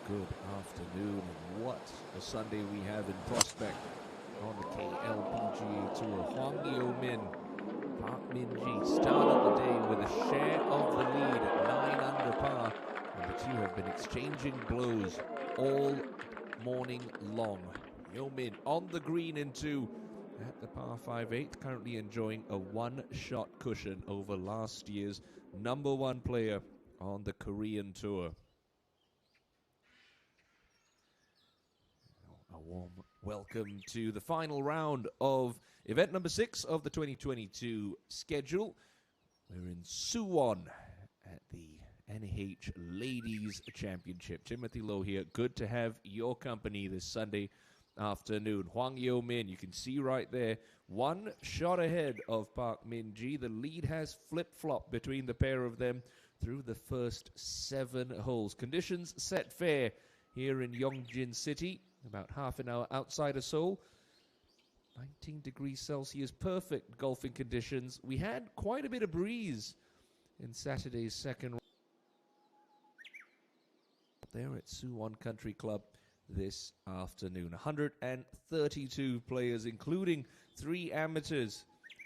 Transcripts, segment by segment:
Good afternoon, and what a Sunday we have in prospect on the KLPGA Tour. Hwang Yo-min, Park Min-ji started the day with a share of the lead at 9 under par, and the two have been exchanging blows all morning long. Yo-min on the green in 2 at the par 5/8, currently enjoying a one-shot cushion over last year's #1 player on the Korean Tour. A warm welcome to the final round of event number 6 of the 2022 schedule. We're in Suwon at the NH Ladies Championship. Timothy Lowe here. Good to have your company this Sunday afternoon. Hwang Yo-min, you can see right there, one shot ahead of Park Min-ji. The lead has flip-flopped between the pair of them through the first 7 holes. Conditions set fair here in Yongjin City, about half an hour outside of Seoul. 19 degrees Celsius, perfect golfing conditions. We had quite a bit of breeze in Saturday's second round there at Suwon Country Club this afternoon. 132 players, including 3 amateurs,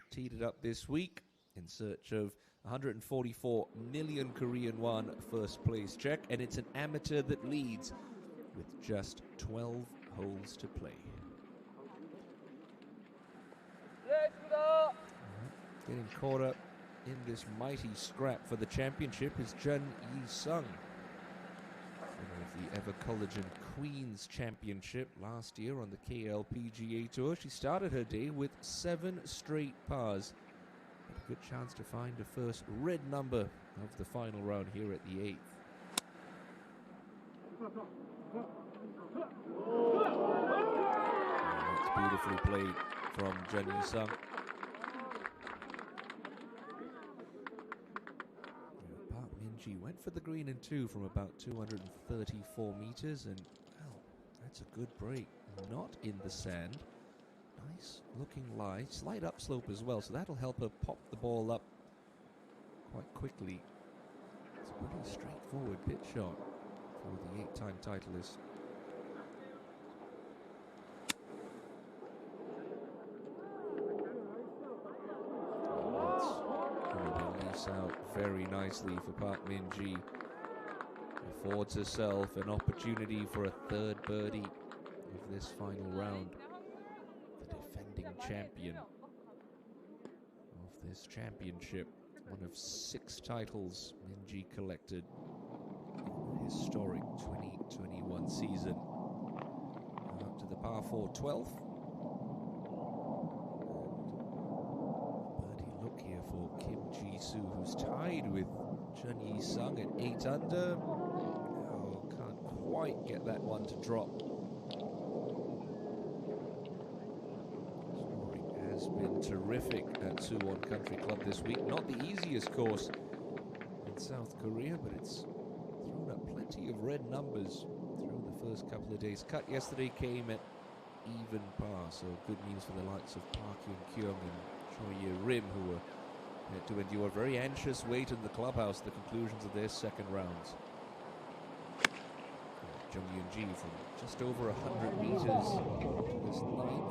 teed it up this week in search of 144 million Korean won first place check, and it's an amateur that leads with just 12 holes to play. Getting caught up in this mighty scrap for the championship is Jun Yi-sung, winner of the Ever College and Queens Championship last year on the KLPGA Tour. She started her day with 7 straight pars. Had a good chance to find the first red number of the final round here at the 8th. That's beautifully played from Jun Yi-sung. Park Min-ji went for the green in 2 from about 234 meters, and well, that's a good break. Not in the sand. Nice looking lie, slight upslope as well, so that'll help her pop the ball up quite quickly. It's a pretty straightforward pitch shot for the 8-time titleist. Out very nicely for Park Min-ji. Affords herself an opportunity for a 3rd birdie of this final round. The defending champion of this championship, one of 6 titles Min-ji collected in the historic 2021 season. Up to the par 4 12th. Birdie look here for Kim Ji Su, who's tied with Chun Yi Sung at 8 under. Oh, can't quite get that one to drop. Scoring has been terrific at Suwon Country Club this week. Not the easiest course in South Korea, but it's thrown up plenty of red numbers through the first couple of days. Cut yesterday came at even par, so good news for the likes of Park Hyun-kyung and Choi Ye-rim, who were had to endure a very anxious wait in the clubhouse at the conclusions of their second rounds. Jung Yoon-ji from just over 100 meters to this ninth.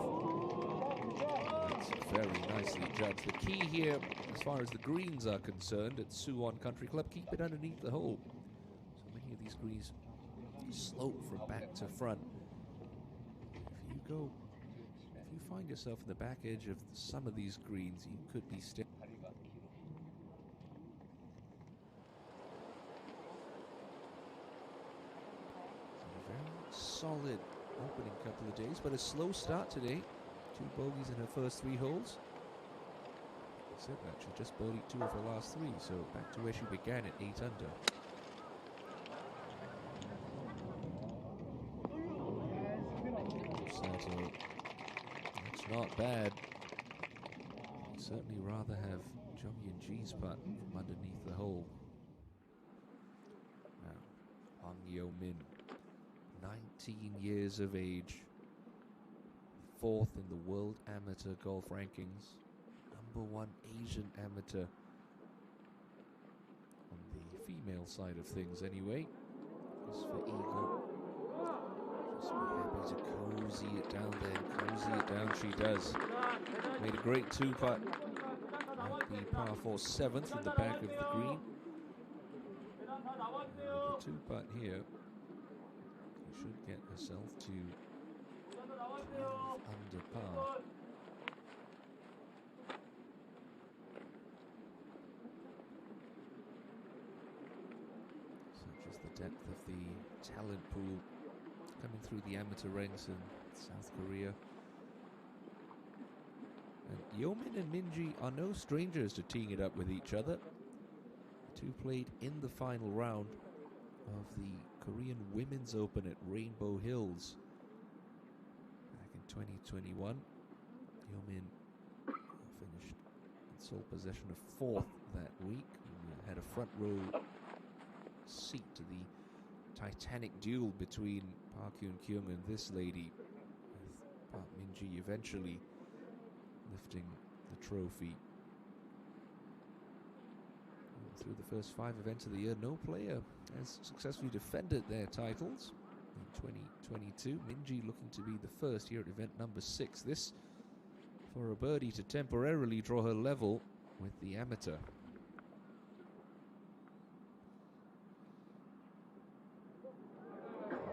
That's very nicely judged. The key here, as far as the greens are concerned at Suwon Country Club, keep it underneath the hole. So many of these greens slope from back to front. If you find yourself in the back edge of some of these greens, you could be still. Solid opening couple of days, but a slow start today. 2 bogeys in her first 3 holes. That's it, actually, just birdied 2 of her last 3, so back to where she began at 8 under. Sato, that's not bad. I'd certainly rather have Jung Yoon-ji's putt from underneath the hole. Now, Hwang Yo-min, 19 years of age, 4th in the World Amateur Golf Rankings, #1 Asian amateur on the female side of things anyway. As for Eagle, just be happy to cozy it down there, cozy it down she does. Made a great 2-putt at the par 4 7th from the back of the green. The 2-putt here should get herself to 12 under par. So just the depth of the talent pool coming through the amateur ranks in South Korea. And Yeomin and Minji are no strangers to teeing it up with each other. The two played in the final round of the Korean Women's Open at Rainbow Hills back in 2021. Yeomin finished in sole possession of 4th that week and had a front row seat to the titanic duel between Park Hyun-kyung and this lady, with Park Min-ji eventually lifting the trophy. Through the first 5 events of the year, no player has successfully defended their titles. In 2022, Min-ji looking to be the first here at event number 6. This for a birdie to temporarily draw her level with the amateur.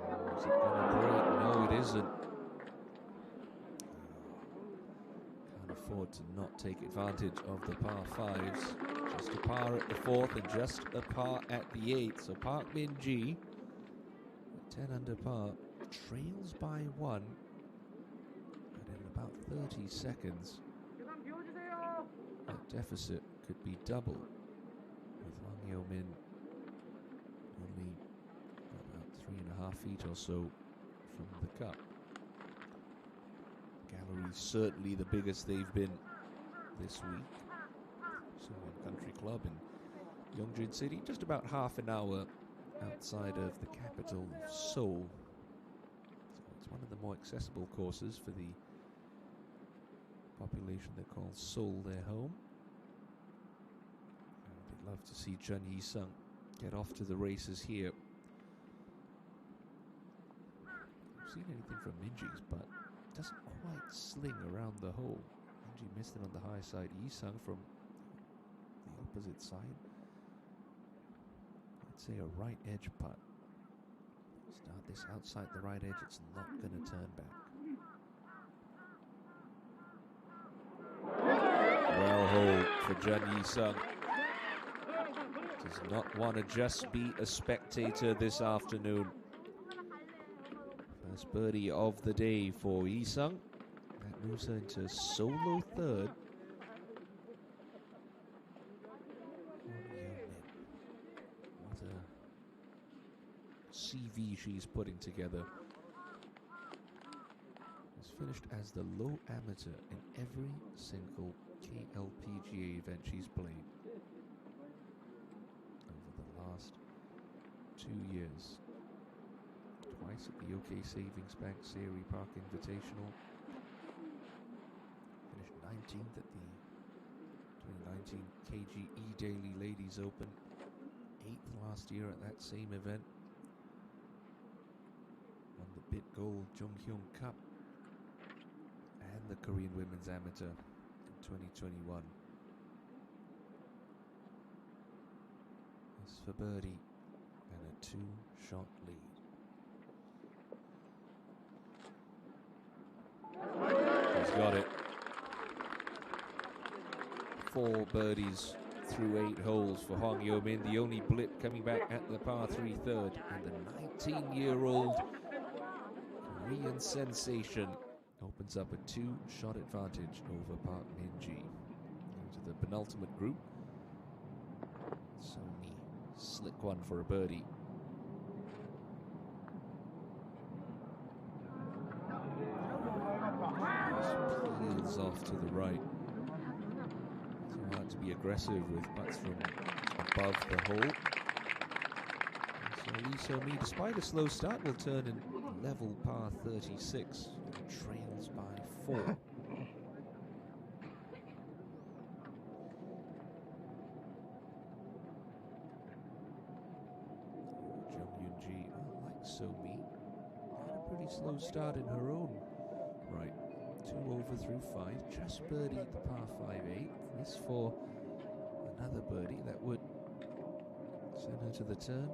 Oh, is it going to break? No, it isn't. Can't afford to not take advantage of the par 5s. Just a par at the 4th and just a par at the 8th. So Park Min-ji, 10 under par, trails by 1. And in about 30 seconds, that deficit could be double, with Hwang Yo-min only about 3.5 feet or so from the cup. Gallery's certainly the biggest they've been this week. Suwon Country Club in Yeongjin City, just about half an hour outside of the capital of Seoul. So it's one of the more accessible courses for the population that calls Seoul their home. And I'd love to see Chun Hee-sung get off to the races here. I've seen anything from Minji's, but it doesn't quite sling around the hole. Minji missed it on the high side. Hee-sung from the opposite side. I'd say a right edge putt. Start this outside the right edge, it's not going to turn back. Well hold for Chun Hee-sung. Does not want to just be a spectator this afternoon. First birdie of the day for Hee-sung. That moves her into solo 3rd. she's putting together. Has finished as the low amateur in every single KLPGA event she's played over the last 2 years. Twice at the OK Savings Bank Seri Park Invitational. Finished 19th at the 2019 KGE Daily Ladies Open. 8th last year at that same event. Won the Bit Gold Junghyun Cup and the Korean Women's Amateur in 2021. This for birdie and a 2-shot lead. He's got it. 4 birdies through 8 holes for Hong Yo-min. The only blip coming back at the par 3 third. And the 19-year-old Korean sensation opens up a 2-shot advantage over Park Min-ji. Into the penultimate group. Sony, slick one for a birdie. Peels off to the right. So hard to be aggressive with putts from above the hole. So Lee So-mi, despite a slow start, will turn in level par 36 and trails by 4. Jung Yoon-ji, like So-mi, had a pretty slow start in her own right. 2 over through 5, just birdied the par 5/8. This for another birdie that would send her to the turn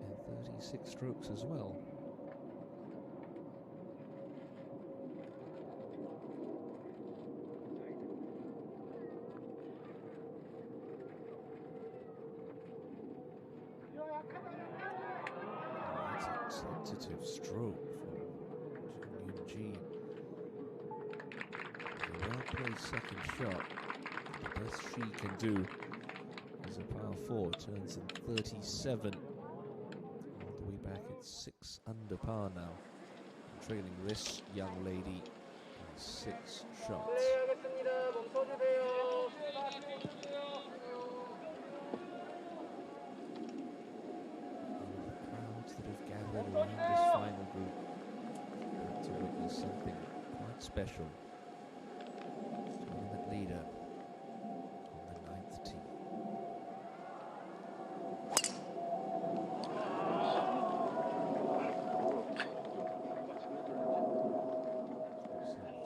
and 36 strokes as well. That's a tentative stroke from Jung Yoon-ji. Well-played second shot. The best she can do is a par 4. Turns in 37. All the way back at 6 under par now. Trailing this young lady by 6 shots. Crowds that have gathered around this final group to witness something quite special. Tournament leader on the 9th tee.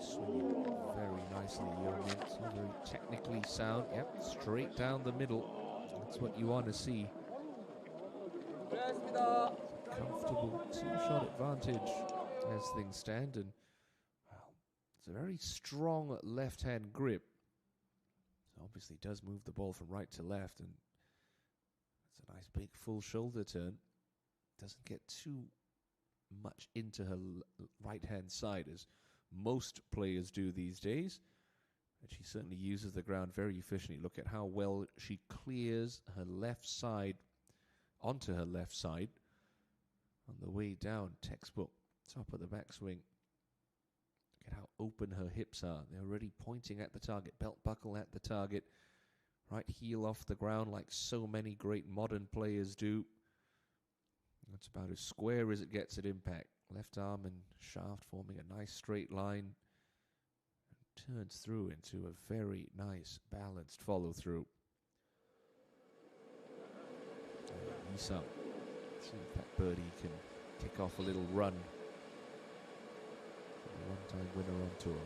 Swinging very nicely, Yo-min. So very technically sound. Yep, straight down the middle. That's what you want to see. Comfortable 2-shot advantage as things stand, and well, it's a very strong left-hand grip. So obviously does move the ball from right to left, and it's a nice big full shoulder turn. Doesn't get too much into her right-hand side as most players do these days. And she certainly uses the ground very efficiently. Look at how well she clears her left side onto her left side on the way down. Textbook top of the backswing. Look at how open her hips are. They're already pointing at the target. Belt buckle at the target. Right heel off the ground like so many great modern players do. That's about as square as it gets at impact. Left arm and shaft forming a nice straight line. And turns through into a very nice balanced follow through. Isam. See if that birdie can kick off a little run. A one-time winner on tour.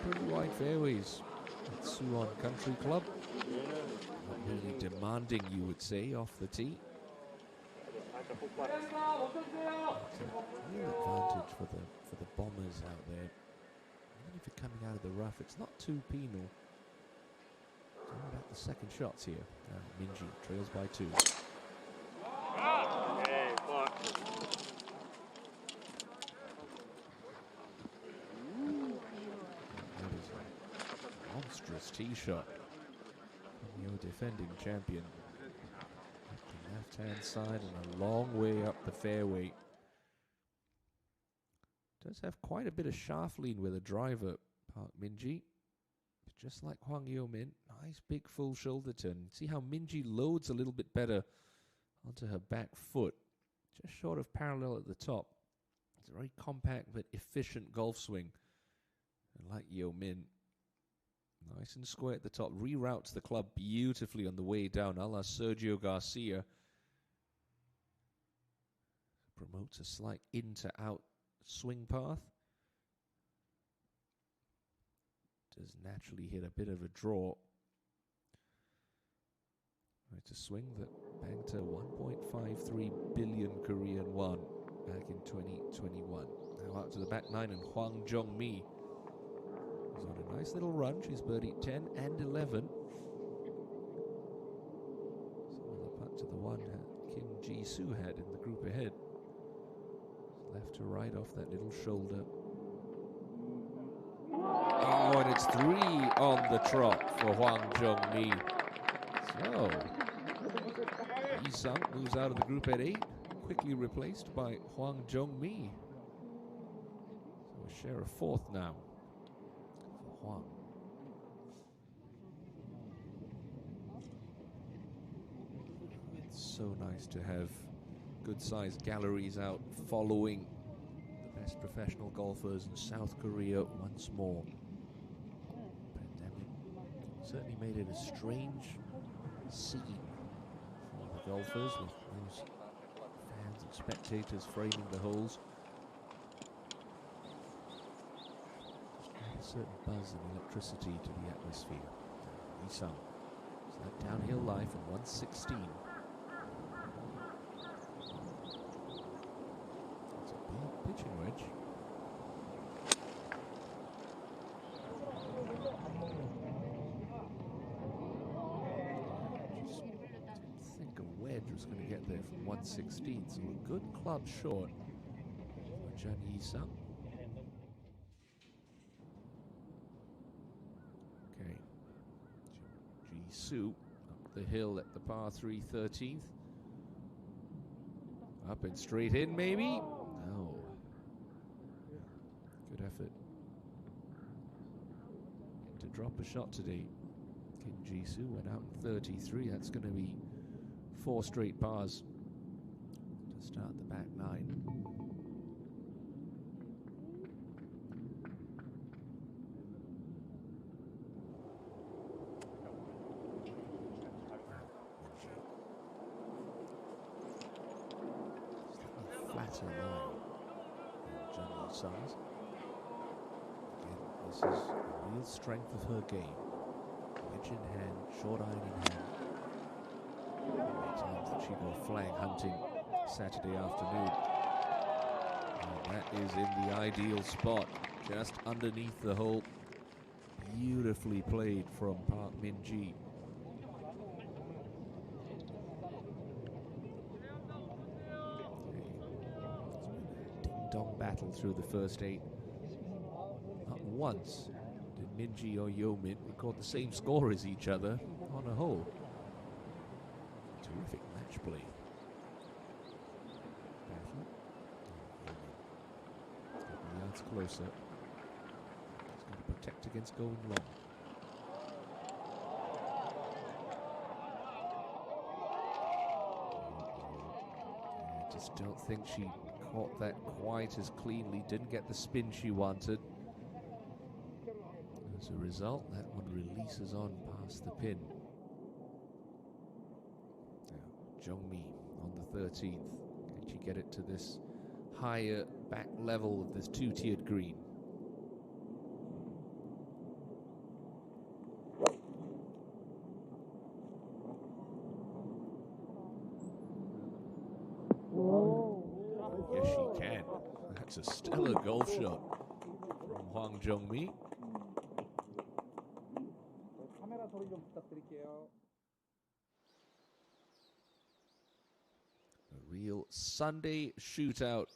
Pretty wide fairways at Suwon Country Club. Not really demanding, you would say, off the tee. It's a real advantage for the bombers out there. Even if you're coming out of the rough, it's not too penal. It's all about the second shots here. Min-ji trails by 2. That is a monstrous tee shot. Your defending champion. At the left-hand side and a long way up the fairway. Does have quite a bit of shaft lean with a driver, Park Min-ji. Just like Hwang Yo-min, nice big full shoulder turn. See how Min-ji loads a little bit better onto her back foot. Just short of parallel at the top. It's a very compact but efficient golf swing. And like Yo-min, nice and square at the top. Reroutes the club beautifully on the way down, a la Sergio Garcia. Promotes a slight in-to-out swing path. Does naturally hit a bit of a draw. It's a swing that banked a 1.53 billion Korean won back in 2021. Now out to the back nine, and Hwang Jung-mi is on a nice little run. She's birdied 10 and 11. Similar putt to the one Kim Ji-soo had in the group ahead. Left to right off that little shoulder. Oh, and it's 3 on the trot for Hwang Jung-mi. So, Yi-sung moves out of the group at 8, quickly replaced by Hwang Jung-mi. So a share of 4th now for Hwang. It's so nice to have good-sized galleries out following the best professional golfers in South Korea once more. Pandemic certainly made it a strange scene for the golfers, with those fans and spectators framing the holes. Just add a certain buzz and electricity to the atmosphere. Yi-sung, it's that downhill lie from 116. It's a big pitching wedge. Was going to get there from 116, so a good club short for Jun Yi-sung. Okay, Ji-soo up the hill at the par 3 13th. Up and straight in, maybe? No. Good effort. To drop a shot today. Kim Ji-soo went out in 33. That's going to be 4 straight pars to start the back 9. Flatter line than Jun Yi-sung's. Again, this is a real strength of her game. Wedge in hand, short iron in hand. Times that she go flag hunting Saturday afternoon. And that is in the ideal spot, just underneath the hole. Beautifully played from Park Min-ji. Ding-dong battle through the first 8. Not once did Min-ji or Yo-min record the same score as each other on a hole. Terrific match play. Battle. Couple yards closer. He's got to protect against going long. I just don't think she caught that quite as cleanly. Didn't get the spin she wanted. As a result, that one releases on past the pin. Jung-mi on the 13th. Can she get it to this higher back level of this 2-tiered green? Yes, she can. That's a stellar golf shot from Hwang Jung-mi. Real Sunday shootout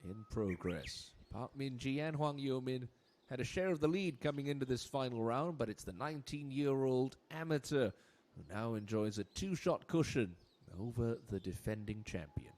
in progress. Park Min-ji and Hwang Yo-min had a share of the lead coming into this final round, but it's the 19-year-old amateur who now enjoys a 2-shot cushion over the defending champion.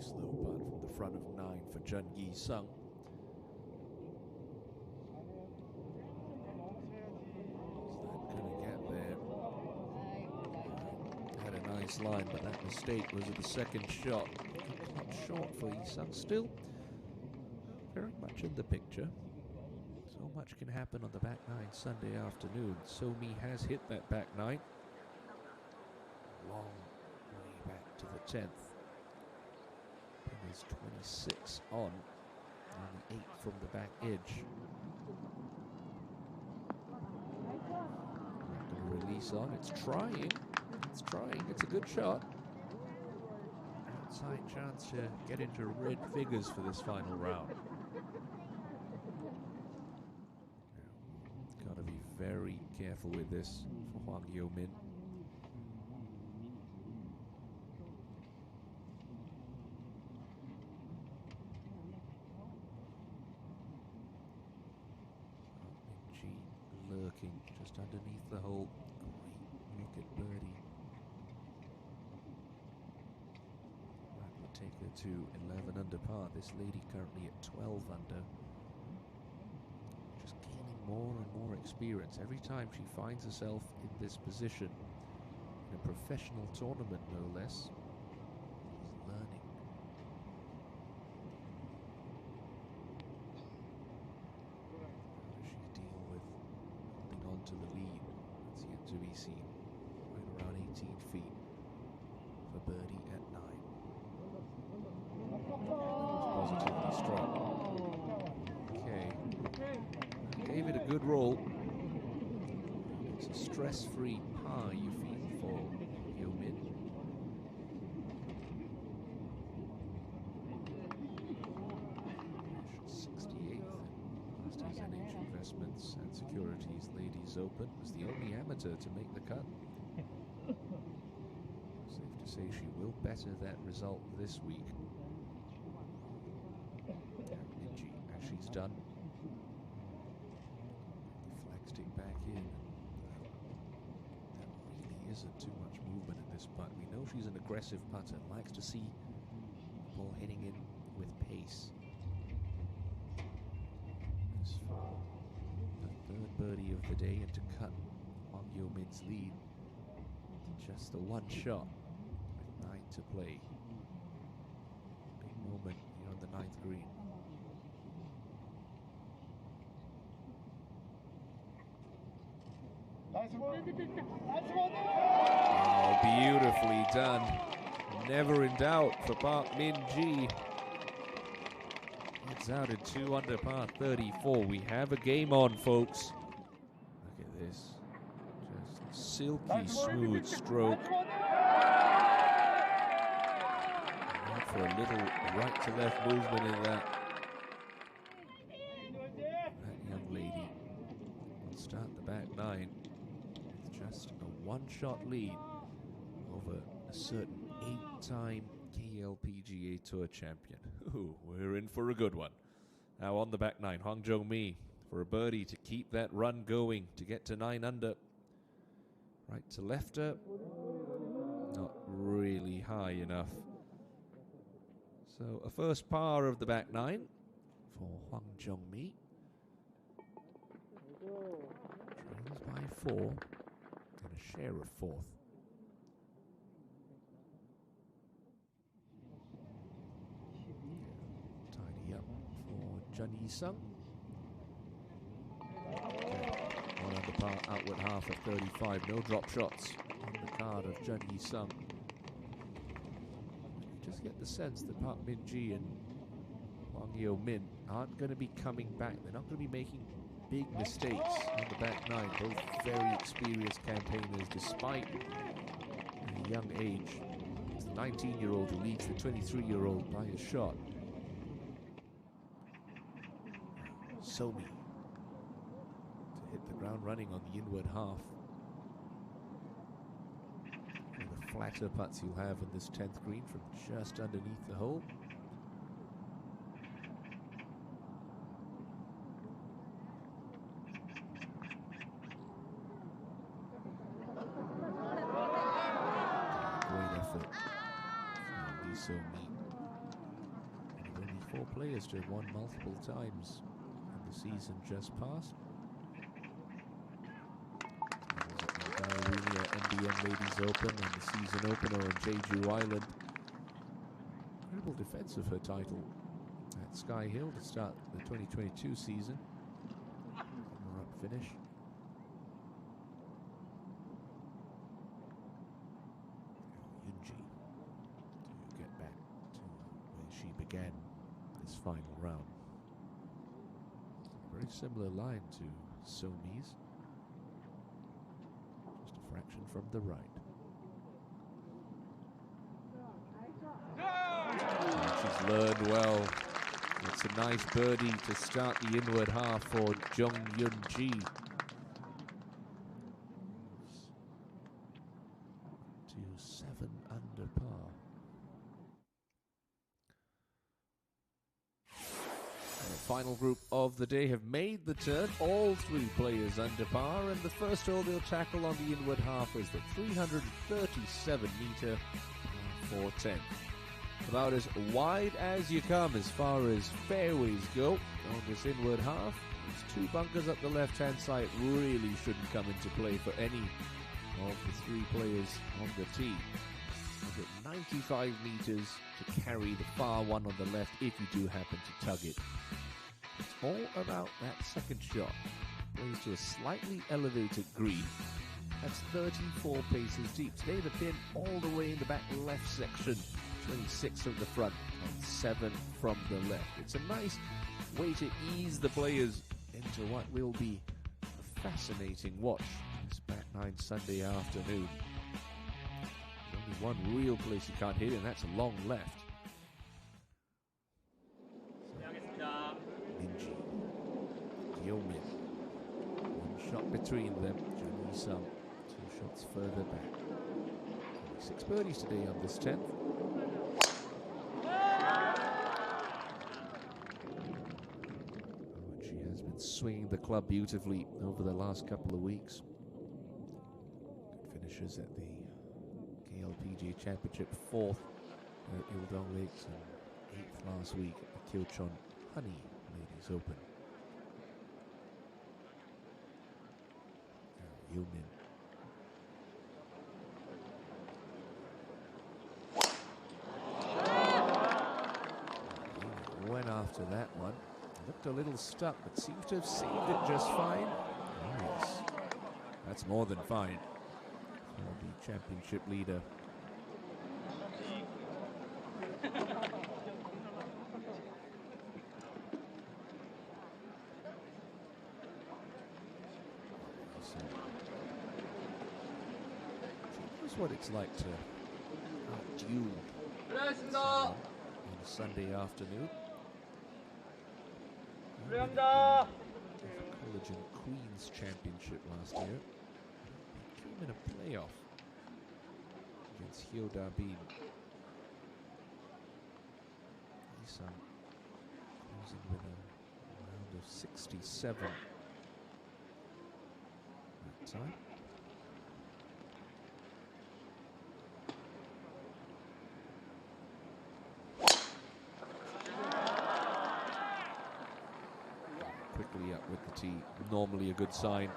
Slow putt from the front of 9 for Jun Gi Sung. distance line, but that mistake was at the second shot. Comes up short for Isang. Still very much in the picture. So much can happen on the back nine Sunday afternoon. Somi has hit that back nine. Long way back to the 10th. Pin is 26 on the 8 from the back edge. Release on. It's trying. It's trying. It's a good shot. Outside chance to get into red figures for this final round. Got to be very careful with this for Hwang Yo-min. ENG lurking just underneath the hole. Great wicket birdie. That will take her to 11 under par. This lady currently at 12 under. Just gaining more and more experience every time she finds herself in this position. In a professional tournament, no less. She's learning. How does she deal with holding on to the lead? That's yet to be seen. Right around 18 feet for birdie at 9. Positively struck. Okay. Gave it a good roll. It's a stress-free par you feel for Yo-min. 68th. Last year's NH Investments and Securities Ladies Open was the only amateur to make the cut. Safe to say she will better that result this week. ENG, as she's done. Flexed it back in. There really isn't too much movement in this putt. We know she's an aggressive putter, likes to see the ball hitting in with pace. As for the third birdie of the day and to cut Hwang Yo-min's lead to just the one shot with 9 to play. Big moment here on the 9th green. Oh, beautifully done. Never in doubt for Park Min-ji. It's out at 2 under par 34. We have a game on, folks. Look at this. Just silky smooth stroke. And for a little right to left movement in that. That young lady will start the back nine with just a one-shot lead over a certain 8-time KLPGA Tour champion. Ooh, we're in for a good one. Now on the back nine, Hwang Jo-mi for a birdie to keep that run going to get to 9 under. Right to lefter, not really high enough. So a first par of the back nine for Hwang Jo-mi. Trails by 4 and a share of 4th. Tidy up for Jun Yi-sung. One under par, outward half of 35. No drop shots on the card of Jun Yi-sung. Just get the sense that Park Min-ji and Hwang Yo-min aren't going to be coming back. They're not going to be making big mistakes on the back nine. Both very experienced campaigners despite a young age. It's the 19-year-old who leads the 23-year-old by a shot. Somi to hit the ground running on the inward half. One of the flatter putts you'll have in this 10th green from just underneath the hole. Great effort from Lee So-mi. One of only 4 players to have won multiple times in the season just past. NBN Ladies Open and the season opener on Jeju Island. Incredible defense of her title at Sky Hill to start the 2022 season. Runner-up finish. ENG to get back to where she began this final round. Very similar line to Somi's. Just a fraction from the right. And she's learned well. It's a nice birdie to start the inward half for Jung Yun Ji. To 7 under par. The final group of the day have made the turn. All 3 players under par, and the first hole they'll tackle on the inward half is the 337-meter par 410. About as wide as you come as far as fairways go on this inward half. There's 2 bunkers up the left-hand side really shouldn't come into play for any of the 3 players on the tee. You've got 95 meters to carry the far one on the left if you do happen to tug it. It's all about that second shot. Plays to a slightly elevated green. That's 34 paces deep. Today the pin all the way in the back left section. 26 from the front and 7 from the left. It's a nice way to ease the players into what will be a fascinating watch this back 9 Sunday afternoon. There's only one real place you can't hit, and that's a long left. Minji, Yeomin, 1 shot between them. Jung Yi-sung, 2 shots further back. 6 birdies today on this 10th. She has been swinging the club beautifully over the last couple of weeks. Good finishes at the KLPGA Championship, 4th at Ildong Lakes and 8th last week at the Kyochon Honey Ladies Open. Yumin. Went after that one. Looked a little stuck, but seems to have saved it just fine. Oh, yes. That's more than fine for the championship leader. So, she knows what it's like to outduel on a Sunday afternoon. The College and Queens Championship last year. Came in a playoff against Hyoda Bin. He's closing with a round of 67 that time. Quickly up with the tee, normally a good sign.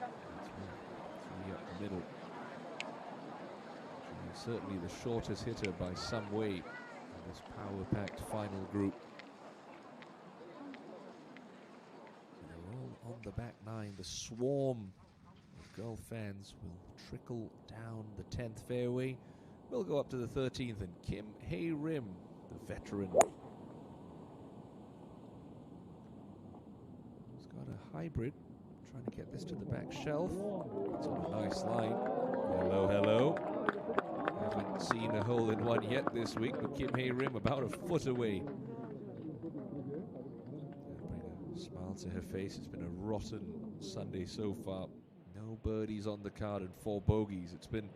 3 up the middle. She's certainly the shortest hitter by some way in this power-packed final group. So they're all on the back 9. The swarm of golf fans will trickle down the 10th fairway. We'll go up to the 13th, and Kim Hae-rim, the veteran, got a hybrid, trying to get this to the back shelf. It's on a nice line. Hello, hello. Haven't seen a hole in one yet this week, but Kim Hae-rim about a foot away. Bring a smile to her face. It's been a rotten Sunday so far. No birdies on the card and 4 bogeys. It's been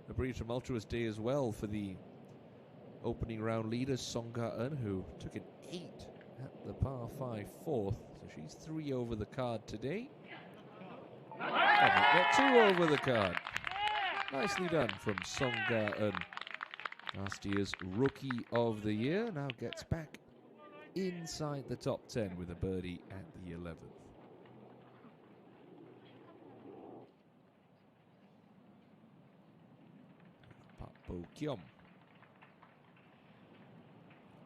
a pretty tumultuous day as well for the opening round leader, Song Ga-eun, who took an 8 at the par 5 4th. So she's 3 over the card today. And got 2 over the card. Nicely done from Song Ga-eun. Last year's Rookie of the Year now gets back inside the top 10 with a birdie at the 11th. Bo Kiom.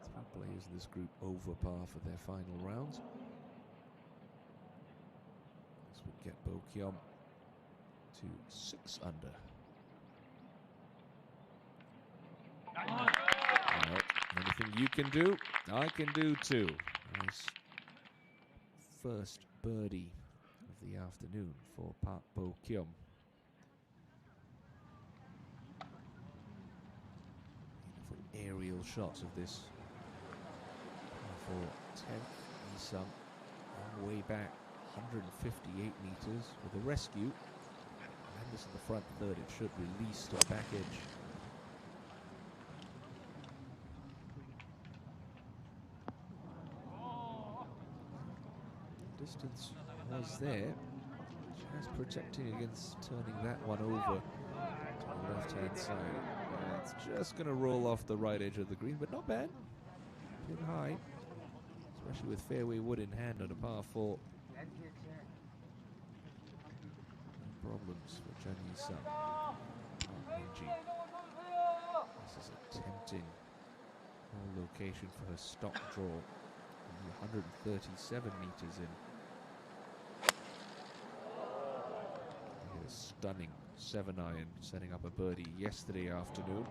Three players in this group over par for their final rounds. This would get Bo Kiom to 6 under. Well, anything you can do, I can do too. Nice first birdie of the afternoon for Park Bo Kiom. Beautiful aerial shots of this for 10th Isang, all the way back 158 meters with a rescue. And this in the front third, it should release to the back edge. Distance was there, just protecting against turning that one over to the left-hand side. It's just going to roll off the right edge of the green, but not bad. Pin high, especially with fairway wood in hand on a par 4. No problems for Chen Yi-sung. This is a tempting location for her stock draw. Only 137 meters in. A stunning 7-iron setting up a birdie yesterday afternoon.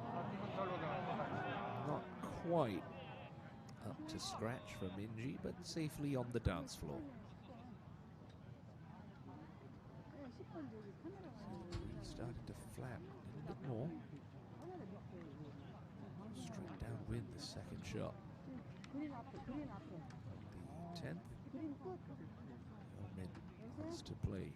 Not quite up to scratch for Minji, but safely on the dance floor. Started to flap a little bit more. Straight downwind the second shot. The 10th. Yeomin has to play.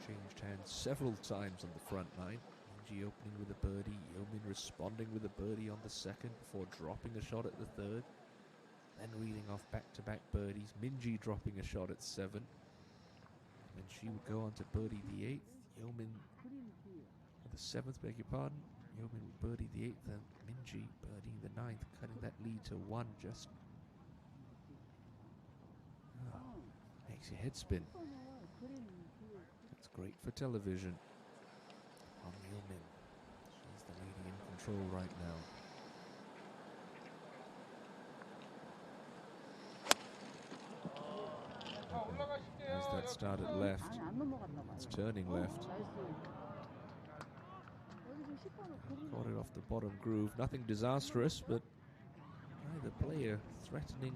Changed hands several times on the front nine. Minji opening with a birdie, Yeomin responding with a birdie on the second before dropping a shot at the third. Then reading off back-to-back birdies. Minji dropping a shot at 7. And then she would go on to birdie the 8th. Yeomin, the 7th, beg your pardon. Yeomin would birdie the 8th, and Minji birdieing the 9th, cutting that lead to 1 just. Oh, makes your head spin. That's great for television. On Yeomin. She's the lady in control right now. As that started left, it's turning left. Caught it off the bottom groove. Nothing disastrous, but either player threatening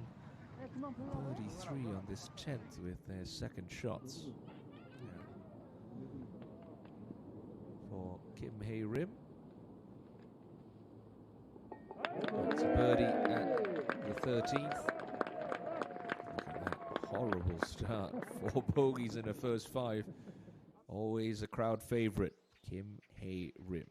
birdie 3 on this 10th with their second shots. Yeah. For Kim Hae Rim. It's a birdie at the 13th. Horrible start. 4 bogeys in her first 5. Always a crowd favorite, Kim Hae Rim.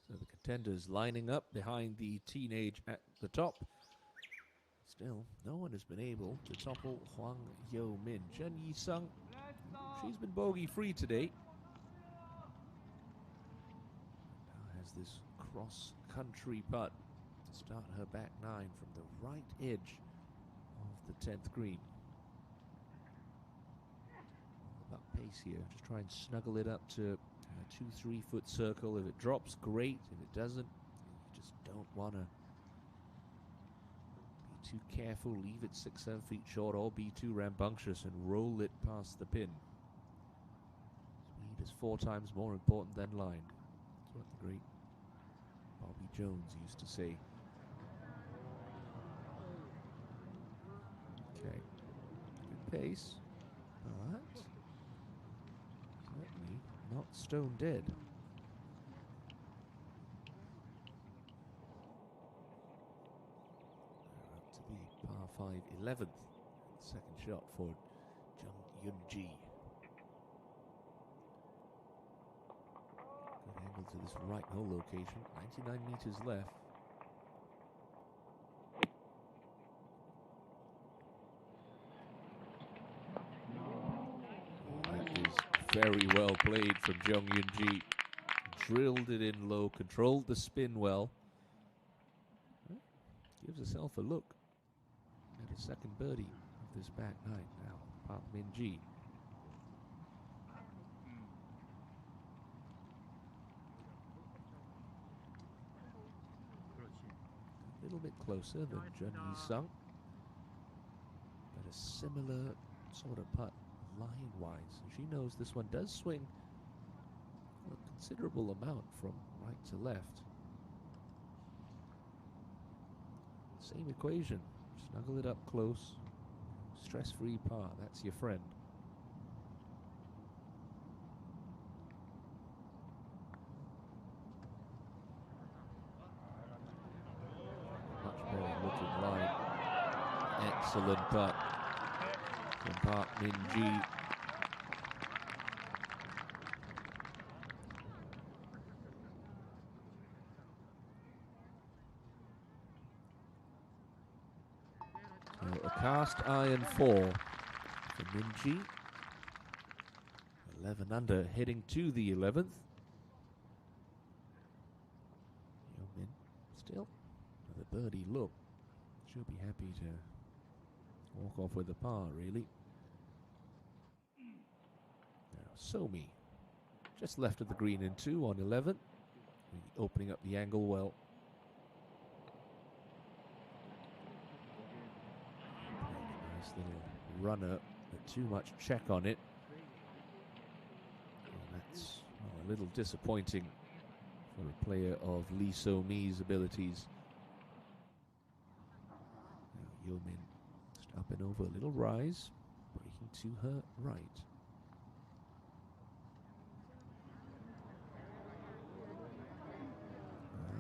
So the contenders lining up behind the teenage at the top. Still, no one has been able to topple Hwang Yo-min. Chen Yi-sung, she's been bogey-free today. There's this cross-country putt to start her back nine from the right edge of the 10th green. All about pace here. Just try and snuggle it up to a 2-3 foot circle. If it drops, great. If it doesn't, you just don't want to be too careful. Leave it 6-7 feet short or be too rambunctious and roll it past the pin. Speed is 4 times more important than line. That's what the great Bobby Jones used to say. Okay, good pace, but certainly not stone dead. Up to the par 5 11th, second shot for Jung Yun-ji. Good angle to this right hole location, 99 meters left. Very well played from Jung Yun-ji. Drilled it in low, controlled the spin well. Gives herself a look at a second birdie of this back nine now. Park Min-ji. A little bit closer than Jun Yi-sung, but a similar sort of putt line-wise. She knows this one does swing a considerable amount from right to left. Same equation. Snuggle it up close. Stress-free par. That's your friend. Much better looking line. Excellent putt from Park Min-ji. So a cast iron 4 for Min-ji. 11 under, heading to the 11th. Yeomin still with a birdie look. She'll be happy to walk off with a par, really. Now, Somi, just left of the green in 2 on 11. Opening up the angle well. Nice little runner, but too much check on it. And that's a little disappointing for a player of Lee So-mi's abilities. Now, Yeomin just up and over, a little rise, breaking to her right.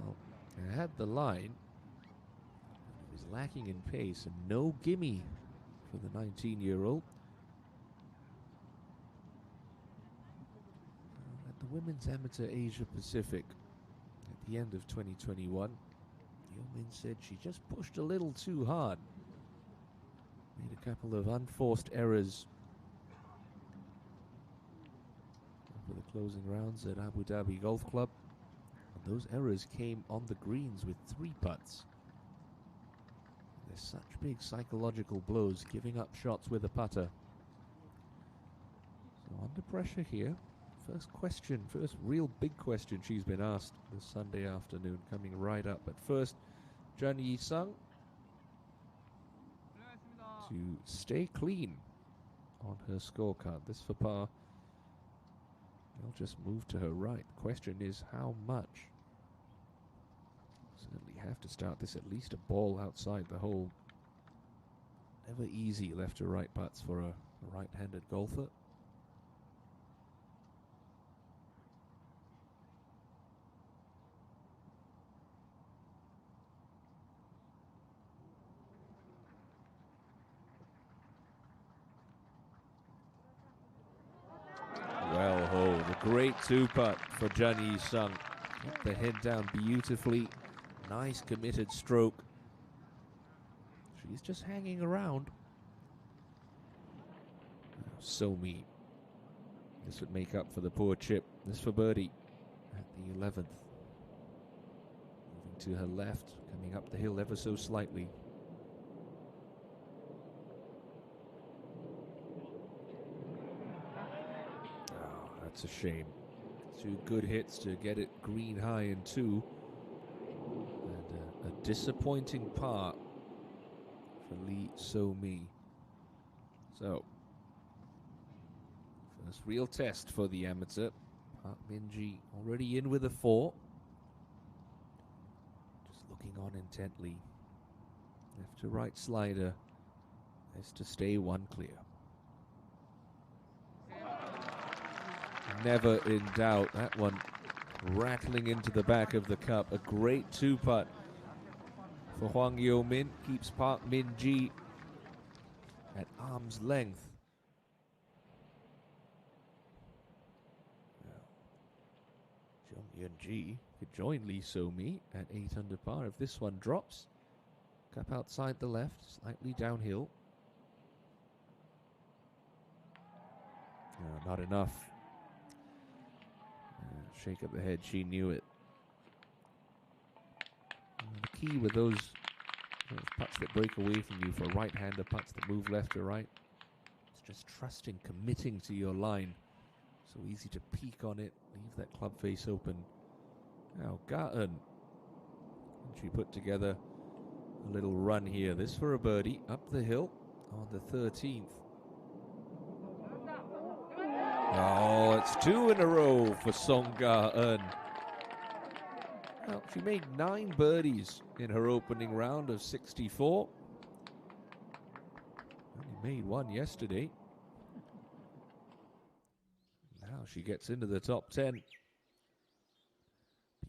Well, I had the line. It was lacking in pace and no gimme for the 19-year-old. At the Women's Amateur Asia Pacific at the end of 2021, Yeomin said she just pushed a little too hard. Made a couple of unforced errors over the closing rounds at Abu Dhabi Golf Club. And those errors came on the greens with 3 putts. There's such big psychological blows, giving up shots with a putter. So under pressure here. First question, first real big question she's been asked this Sunday afternoon, coming right up. But first, Jun Yi-sung to stay clean on her scorecard. This for par. They'll just move to her right. The question is how much? Certainly have to start this at least a ball outside the hole. Never easy left to right putts for a right-handed golfer. Well, a great 2-putt for Jun Yi-sung. Put the head down beautifully. Nice committed stroke. She's just hanging around. So-mi. This would make up for the poor chip. This for birdie at the 11th. to her left, coming up the hill ever so slightly. Oh, that's a shame. 2 good hits to get it green high in 2. And a disappointing par for Lee So-mi. So, first real test for the amateur. Park Min-ji already in with a 4. Just looking on intently. Left to right slider. Has to stay 1 clear. Never in doubt. That one rattling into the back of the cup. A great 2-putt for Hwang Yo-min. Keeps Park Min-ji at arm's length. Jung Yeon-ji could join Lee So-mi at 8 under par if this one drops. Cup outside the left, slightly downhill. No, not enough. Shake up the head, she knew it. The key with those putts that break away from you for right-hander putts that move left or right, it's just trusting, committing to your line. So easy to peek on it, leave that club face open. Now Ga-eun, she put together a little run here. This for a birdie up the hill on the 13th. Oh, it's 2 in a row for Song Ga-eun. Well, she made 9 birdies in her opening round of 64. Only made 1 yesterday. Now she gets into the top 10.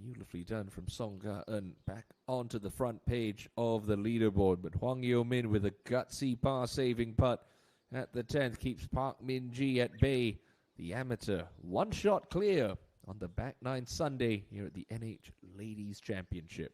Beautifully done from Song Ga-eun. Back onto the front page of the leaderboard. But Hwang Yo-min with a gutsy par-saving putt at the 10th keeps Park Min-ji at bay. The amateur 1 shot clear on the back 9 Sunday here at the NH Ladies Championship.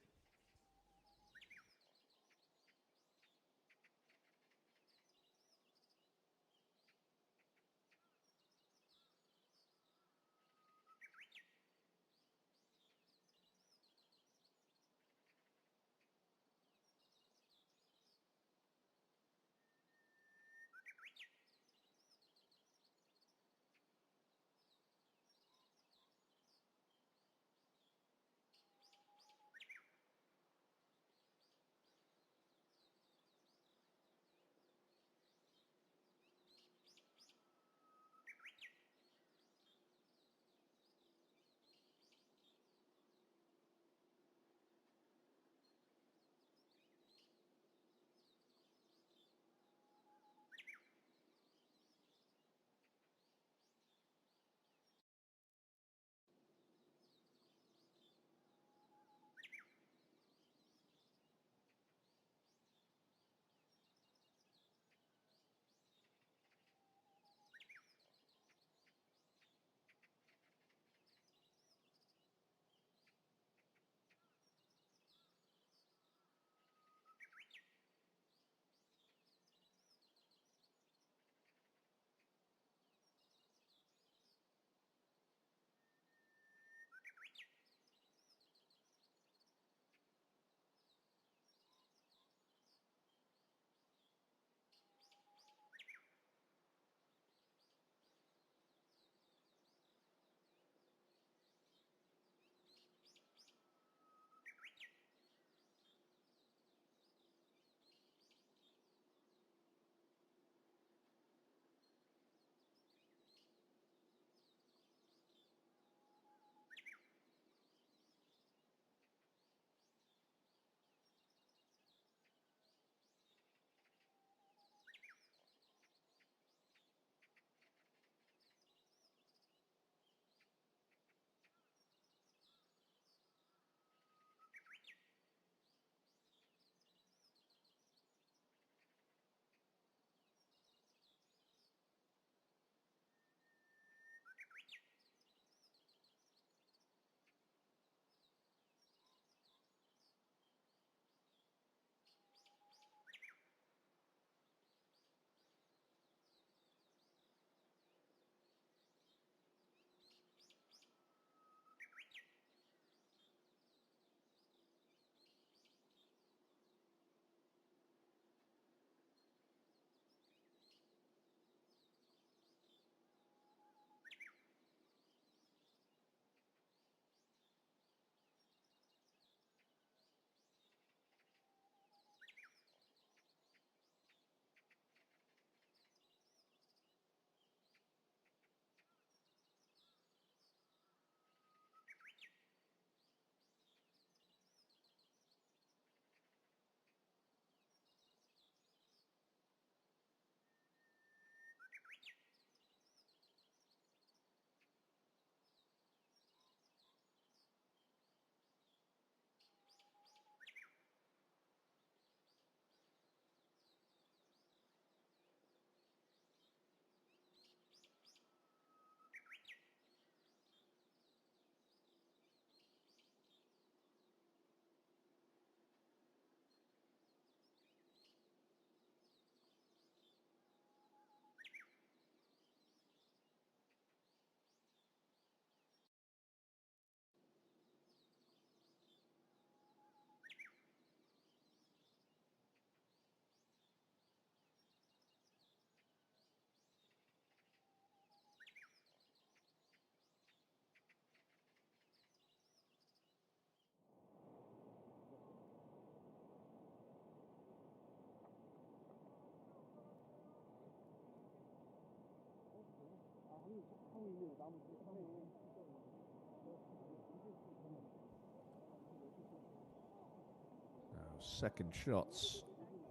Now, second shots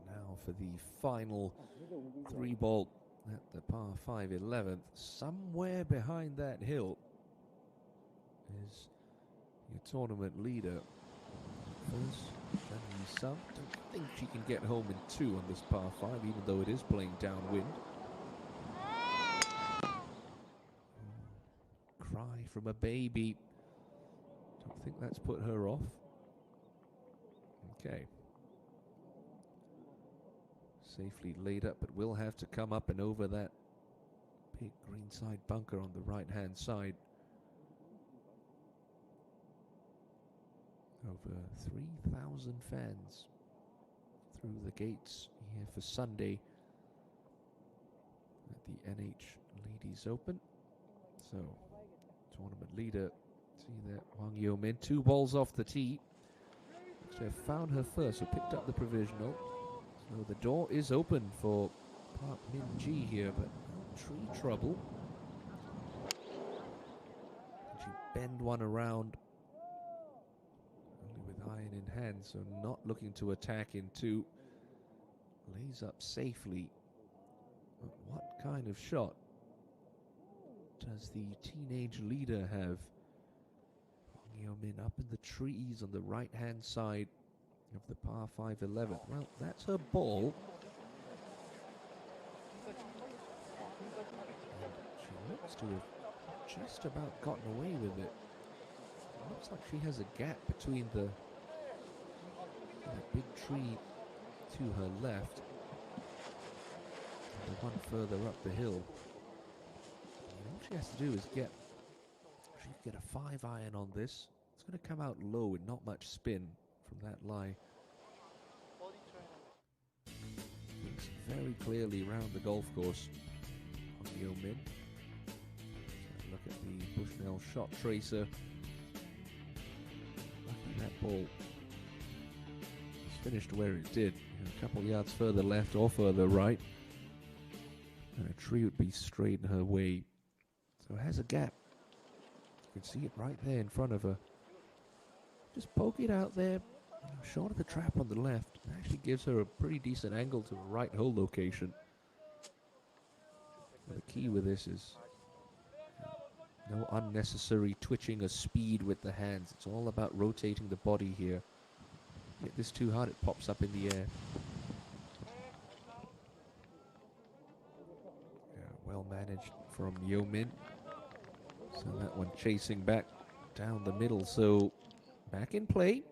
now for the final 3-ball at the par 5 11th. Somewhere behind that hill is your tournament leader. First, Jenny Sum. Don't think she can get home in 2 on this par 5, even though it is playing downwind. Cry from a baby. Don't think that's put her off. Okay. Safely laid up, but will have to come up and over that big greenside bunker on the right-hand side. Over 3,000 fans through the gates here for Sunday at the NH Ladies Open. So, tournament leader, see that Wang Yo-min, 2 balls off the tee. Actually, found her first, so picked up the provisional. So the door is open for Park Min-ji here, but no tree trouble. And she bend one around, only with iron in hand, so not looking to attack in 2. Lays up safely. But what kind of shot does the teenage leader have? Wang Yo-min up in the trees on the right-hand side of the par 5 11th. Well, that's her ball. She looks to have just about gotten away with it. It looks like she has a gap between the big tree to her left and the one further up the hill. And all she has to do is get a 5 iron on this. It's going to come out low with not much spin from that lie. Looks very clearly around the golf course on the Yo-min. Look at the Bushnell shot tracer. Lucky that ball finished where it did. A couple yards further left or further right, and a tree would be straight in her way. So it has a gap. You can see it right there in front of her. Just poke it out there, short of the trap on the left. It actually gives her a pretty decent angle to the right hole location. The key with this is no unnecessary twitching or speed with the hands. It's all about rotating the body here. Hit this too hard, it pops up in the air. Yeah, well managed from Yo-min. So that one chasing back down the middle. So back in play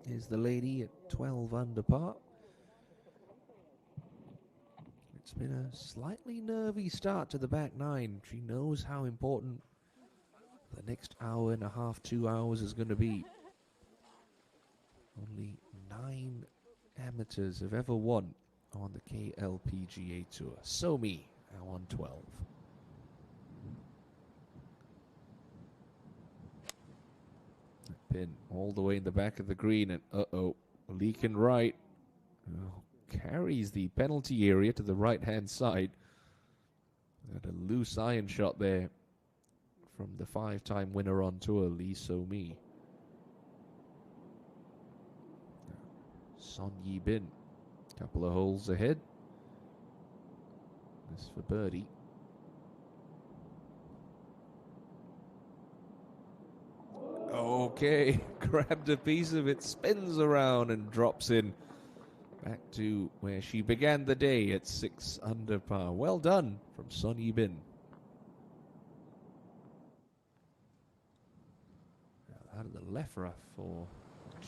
is the lady at 12 under par. It's been a slightly nervy start to the back 9. She knows how important the next hour and a half, 2 hours is going to be. Only 9 amateurs have ever won on the KLPGA Tour. Somi now on 12. Pin all the way in the back of the green, and leaking right. Oh, carries the penalty area to the right-hand side. And a loose iron shot there from the 5-time winner on tour, Lee So-mi. Son Yi-bin, couple of holes ahead. This for birdie. Okay, grabbed a piece of it, spins around and drops in back to where she began the day at 6 under par. Well done from Son Yi-bin. Out of the left rough for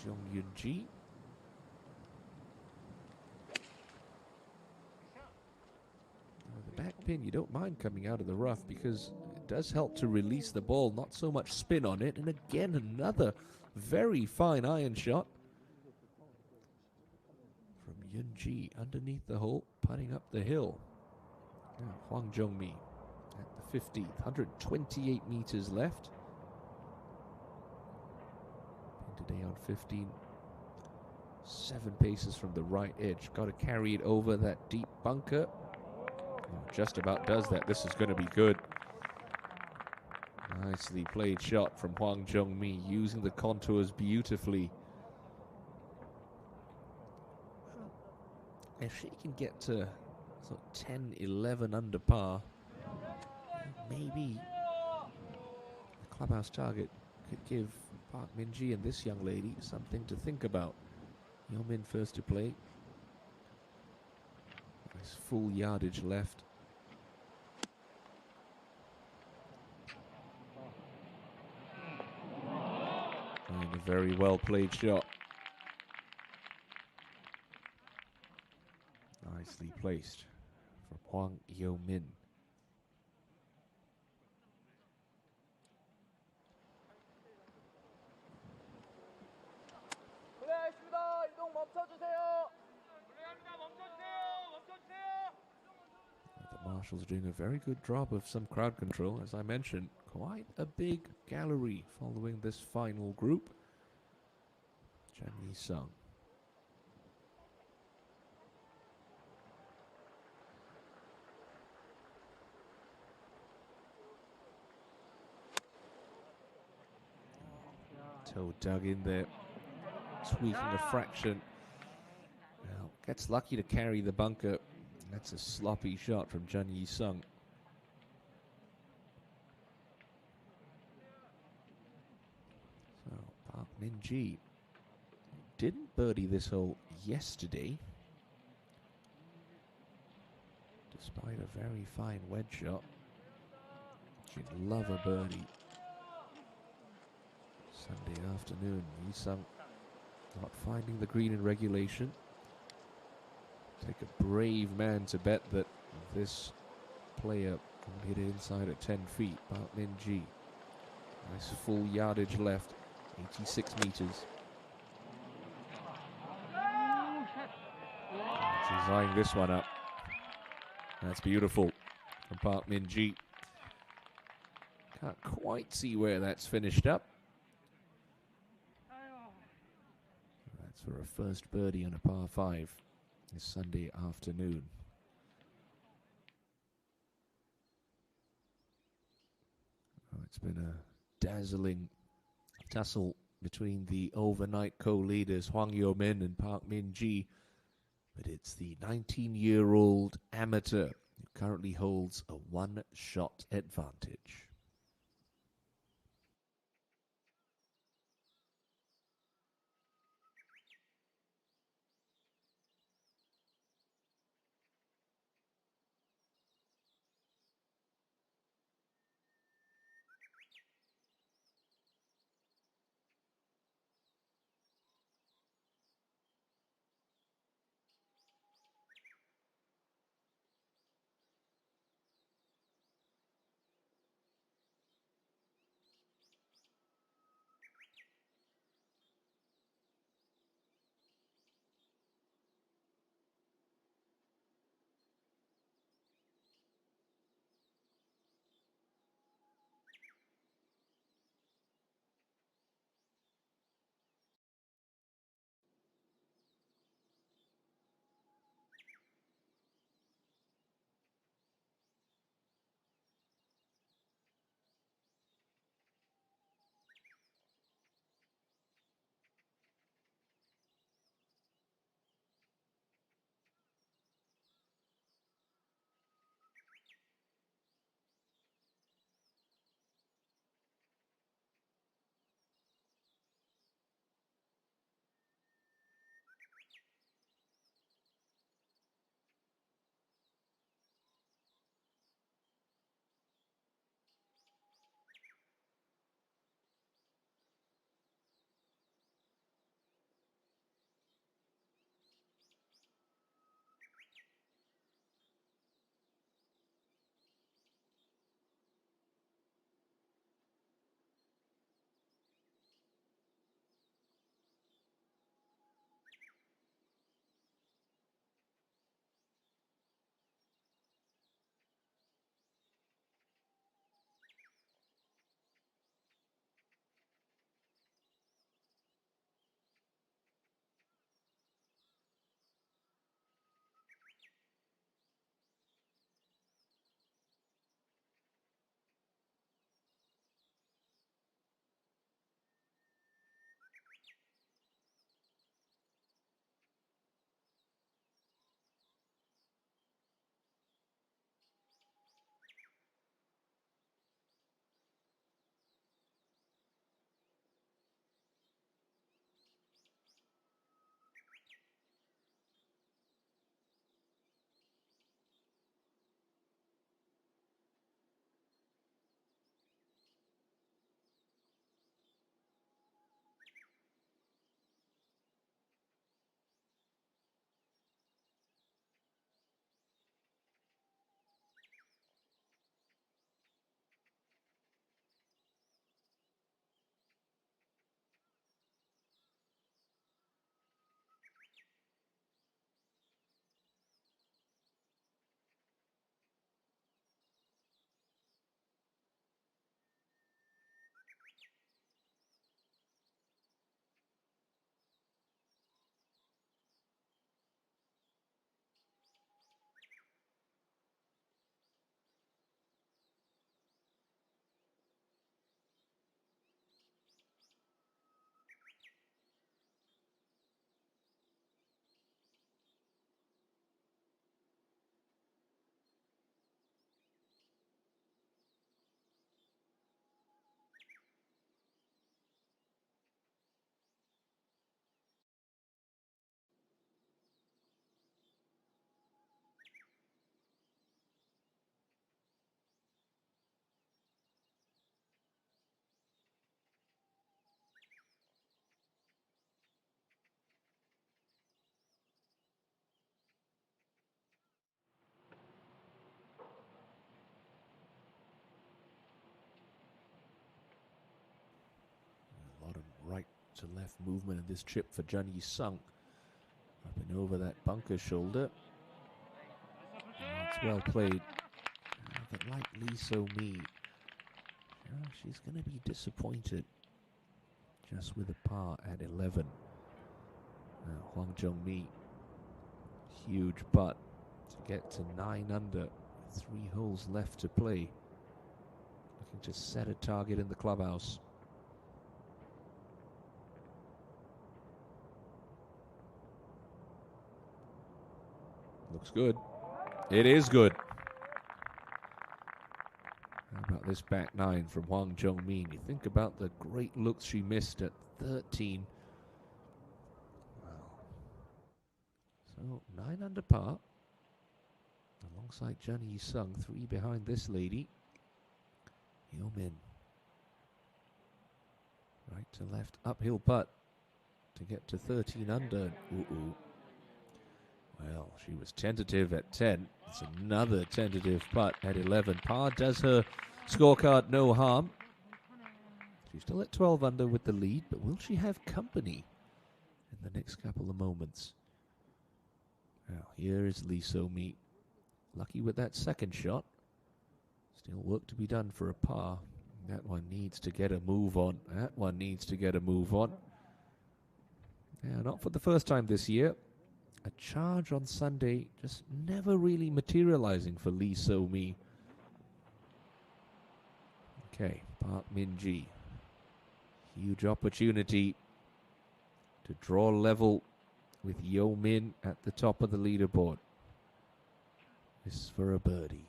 Jung Yoon-ji. The back pin, you don't mind coming out of the rough because it does help to release the ball, not so much spin on it. And again, another very fine iron shot from Yoon-ji underneath the hole, putting up the hill. Now Hwang Jung-mi at the 15th, 128 meters left. Pin today on 15. 7 paces from the right edge. Got to carry it over that deep bunker. Just about does that. This is going to be good. Nicely played shot from Hwang Jung-mi, using the contours beautifully. If she can get to sort of 10, 11 under par, maybe the clubhouse target could give Park Min-ji and this young lady something to think about. Yeomin first to play. Nice full yardage left. And a very well played shot. Nicely placed from Hwang Yeomin. The Marshals doing a very good job of some crowd control. As I mentioned, quite a big gallery following this final group. Chan Yi-sung. Toe dug in there, tweaking a fraction. Well, gets lucky to carry the bunker. That's a sloppy shot from Chan Yi-sung. So Park Min-ji didn't birdie this hole yesterday, despite a very fine wedge shot. She'd love a birdie. Sunday afternoon, Yi-sung not finding the green in regulation. Take a brave man to bet that this player can hit it inside at 10 feet. Park Min-ji. Nice full yardage left, 86 meters. She's eyeing this one up. That's beautiful from Park Min-ji. Can't quite see where that's finished up. That's for a first birdie on a par 5 this Sunday afternoon. Oh, it's been a dazzling tussle between the overnight co-leaders Hwang Yeomin and Park Min-ji, but it's the 19-year-old amateur who currently holds a one-shot advantage. to left movement in this chip for Jun Yi-sung. Up and over that bunker shoulder. It's well played. But like Lee So-mi, she's going to be disappointed just with a par at 11. Now Hwang Jung-mi, huge putt to get to 9 under. 3 holes left to play. Looking to set a target in the clubhouse. Looks good. It is good. How about this back 9 from Hwang Jung-mi? You think about the great looks she missed at 13. Wow. So 9 under par. Alongside Jun Yi-sung, 3 behind this lady. Yeomin. Right to left uphill putt to get to 13 under. Ooh. Well, she was tentative at 10. It's another tentative putt at 11. Par does her scorecard no harm. She's still at 12 under with the lead, but will she have company in the next couple of moments? Now, here is Lee So-mi. Lucky with that second shot. Still work to be done for a par. That one needs to get a move on. Yeah, not for the first time this year. A charge on Sunday, just never really materializing for Lee So-mi. Okay, Park Min-ji. Huge opportunity to draw level with Yeomin at the top of the leaderboard. This is for a birdie.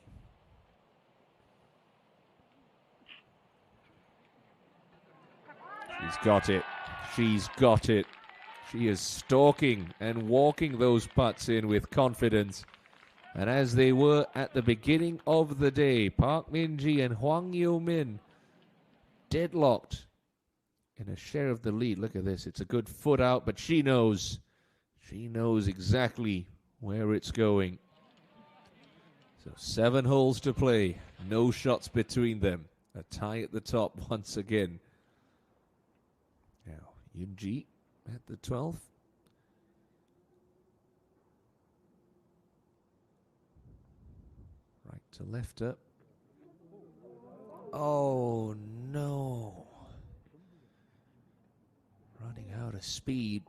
She's got it. She is stalking and walking those putts in with confidence. And as they were at the beginning of the day, Park Min-ji and Hwang Yeomin deadlocked in a share of the lead. Look at this. It's a good foot out, but she knows. She knows exactly where it's going. So 7 holes to play. No shots between them. A tie at the top once again. Now, Yoon-ji at the 12th. Right to left up. Oh no. Running out of speed.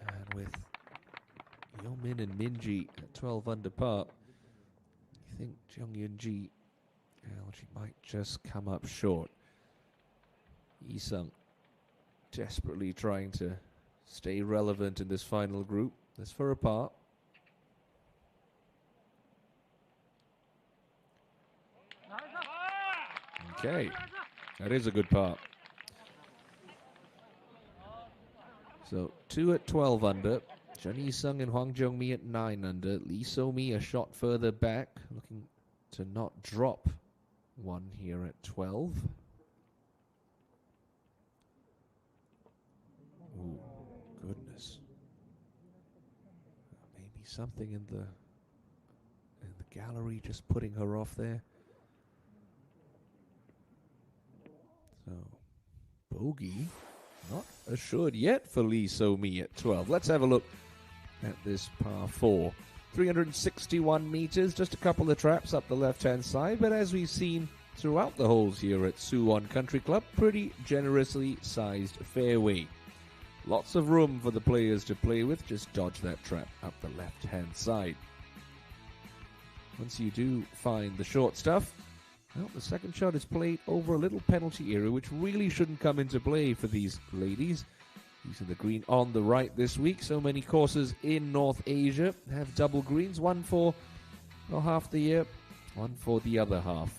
And with Yeomin and Min-ji at 12 under par, you think Jung Yoon-ji, well, she might just come up short. Yi-sung desperately trying to stay relevant in this final group. That's for a par. Okay, that is a good par. So 2 at 12 under. Jun Yi-sung and Hwang Jung-mi at 9 under. Lee So-mi a shot further back, looking to not drop one here at 12. Ooh, goodness. Maybe something in the gallery just putting her off there. So, bogey. Not assured yet for Lee So-mi at 12. Let's have a look at this par 4. 361 meters, just a couple of traps up the left-hand side, but as we've seen throughout the holes here at Suwon Country Club, pretty generously sized fairway. Lots of room for the players to play with. Just dodge that trap up the left-hand side. Once you do find the short stuff, well, the second shot is played over a little penalty area, which really shouldn't come into play for these ladies. Using the green on the right this week. So many courses in North Asia have double greens. One for half the year, one for the other half.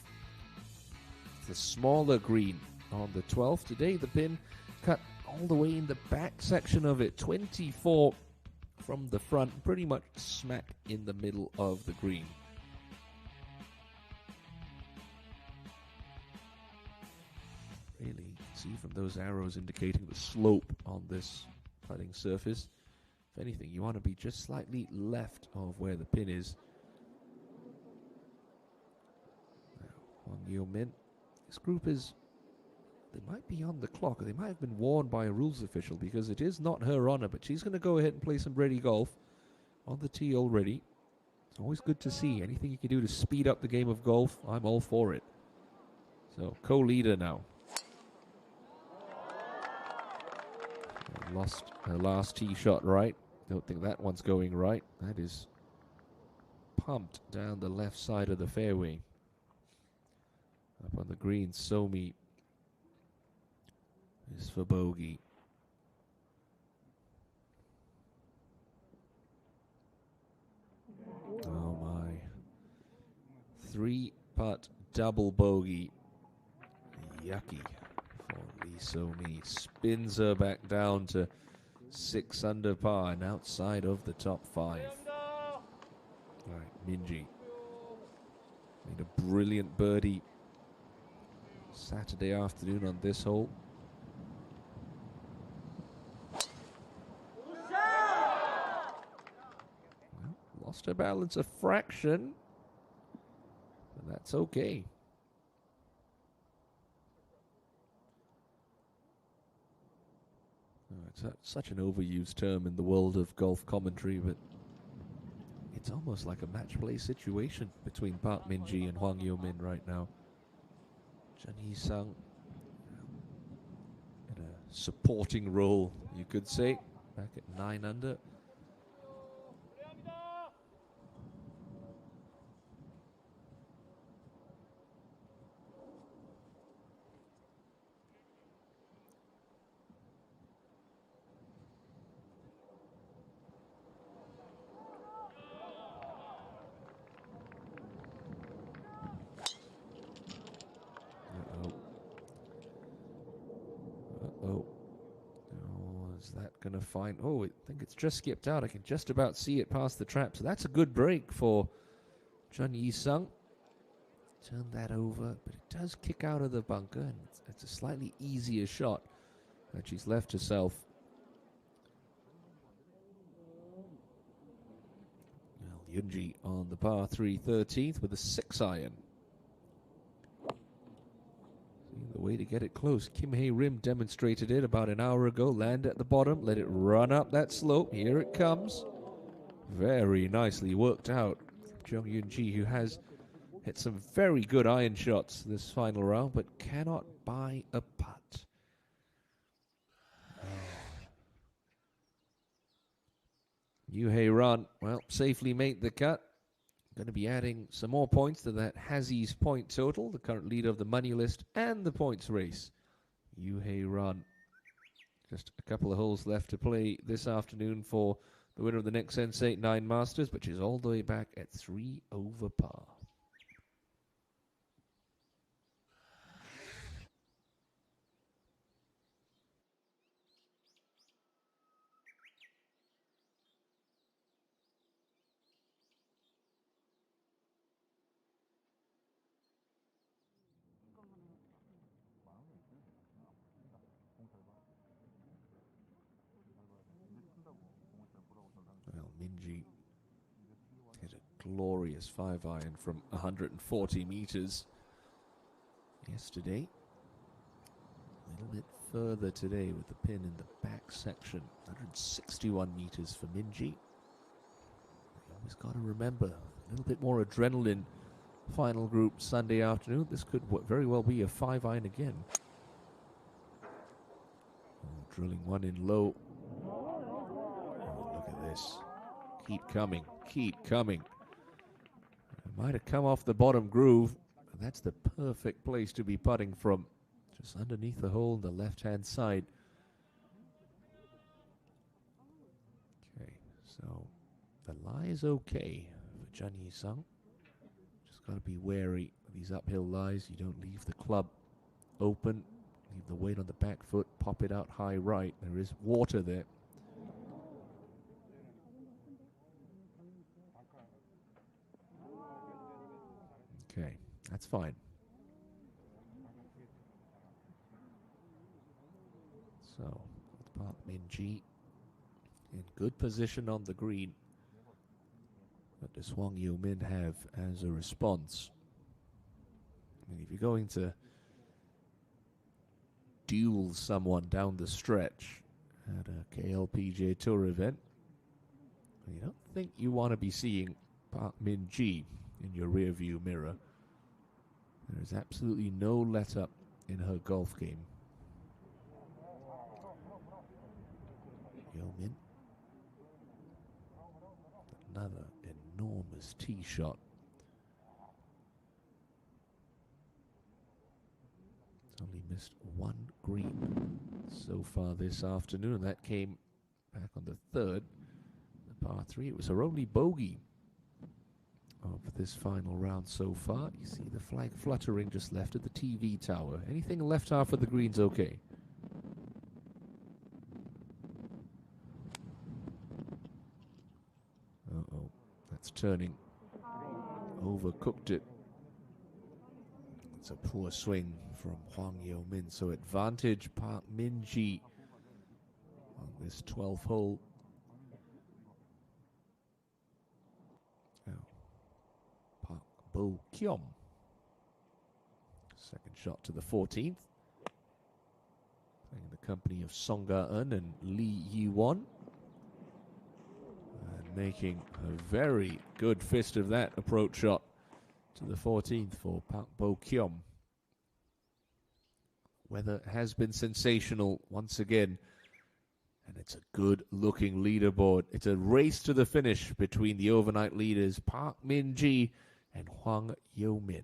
The smaller green on the 12th. Today the pin cut all the way in the back section of it. 24 from the front, pretty much smack in the middle of the green. Really see from those arrows indicating the slope on this putting surface. If anything, you want to be just slightly left of where the pin is. Now, Hwang Yeomin. This group is they might be on the clock, or they might have been warned by a rules official, because it is not her honor, but she's going to go ahead and play some ready golf on the tee already. It's always good to see. Anything you can do to speed up the game of golf, I'm all for it. So, co-leader now. Lost her last tee shot right. Don't think that one's going right. That is pumped down the left side of the fairway. Up on the green, Somi is for bogey. Oh my. 3-putt double bogey. Yucky for Lee Somi. Spins her back down to 6 under par and outside of the top 5. Right, Minji made a brilliant birdie Saturday afternoon on this hole. Well, lost her balance a fraction, but that's okay. It's such an overused term in the world of golf commentary, but it's almost like a match play situation between Park Min-ji and Hwang Yo-min right now. Chun Hee-sung in a supporting role, you could say, back at 9 under. Oh, is that going to find... Oh, I think it's just skipped out. I can just about see it past the trap. So that's a good break for Chun Hee-sung. Turn that over, but it does kick out of the bunker, and it's a slightly easier shot that she's left herself. Well, Yunji on the par 3 13th with a 6-iron. The way to get it close. Kim Hae-rim demonstrated it about an hour ago. Land at the bottom, let it run up that slope. Here it comes. Very nicely worked out. Jung Yoon-ji, who has hit some very good iron shots this final round, but cannot buy a putt. Yoo Hae-ran, well, safely made the cut. Going to be adding some more points to that Hazi's point total, the current leader of the money list and the points race. Yoo Hae-ran. Just a couple of holes left to play this afternoon for the winner of the next Sensate 9 Masters, but she's all the way back at 3 over par. Well, Minji hit a glorious 5-iron from 140 meters yesterday. A little bit further today with the pin in the back section. 161 meters for Minji. You always got to remember, a little bit more adrenaline final group Sunday afternoon. This could very well be a 5-iron again. Oh, drilling one in low. Oh, look at this. Keep coming, keep coming. It might have come off the bottom groove, and that's the perfect place to be putting from. Just underneath the hole on the left-hand side. Okay, so the lie is okay for Chun Hee-sung. Just got to be wary of these uphill lies. You don't leave the club open. Leave the weight on the back foot. Pop it out high right. There is water there. Okay, that's fine. So, Park Min-ji in good position on the green. What does Hwang Yo-min have as a response? I mean, if you're going to duel someone down the stretch at a KLPGA Tour event, you don't think you want to be seeing Park Min-ji in your rearview mirror. There is absolutely no let-up in her golf game. Yeomin. Another enormous tee shot. It's only missed one green so far this afternoon, and that came back on the third, the par 3. It was her only bogey of this final round so far. You see the flag fluttering just left of the TV tower. Anything left half of the green's okay. Uh-oh, that's turning. Overcooked it. It's a poor swing from Hwang Yeomin. So advantage Park Min-ji on this 12th hole. Now, Park Bo-kyum. Second shot to the 14th. Playing in the company of Song Ga-eun and Lee Yi-won. And making a very good fist of that approach shot to the 14th for Park Bo-kyum. Weather has been sensational once again, and it's a good-looking leaderboard. It's a race to the finish between the overnight leaders Park Min-ji and Hwang Yeomin.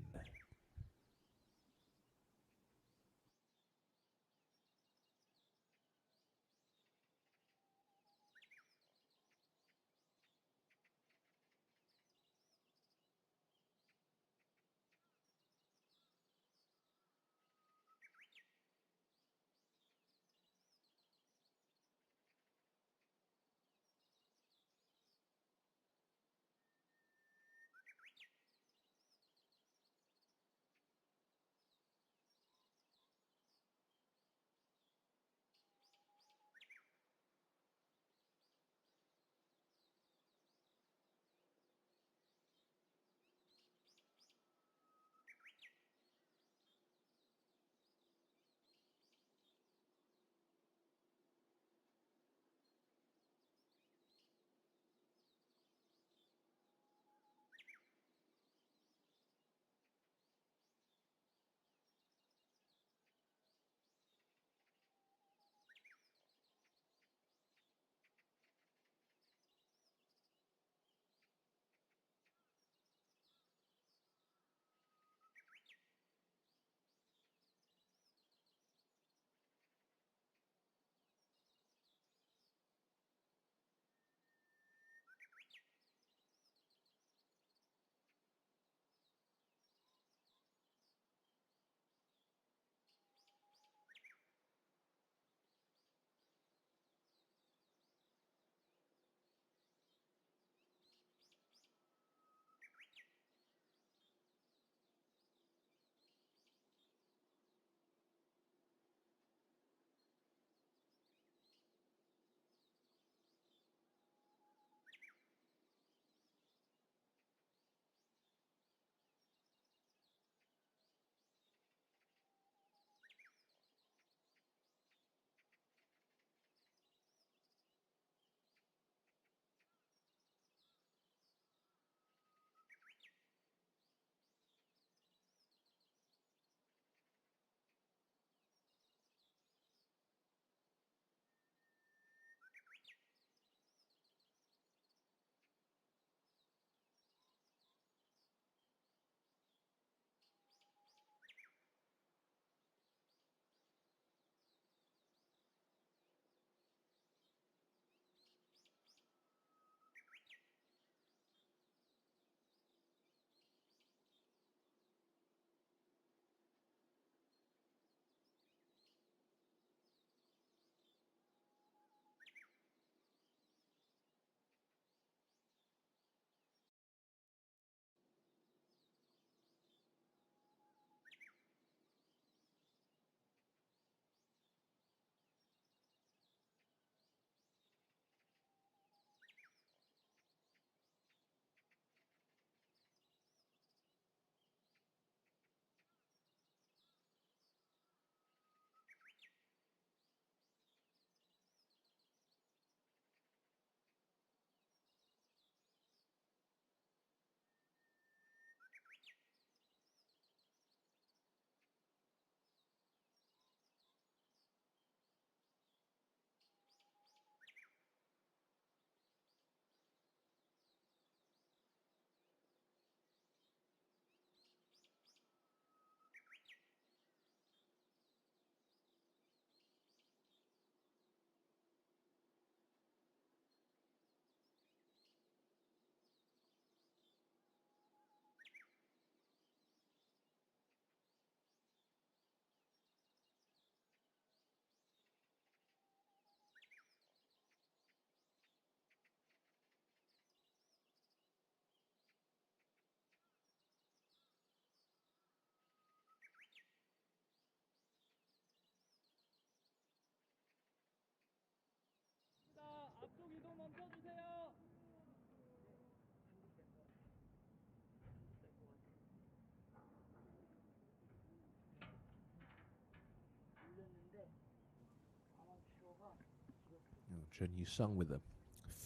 Chen Yu-sung with a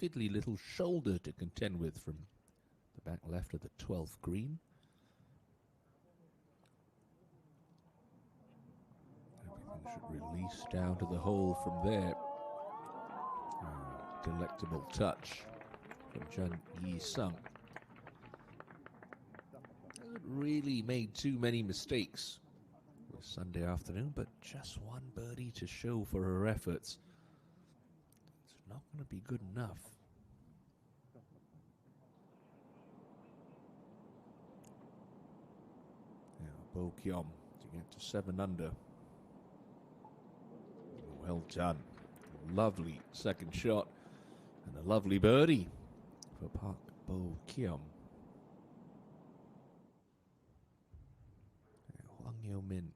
fiddly little shoulder to contend with from the back left of the 12th green. Everything should release down to the hole from there. Delectable touch from Chen Yu-sung. Hasn't really made too many mistakes this Sunday afternoon, but just one birdie to show for her efforts. It's not going to be good enough. Bo Kyom to get to 7 under. Well done. Lovely second shot and a lovely birdie for Park Bo Kyom. Hwang Yo-min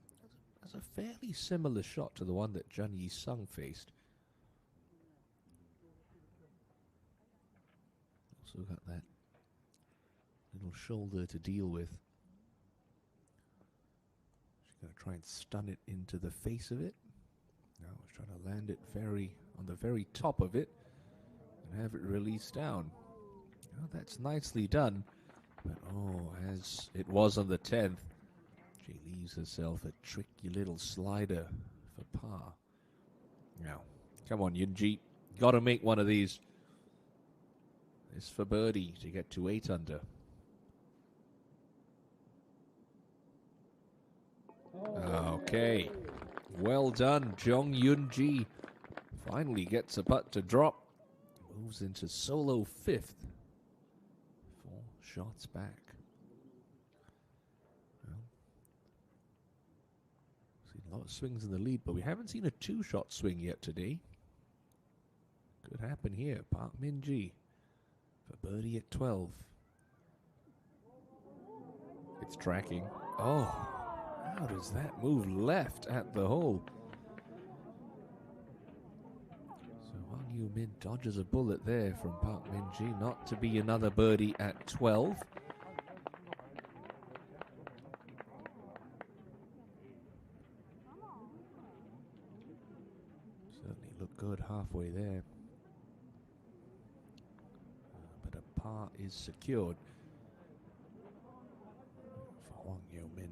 has a fairly similar shot to the one that Chen Yu-sung faced. Also got that little shoulder to deal with. She's going to try and stun it into the face of it. Now she's trying to land it on the very top of it and have it release down. Oh, that's nicely done. But as it was on the 10th, she leaves herself a tricky little slider for par. Now, come on, Yunji. Got to make one of these. This for birdie to get to 8 under. Okay. Well done, Jong Yun-ji. Finally gets a putt to drop. Moves into solo 5th. 4 shots back. Well, seen a lot of swings in the lead, but we haven't seen a 2-shot swing yet today. Could happen here. Park Min-ji for birdie at 12. It's tracking. Oh. How does that move left at the hole? So Hwang Yo-min dodges a bullet there from Park Min-ji, not to be another birdie at 12. Certainly looked good halfway there. But a par is secured for Hwang Yo-min.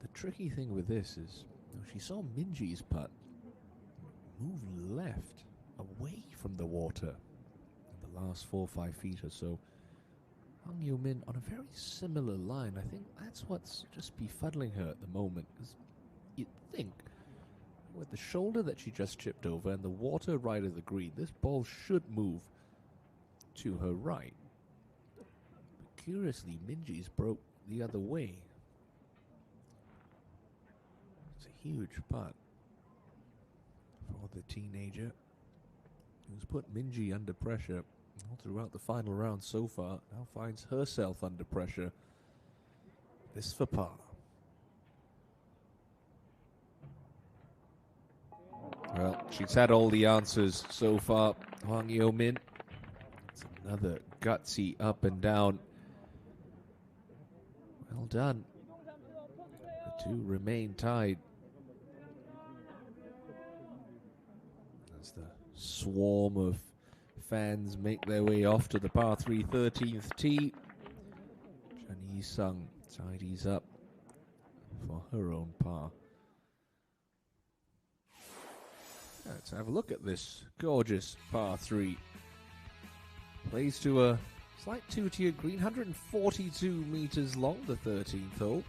The tricky thing with this is, she saw Minji's putt move left away from the water in the last 4 or 5 feet or so. Hwang Yo-min on a very similar line. I think that's what's just befuddling her at the moment. Because you'd think, with the shoulder that she just chipped over and the water right of the green, this ball should move to her right. But curiously, Minji's broke the other way. Huge putt for the teenager who's put Minji under pressure all throughout the final round so far. Now finds herself under pressure. This for par. Well, she's had all the answers so far, Hwang Yo-min. It's another gutsy up and down. Well done. The two remain tied. The swarm of fans make their way off to the par 3 13th tee. Chen Yu-sung tidies up for her own par. Let's have a look at this gorgeous par 3. Plays to a slight 2-tier green, 142 meters long, the 13th hole.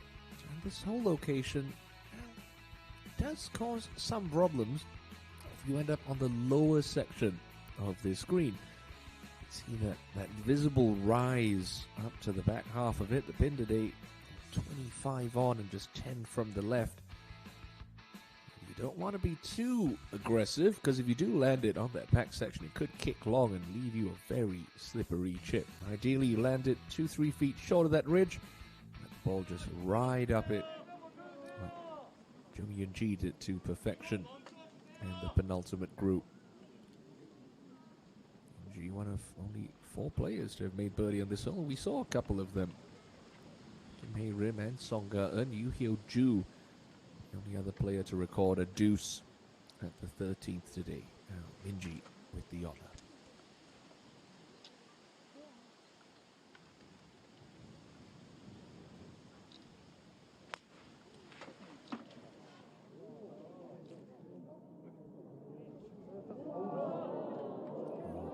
And this whole location does cause some problems. You end up on the lower section of this green. See that visible rise up to the back half of it. The pin today, 25 on and just 10 from the left. You don't want to be too aggressive, because if you do land it on that back section, it could kick long and leave you a very slippery chip. Ideally, you land it 2-3 feet short of that ridge. Let the ball just ride up it. Jung Yun-ji did to perfection. And the penultimate group. G, one of only 4 players to have made birdie on this hole. We saw a couple of them. Kim Hae-rim and Song Ga-eun, Yu Hyo-ju only other player to record a deuce at the 13th today. Now Minji with the honor.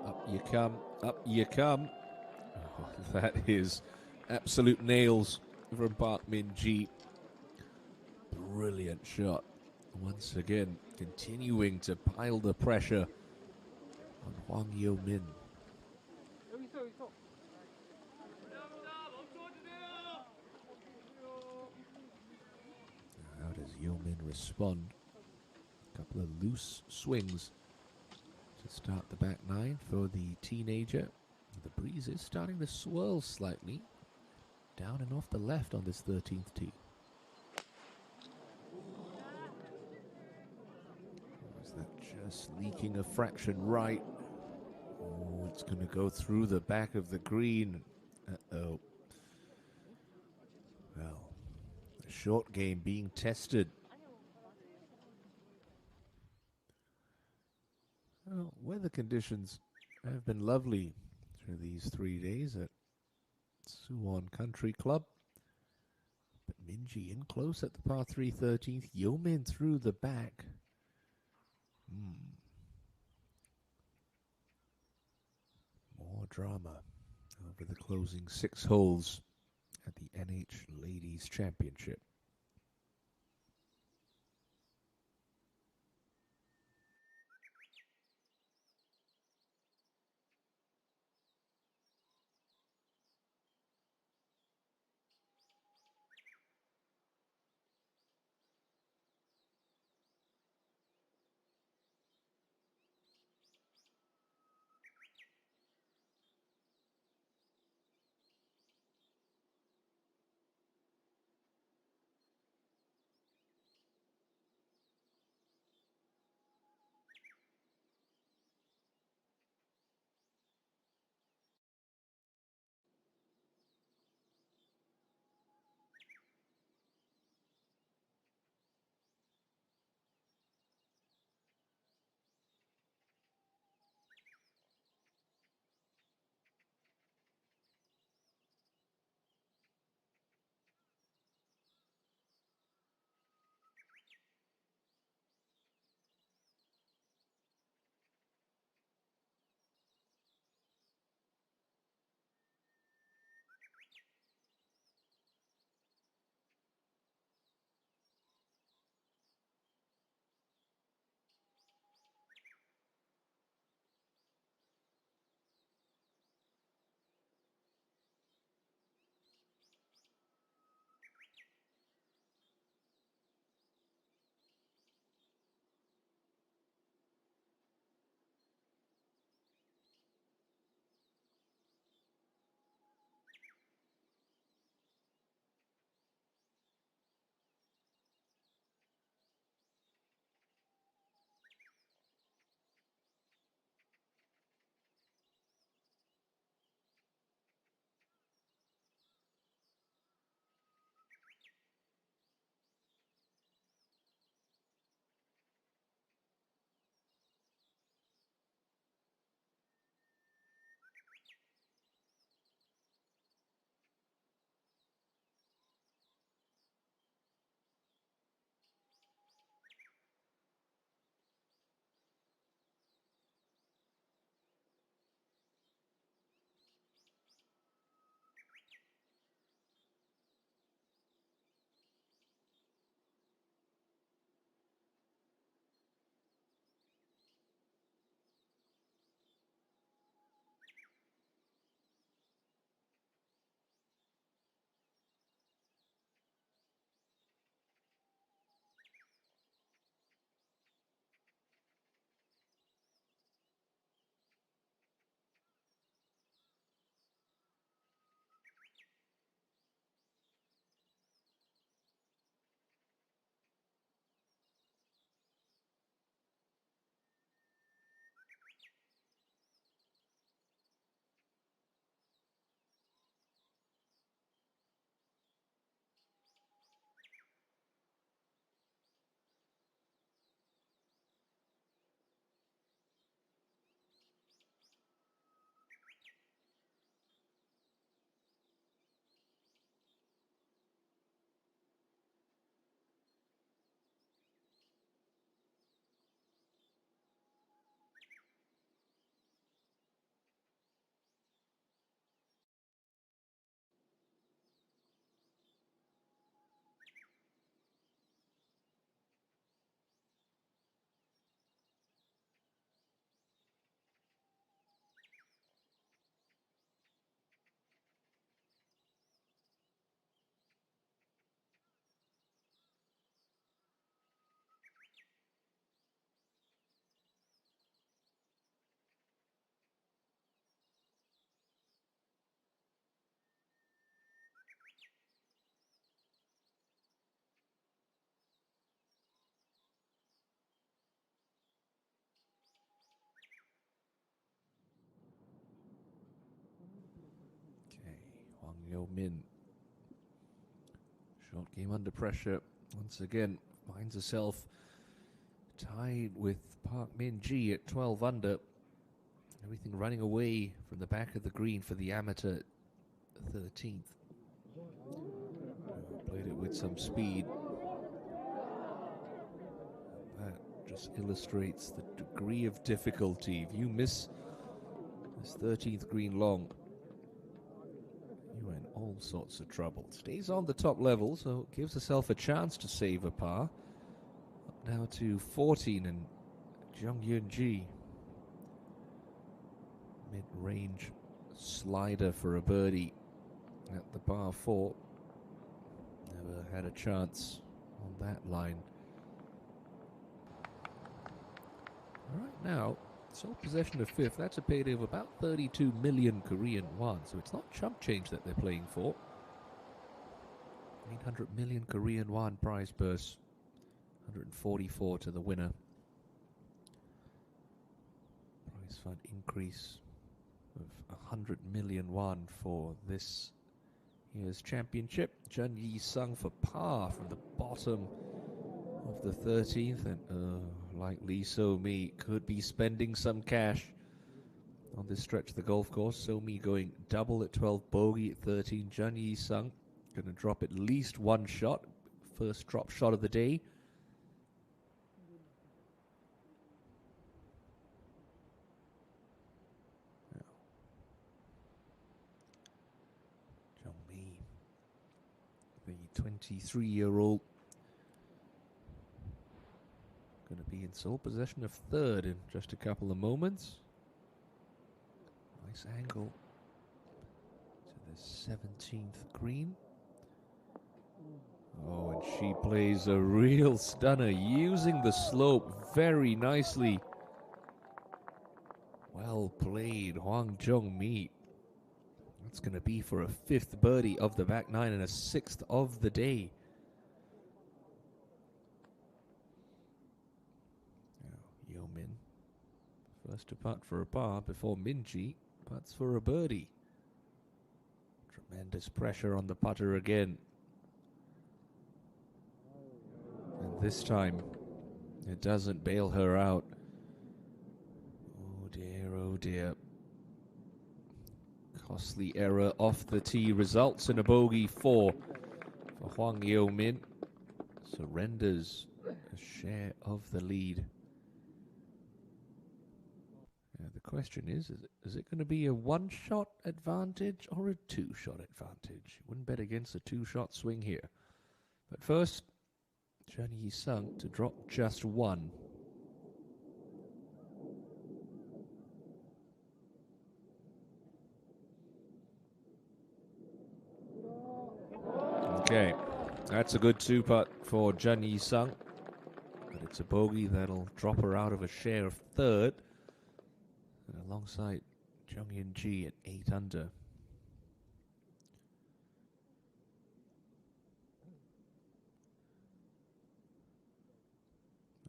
Up you come, up you come. Oh, that is absolute nails from Park Min-ji. Brilliant shot. Once again, continuing to pile the pressure on Hwang Yo-min. How does Yo-min respond? A couple of loose swings to start the back nine for the teenager. The breeze is starting to swirl slightly down and off the left on this 13th tee. Is that just leaking a fraction right? Oh, it's going to go through the back of the green. Uh-oh. Well, the short game being tested. Well, weather conditions have been lovely through these 3 days at Suwon Country Club. But Minji in close at the par 3 13th. Yo-min through the back. More drama over the closing 6 holes at the NH Ladies Championship. Yeo Min. Short game under pressure. Once again, finds herself tied with Park Min-ji at 12 under. Everything running away from the back of the green for the amateur 13th. Played it with some speed. That just illustrates the degree of difficulty. If you miss this 13th green long, you're in all sorts of trouble. Stays on the top level, so gives herself a chance to save a par. Up now to 14, and Jung Yoon-ji. Mid-range slider for a birdie at the par 4. Never had a chance on that line. All right, now, sole possession of 5th. That's a payday of about 32 million Korean won. So it's not chump change that they're playing for. 800 million Korean won prize purse. 144 to the winner. Prize fund increase of 100 million won for this year's championship. Jun Yi-sung for par from the bottom of the 13th, and like Lee So-mi, could be spending some cash on this stretch of the golf course. So-mi going double at 12, bogey at 13. Jun Yi-sung going to drop at least one shot. First drop shot of the day. The 23-year-old going to be in sole possession of 3rd in just a couple of moments. Nice angle to the 17th green. Oh, and she plays a real stunner, using the slope very nicely. Well played, Hwang Jung-mi. That's going to be for a 5th birdie of the back 9 and a 6th of the day. Yeo Min, first to putt for a par before Min-ji putts for a birdie. Tremendous pressure on the putter again. And this time, it doesn't bail her out. Oh dear, oh dear. Costly error off the tee results in a bogey 4 for Hwang Yeo Min. Surrenders a share of the lead. Now the question is it going to be a 1-shot advantage or a 2-shot advantage? You wouldn't bet against a 2-shot swing here. But first, Jun Yi-sung to drop just 1. Okay, that's a good 2-putt for Jun Yi-sung, but it's a bogey that'll drop her out of a share of 3rd, and alongside Jung Yoon-ji at 8 under.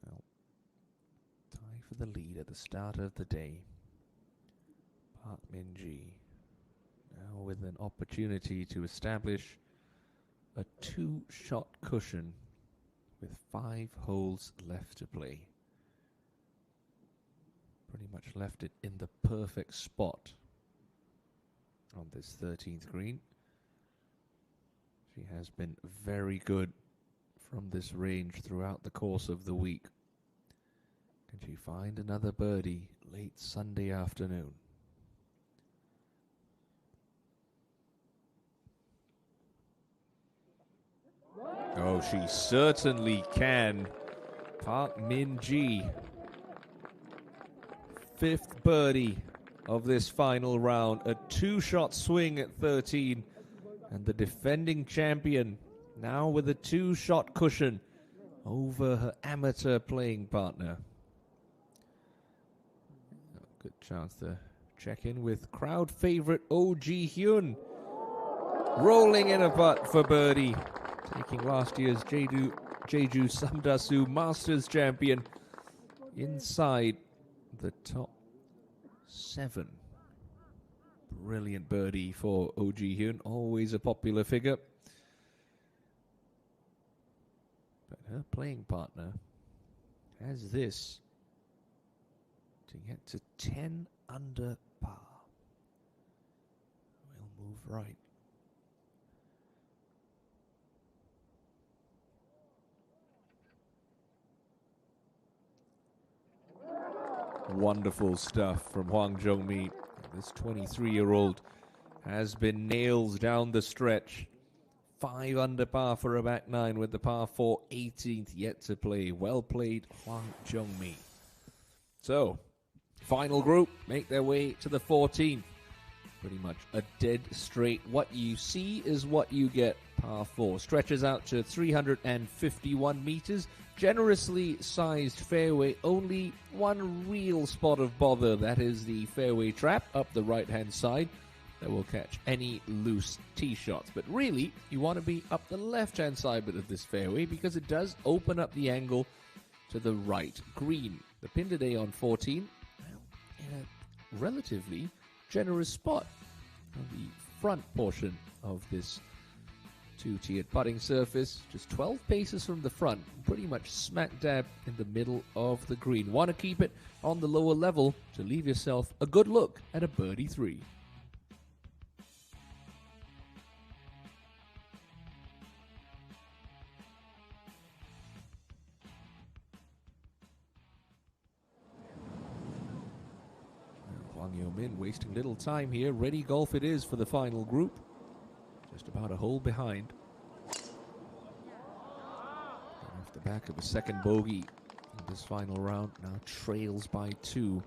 Well, tie for the lead at the start of the day. Park Min-ji now with an opportunity to establish a 2-shot cushion with 5 holes left to play. Pretty much left it in the perfect spot on this 13th green. She has been very good from this range throughout the course of the week. Can she find another birdie late Sunday afternoon? Oh, she certainly can. Park Min-ji. 5th birdie of this final round. A 2-shot swing at 13. And the defending champion now with a 2-shot cushion over her amateur playing partner. Good chance to check in with crowd favorite Oh Ji-hyun. Rolling in a putt for birdie. Taking last year's Jeju Samdasu Masters champion inside the top 7. Brilliant birdie for OG Hyun, always a popular figure. But her playing partner has this to get to 10 under par. We'll move right. Wonderful stuff from Hwang Jung-mi. This 23-year-old has been nails down the stretch. 5 under par for a back nine with the par 4 18th yet to play. Well played, Hwang Jung-mi. So, final group make their way to the 14th. Pretty much a dead straight. What you see is what you get. Par 4 stretches out to 351 meters. Generously sized fairway. Only one real spot of bother. That is the fairway trap up the right-hand side. That will catch any loose tee shots. But really, you want to be up the left-hand side of this fairway because it does open up the angle to the right green. The pin today on 14, well, in a relatively generous spot on the front portion of this two-tiered putting surface. Just 12 paces from the front, pretty much smack dab in the middle of the green. Want to keep it on the lower level to leave yourself a good look at a birdie 3. Hwang Yo-min wasting little time here. Ready golf it is for the final group. Just about a hole behind. And off the back of a second bogey in this final round. Now trails by 2.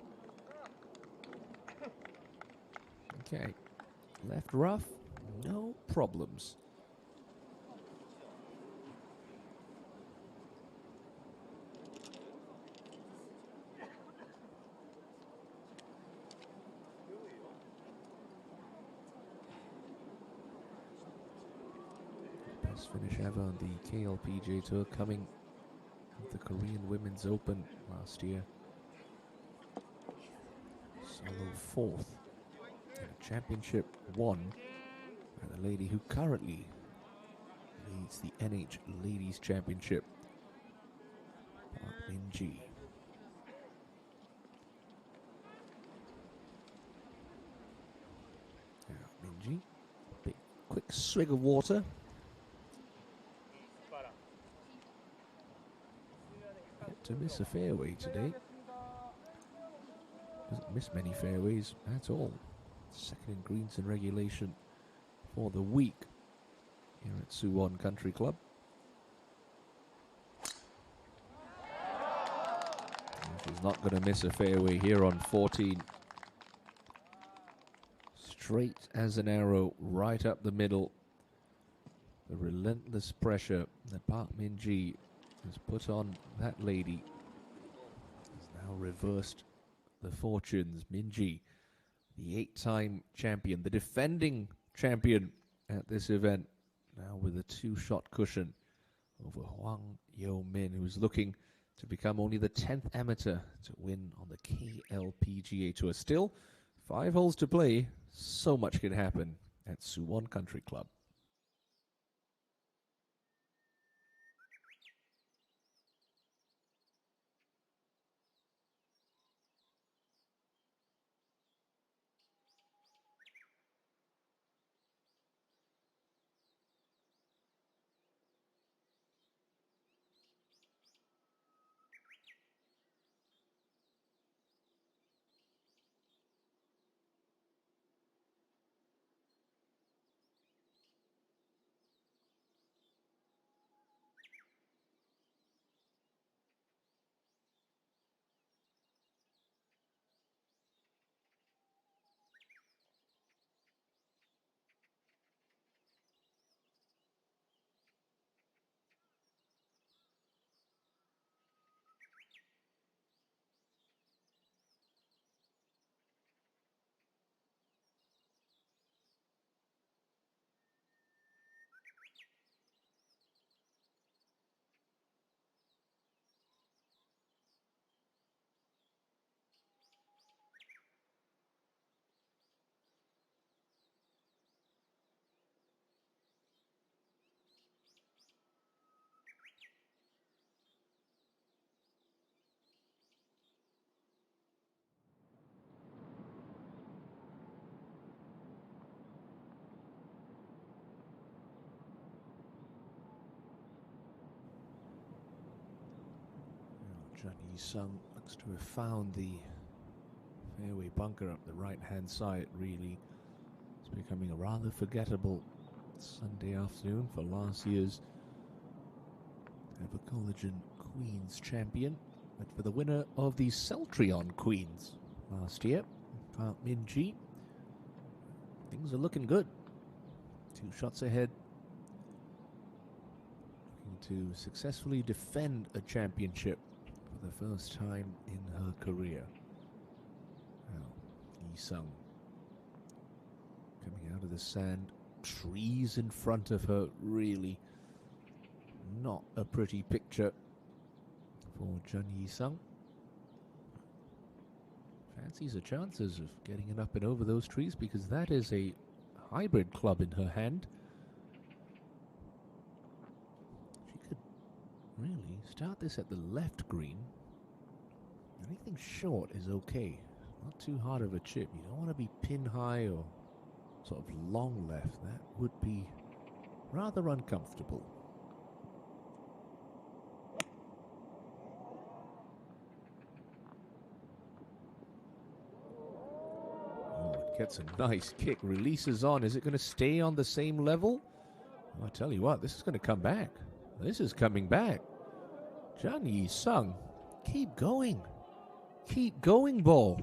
Okay. Left rough. No problems. Best finish ever on the KLPGA Tour, coming with the Korean Women's Open last year. Solo 4th in a championship won by the lady who currently leads the NH Ladies Championship, ENG. ENG, big quick swig of water. To miss a fairway today. Doesn't miss many fairways at all. Second in greens in regulation for the week here at Suwon Country Club. And she's not going to miss a fairway here on 14. Straight as an arrow, right up the middle. The relentless pressure that Park Min-ji has put on that lady has now reversed the fortunes. Min-ji, the 8-time champion, the defending champion at this event, now with a 2-shot cushion over Hwang Yo-min, who's looking to become only the 10th amateur to win on the KLPGA Tour. Still 5 holes to play. So much can happen at Suwon Country Club. Jun Yi-sung looks to have found the fairway bunker up the right-hand side, really. It's becoming a rather forgettable Sunday afternoon for last year's Evercollagen Queens champion. But for the winner of the Celtrion Queens last year, Park Min-ji, things are looking good. 2 shots ahead. Looking to successfully defend a championship for the first time in her career. Now, Yi-sung coming out of the sand. Trees in front of her, really not a pretty picture for Jun Yi-sung. Fancies her chances of getting it up and over those trees, because that is a hybrid club in her hand. She could really start this at the left green. Anything short is okay. Not too hard of a chip. You don't want to be pin high or sort of long left. That would be rather uncomfortable. Gets a nice kick, releases on. Is it going to stay on the same level? I tell you what, this is going to come back. This is coming back. Jun Yi-sung, keep going. Keep going, ball.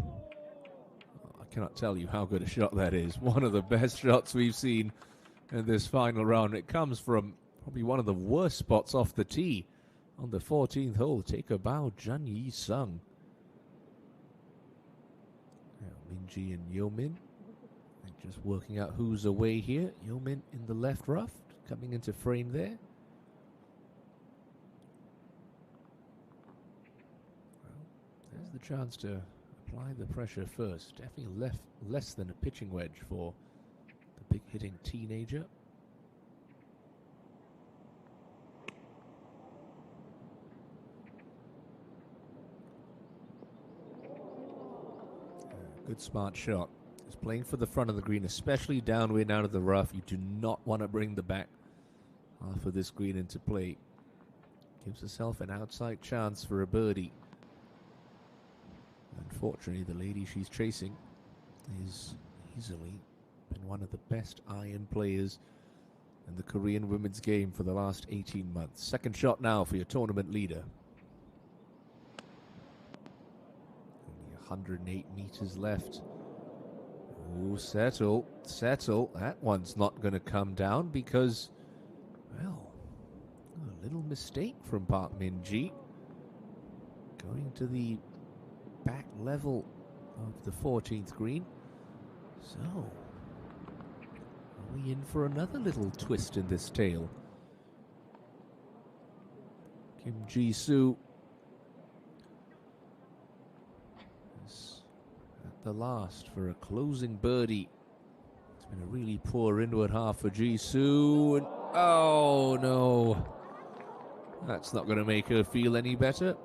I cannot tell you how good a shot that is. One of the best shots we've seen in this final round. It comes from probably one of the worst spots off the tee on the 14th hole. Take a bow, Jun Yi-sung. Min-ji and Yeomin just working out who's away here. Yeomin in the left rough, coming into frame there. Well, there's the chance to apply the pressure first. Definitely less than a pitching wedge for the big hitting teenager. Good smart shot. He's playing for the front of the green, especially downwind out of the rough. You do not want to bring the back half of this green into play. Gives herself an outside chance for a birdie. Unfortunately, the lady she's chasing is easily been one of the best iron players in the Korean women's game for the last 18 months. Second shot now for your tournament leader. 108 meters left. Oh, settle. That one's not going to come down because, well, a little mistake from Park Min-ji. Going to the back level of the 14th green. So, are we in for another little twist in this tale? Kim Ji-soo the last for a closing birdie. It's been a really poor inward half for Ji-soo. And oh no, that's not going to make her feel any better.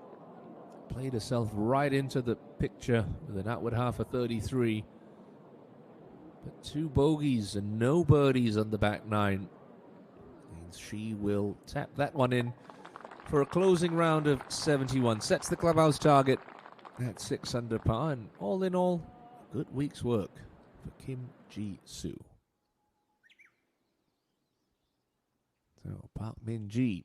Played herself right into the picture with an outward half of 33. But 2 bogeys and no birdies on the back 9. Means she will tap that one in for a closing round of 71. Sets the clubhouse target at 6 under par, and all in all, good week's work for Kim Ji-soo. So Park Min-ji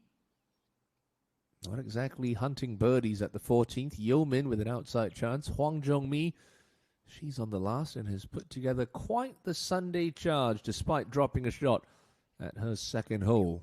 not exactly hunting birdies at the 14th. Yeomin with an outside chance. Hwang Jong-mi, she's on the last and has put together quite the Sunday charge despite dropping a shot at her second hole.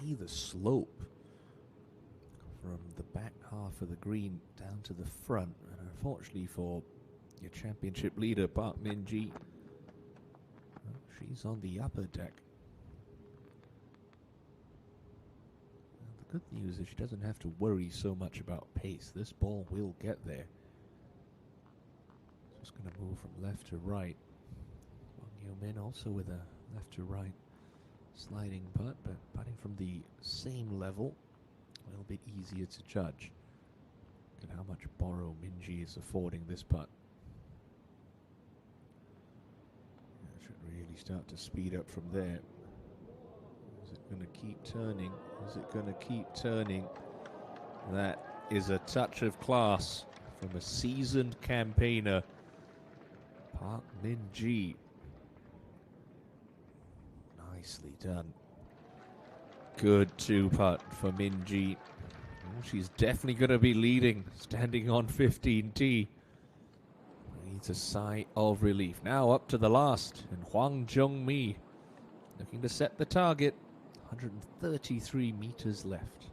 see the slope from the back half of the green down to the front. And unfortunately for your championship leader, Park Min-ji, well, she's on the upper deck. And the good news is she doesn't have to worry so much about pace. This ball will get there. Just going to move from left to right. Wang Yo-min also with a left to right sliding putt, but putting from the same level, a little bit easier to judge. Look at how much borrow Min-ji is affording this putt. Yeah, should really start to speed up from there. Is it going to keep turning? Is it going to keep turning? That is a touch of class from a seasoned campaigner, Park Min-ji. Nicely done. Good two-putt for Min-ji. Oh, she's definitely going to be leading, standing on 15T. Needs a sigh of relief. Now up to the last, and Hwang Jung-mi looking to set the target. 133 meters left.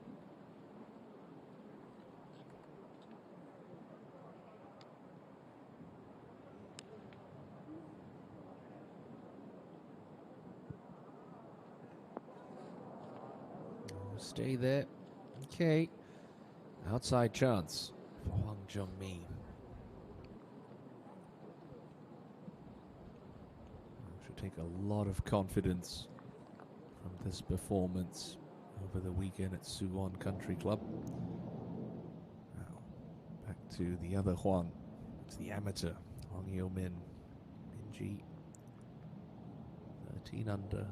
Stay there. Okay. Outside chance for Hwang Jung-mi. Should take a lot of confidence from this performance over the weekend at Suwon Country Club. Now, back to the other Hwang. It's the amateur, Hwang Yo-min. Min-ji, 13 under,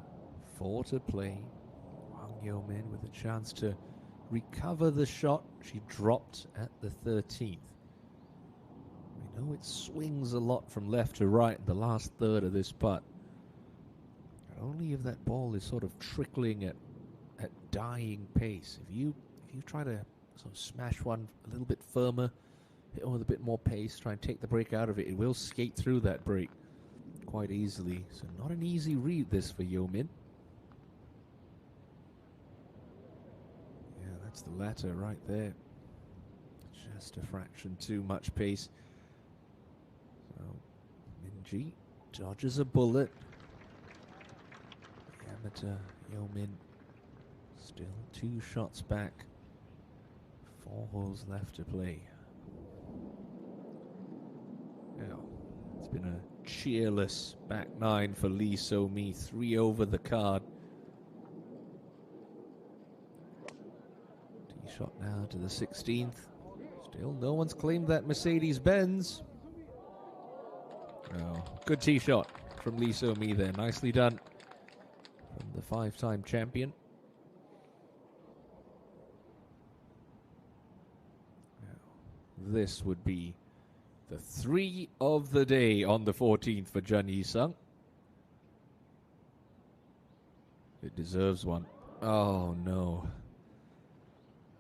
4 to play. Hwang Yo-min with a chance to recover the shot she dropped at the 13th. We know it swings a lot from left to right in the last third of this putt. But only if that ball is sort of trickling at dying pace. If you try to sort of smash one a little bit firmer, hit one with a bit more pace, try and take the break out of it, it will skate through that break quite easily. So not an easy read this for Yo-min. That's the latter right there. Just a fraction too much pace. So Min-ji dodges a bullet. The amateur Yo-min still 2 shots back. 4 holes left to play. Now, it's been a cheerless back 9 for Lee So-mi. 3 over the card. Shot now to the 16th. Still no one's claimed that Mercedes-Benz. Oh, good tee shot from Lee So-mi there. Nicely done from the 5-time champion. Now, this would be the 3 of the day on the 14th for Jun Yi-sung. It deserves one. Oh no.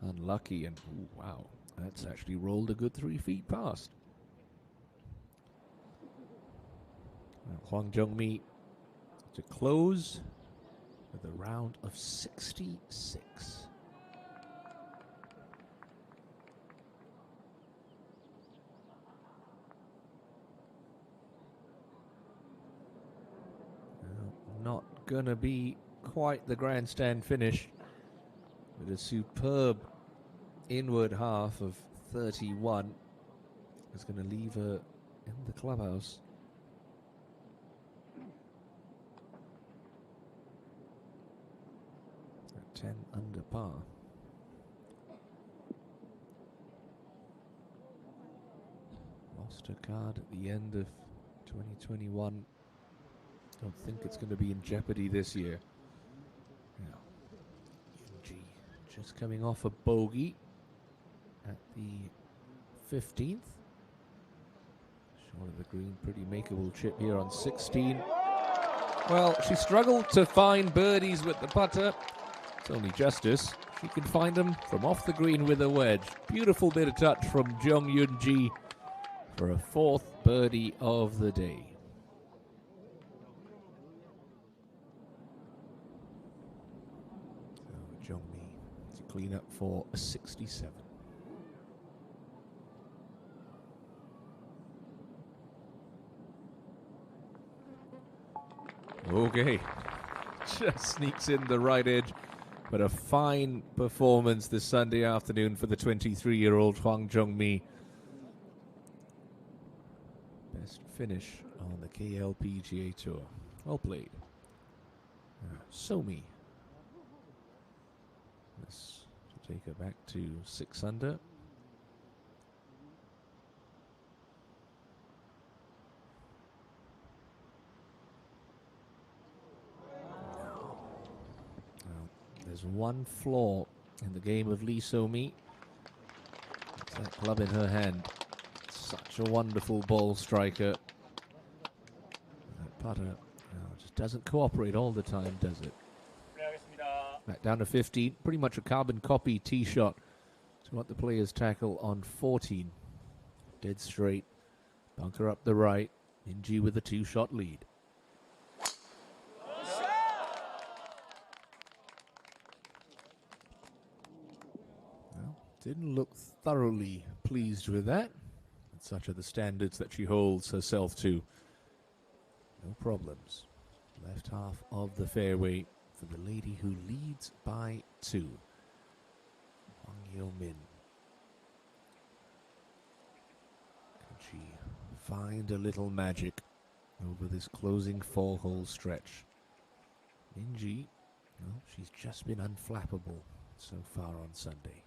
Unlucky, and ooh, wow, that's actually rolled a good 3 feet past. Hwang Jung-mi to close with a round of 66. Not gonna be quite the grandstand finish, but a superb inward half of 31 is going to leave her in the clubhouse. At 10 under par. Lost her card at the end of 2021. Don't think it's going to be in jeopardy this year. Now, ENG just coming off a bogey at the 15th. Short of the green, pretty makeable chip here on 16. Well, she struggled to find birdies with the putter. It's only justice. She can find them from off the green with a wedge. Beautiful bit of touch from Jung Yoon-ji for a 4th birdie of the day. So clean up for a 67. Okay, just sneaks in the right edge, but a fine performance this Sunday afternoon for the 23-year-old Hwang Jung-mi. Best finish on the KLPGA Tour. Well played. Somi. This to take her back to 6 under. There's one flaw in the game of Lee So-mi. It's that club in her hand. Such a wonderful ball striker. That putter just doesn't cooperate all the time, does it? Back down to 15. Pretty much a carbon copy tee shot to what the players tackle on 14. Dead straight. Bunker up the right. ENG with a 2-shot lead. Didn't look thoroughly pleased with that. And such are the standards that she holds herself to. No problems. Left half of the fairway for the lady who leads by 2. Hwang Yo-min. Can she find a little magic over this closing 4-hole stretch? ENG, well, she's just been unflappable so far on Sunday.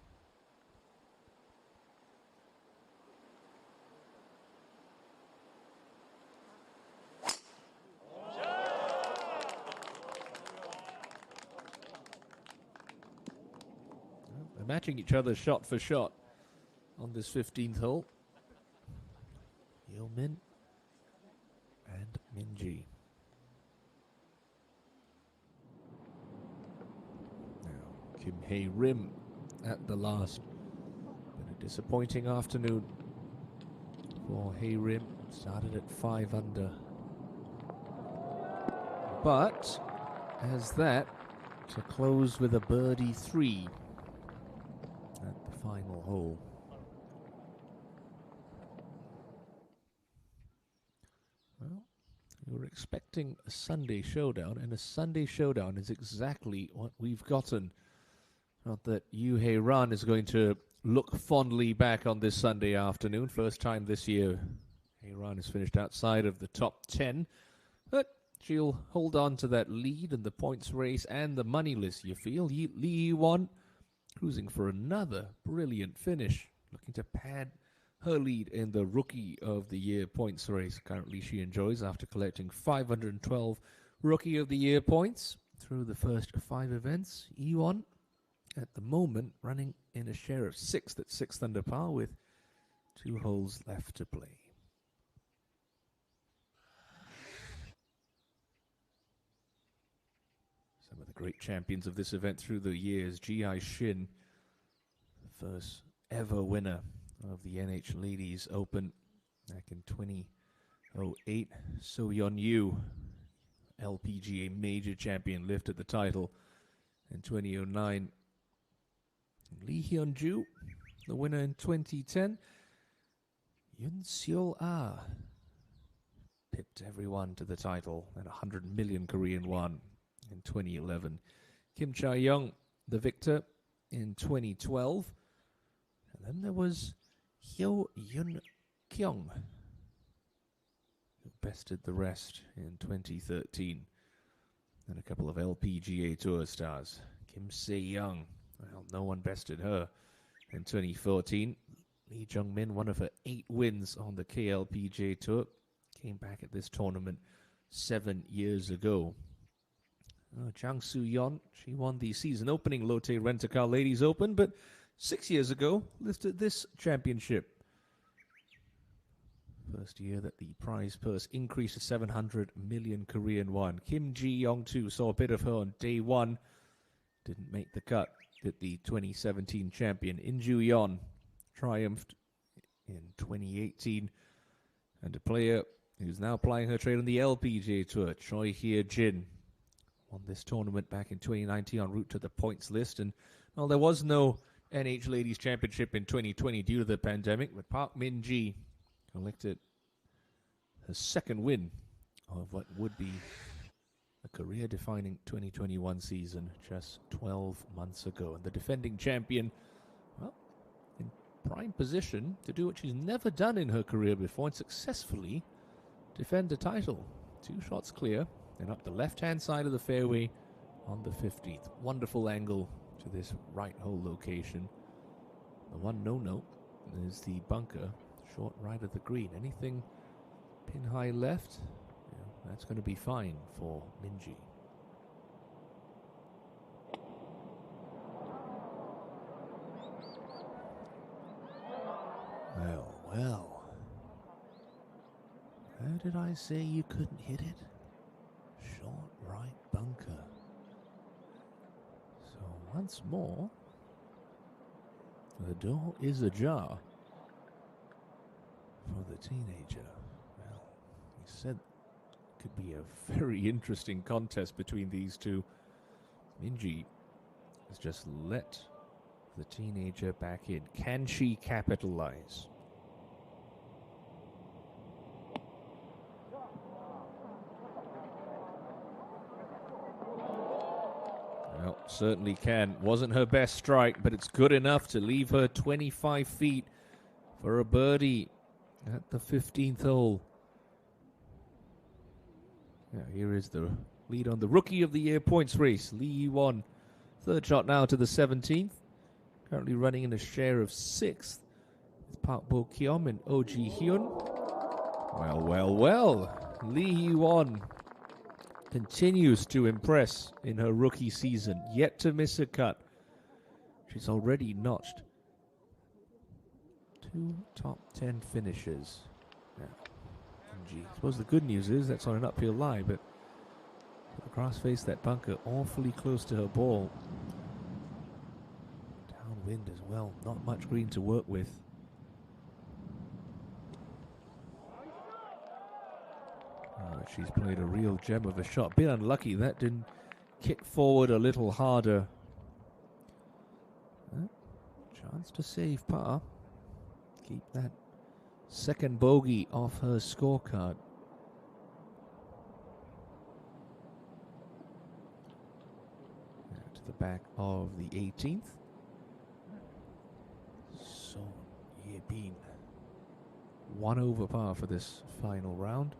They're matching each other shot for shot on this 15th hole. Yo-min and ENG. Now Kim Hae-rim at the last. Been a disappointing afternoon for Hae-rim. Started at 5 under. But has that to close with a birdie 3 at the final hole. Well, we were expecting a Sunday showdown, and a Sunday showdown is exactly what we've gotten. Not that Yoo Hae-ran is going to look fondly back on this Sunday afternoon. First time this year Hae-ran has finished outside of the top 10. But she'll hold on to that lead in the points race and the money list, you feel. Lee Yi-won cruising for another brilliant finish, looking to pad her lead in the Rookie of the Year points race. Currently she enjoys after collecting 512 Rookie of the Year points through the first 5 events. Yi-won at the moment running in a share of 6th at 6th under par with 2 holes left to play. Some of the great champions of this event through the years. Ji-hye Shin, first ever winner of the NH Ladies Open back in 2008. So Yeon-yu, LPGA major champion, lifted the title in 2009. Lee Hyun-ju, the winner in 2010. Yoon Seol-ah pipped everyone to the title at 100 million Korean won in 2011. Kim Cha-young, the victor in 2012. And then there was Hyo Yoon-kyung, who bested the rest in 2013. And a couple of LPGA Tour stars. Kim Se-young, well, no one bested her in 2014. Lee Jung-min, one of her 8 wins on the KLPGA Tour, came back at this tournament 7 years ago. Jang Soo-yeon, she won the season opening Lotte Rent-A-Car Ladies Open, but 6 years ago lifted this championship. First year that the prize purse increased to 700 million Korean won. Kim Ji-young too saw a bit of her on day 1. Didn't make the cut. That the 2017 champion In Joo-yeon triumphed in 2018. And a player who's now plying her trade on the LPGA Tour, Choi Hye-jin, won this tournament back in 2019 en route to the points list. And Well, there was no NH Ladies Championship in 2020 due to the pandemic, but Park Min-ji collected her second win of what would be a career-defining 2021 season just 12 months ago. And the defending champion, well, in prime position to do what she's never done in her career before and successfully defend the title. 2 shots clear and up the left-hand side of the fairway on the 15th. Wonderful angle to this right hole location. The one no-no is the bunker, short right of the green. Anything pin high left, yeah, that's going to be fine for Min-ji. Well. How did I say you couldn't hit it? Short right bunker. So once more, the door is ajar for the teenager. Well, he said it could be a very interesting contest between these two. Min-ji has just let the teenager back in. Can she capitalize? Well, certainly can. Wasn't her best strike, but it's good enough to leave her 25 feet for a birdie at the 15th hole. Yeah, here is the lead on the Rookie of the Year points race. Lee Yi-won, third shot now to the 17th. Currently running in a share of 6th with Park Bo-kyum and Oh Ji-hyun. Well. Lee Yi-won continues to impress in her rookie season, yet to miss a cut. She's already notched 2 top 10 finishes. Now, I suppose the good news is that's on an uphill lie, but the cross-face that bunker awfully close to her ball. Downwind as well, not much green to work with. She's played a real gem of a shot. Bit unlucky that didn't kick forward a little harder. Chance to save par. Keep that second bogey off her scorecard. To the back of the 18th. So Ye-bin 1 over par for this final round.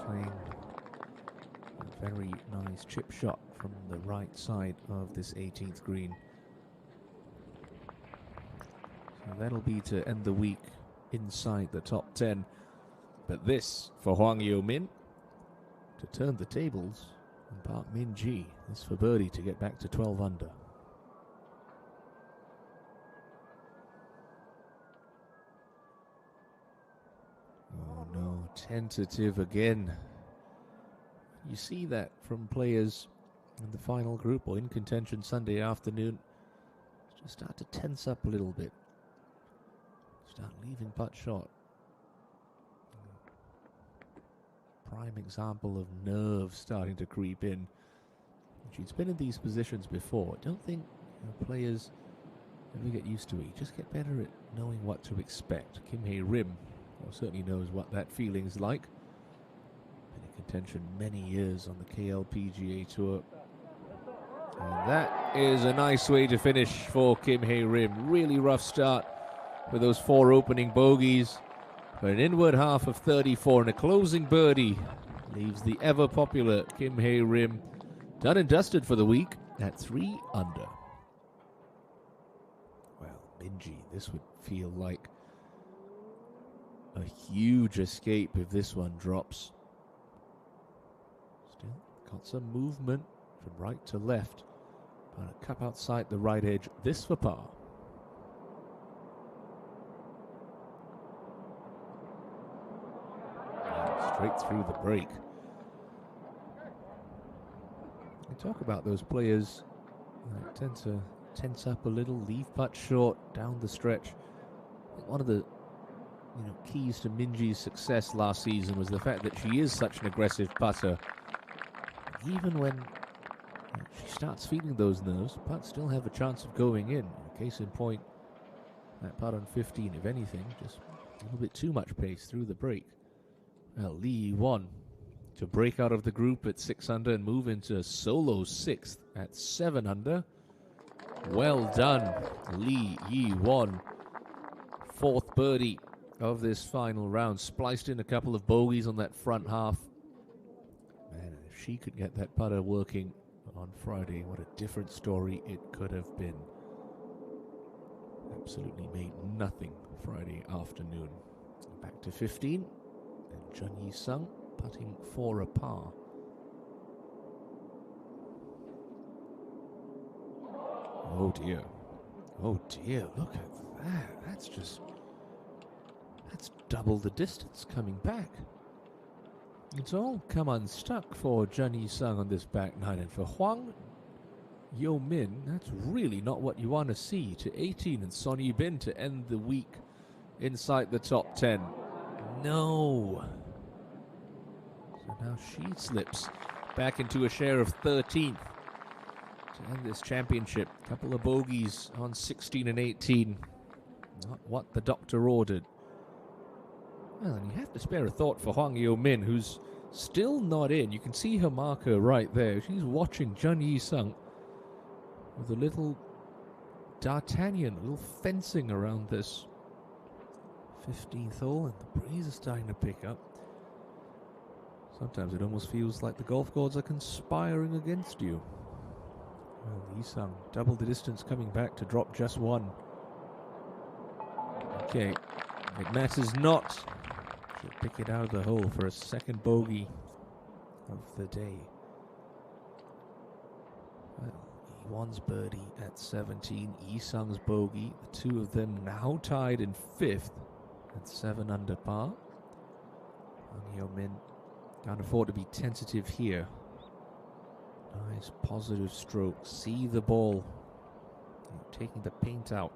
Playing a very nice chip shot from the right side of this 18th green. So that'll be to end the week inside the top 10. But this for Hwang Yo-min to turn the tables, and Park Min-ji, this for birdie to get back to 12 under. Oh no, tentative again. You see that from players in the final group or in contention Sunday afternoon. Just start to tense up a little bit. Start leaving putt short. Prime example of nerves starting to creep in. She's been in these positions before. I don't think players ever get used to it. You just get better at knowing what to expect. Kim Hae-rim certainly knows what that feeling's like. Been in contention many years on the KLPGA Tour. And that is a nice way to finish for Kim Hae-rim. Really rough start with those 4 opening bogeys. But an inward half of 34 and a closing birdie leaves the ever-popular Kim Hae-rim done and dusted for the week at 3 under. Well, Min-ji, this would feel like a huge escape if this one drops. Still got some movement from right to left. About a cup outside the right edge. This for par. Straight through the break. We talk about those players that tend to tense up a little, leave putt short down the stretch. I think one of the keys to Minji's success last season was the fact that she is such an aggressive putter. Even when she starts feeling those nerves, putts still have a chance of going in. Case in point, that putt on 15, if anything, just a little bit too much pace through the break. Well, Lee won to break out of the group at 6 under and move into solo 6th at 7 under. Well done, Lee Yi-won. 4th birdie of this final round. Spliced in a couple of bogeys on that front half. Man, if she could get that putter working on Friday, what a different story it could have been. Absolutely made nothing Friday afternoon. Back to 15. And Jun Yi-sung putting for a par. Oh dear. Oh dear, look at that. That's double the distance coming back. It's all come unstuck for Jun Yi-sung on this back nine. And for Hwang Yo-min, that's really not what you want to see. To 18 and Son Yi-bin to end the week inside the top 10. No. So now she slips back into a share of 13th to end this championship. Couple of bogeys on 16 and 18. Not what the doctor ordered. Well, and you have to spare a thought for Hwang Yo-min, who's still not in. You can see her marker right there. She's watching Jun Yi-sung with a little D'Artagnan, a little fencing around this 15th hole, and the breeze is starting to pick up. Sometimes it almost feels like the golf gods are conspiring against you. Well, Yi-sung, double the distance coming back to drop just one. Okay, it matters not. She'll pick it out of the hole for a second bogey of the day. Well, Yi-won's birdie at 17, Yi-sung's bogey. The two of them now tied in 5th at 7 under par. Hwang Yo-min can't afford to be tentative here. Nice positive stroke. See the ball taking the paint out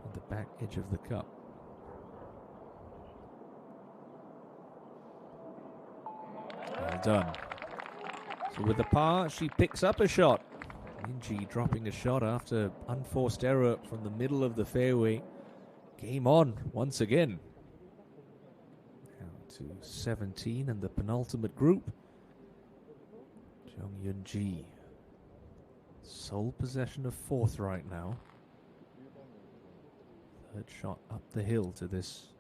on the back edge of the cup. Well done. So with the par, she picks up a shot. Minji dropping a shot after unforced error from the middle of the fairway. Game on once again. Now to 17 and the penultimate group. Jung Yoon-ji, sole possession of 4th right now. 3rd shot up the hill to this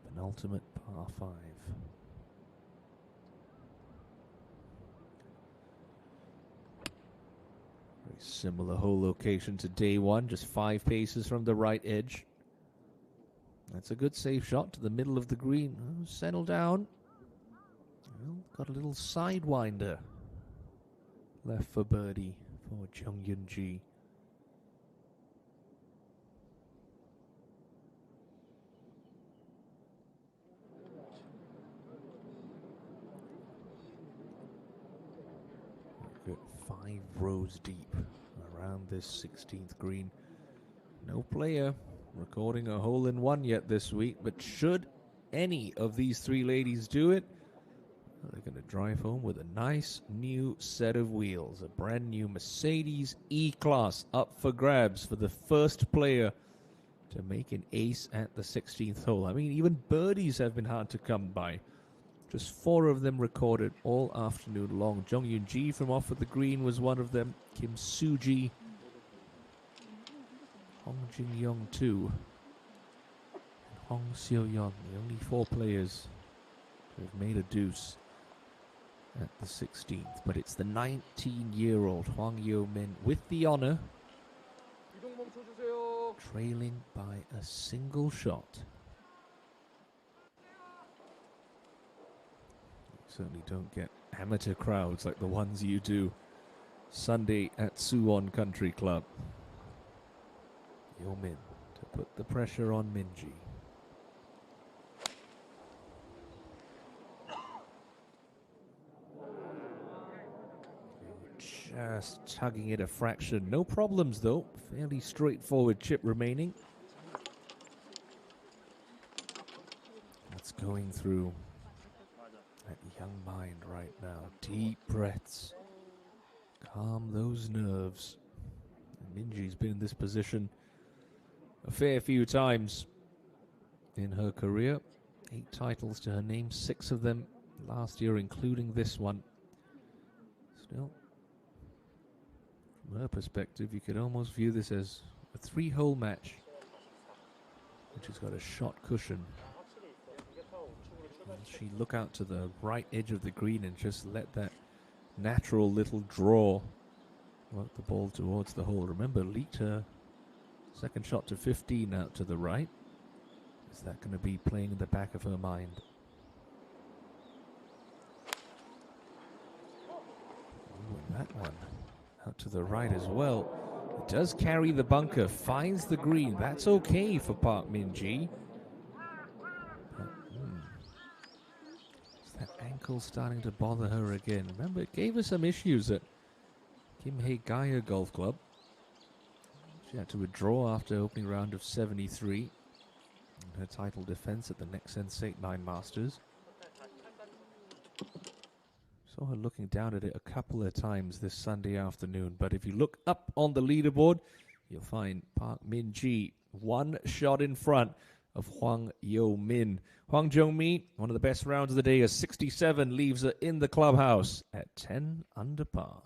penultimate par 5. Very similar hole location to day 1, just 5 paces from the right edge. That's a good safe shot to the middle of the green. Oh, settle down. Well, got a little sidewinder left for birdie for Jung Yoon-ji. Good 5 rows deep around this 16th green. No player recording a hole-in-one yet this week, but should any of these 3 ladies do it, they're going to drive home with a nice new set of wheels. A brand new Mercedes E-Class up for grabs for the first player to make an ace at the 16th hole. I mean, even birdies have been hard to come by. Just 4 of them recorded all afternoon long. Jung Yoon-ji from off of the green was one of them. Kim Soo-ji, Hong Jin-young too, and Hong Seo-yeon, the only 4 players who have made a deuce at the 16th. But it's the 19-year-old Hwang Yo-min with the honor, trailing by a single shot. You certainly don't get amateur crowds like the ones you do Sunday at Suwon Country Club. Yo-min to put the pressure on Minji. Just tugging it a fraction. No problems though. Fairly straightforward chip remaining. going through that young mind right now. Deep breaths. Calm those nerves. Minji's been in this position a fair few times in her career. 8 titles to her name, 6 of them last year, including this one. Still, from her perspective, you could almost view this as a 3-hole match, which has got a shot cushion. She look out to the right edge of the green and just let that natural little draw work the ball towards the hole. Remember, leaked her second shot to 15 out to the right. Is that going to be playing in the back of her mind? Ooh, and that one out to the right as well. It does carry the bunker, finds the green. That's okay for Park Min-ji. Is that ankle starting to bother her again? Remember, it gave her some issues at Kim Hae-Gaya Golf Club. She had to withdraw after opening round of 73 in her title defense at the next Sensate 9 Masters. Saw her looking down at it a couple of times this Sunday afternoon, but if you look up on the leaderboard, you'll find Park Min-ji 1 shot in front of Hwang Yo-min. Hwang Jo-mi, one of the best rounds of the day, a 67, leaves her in the clubhouse at 10 under par.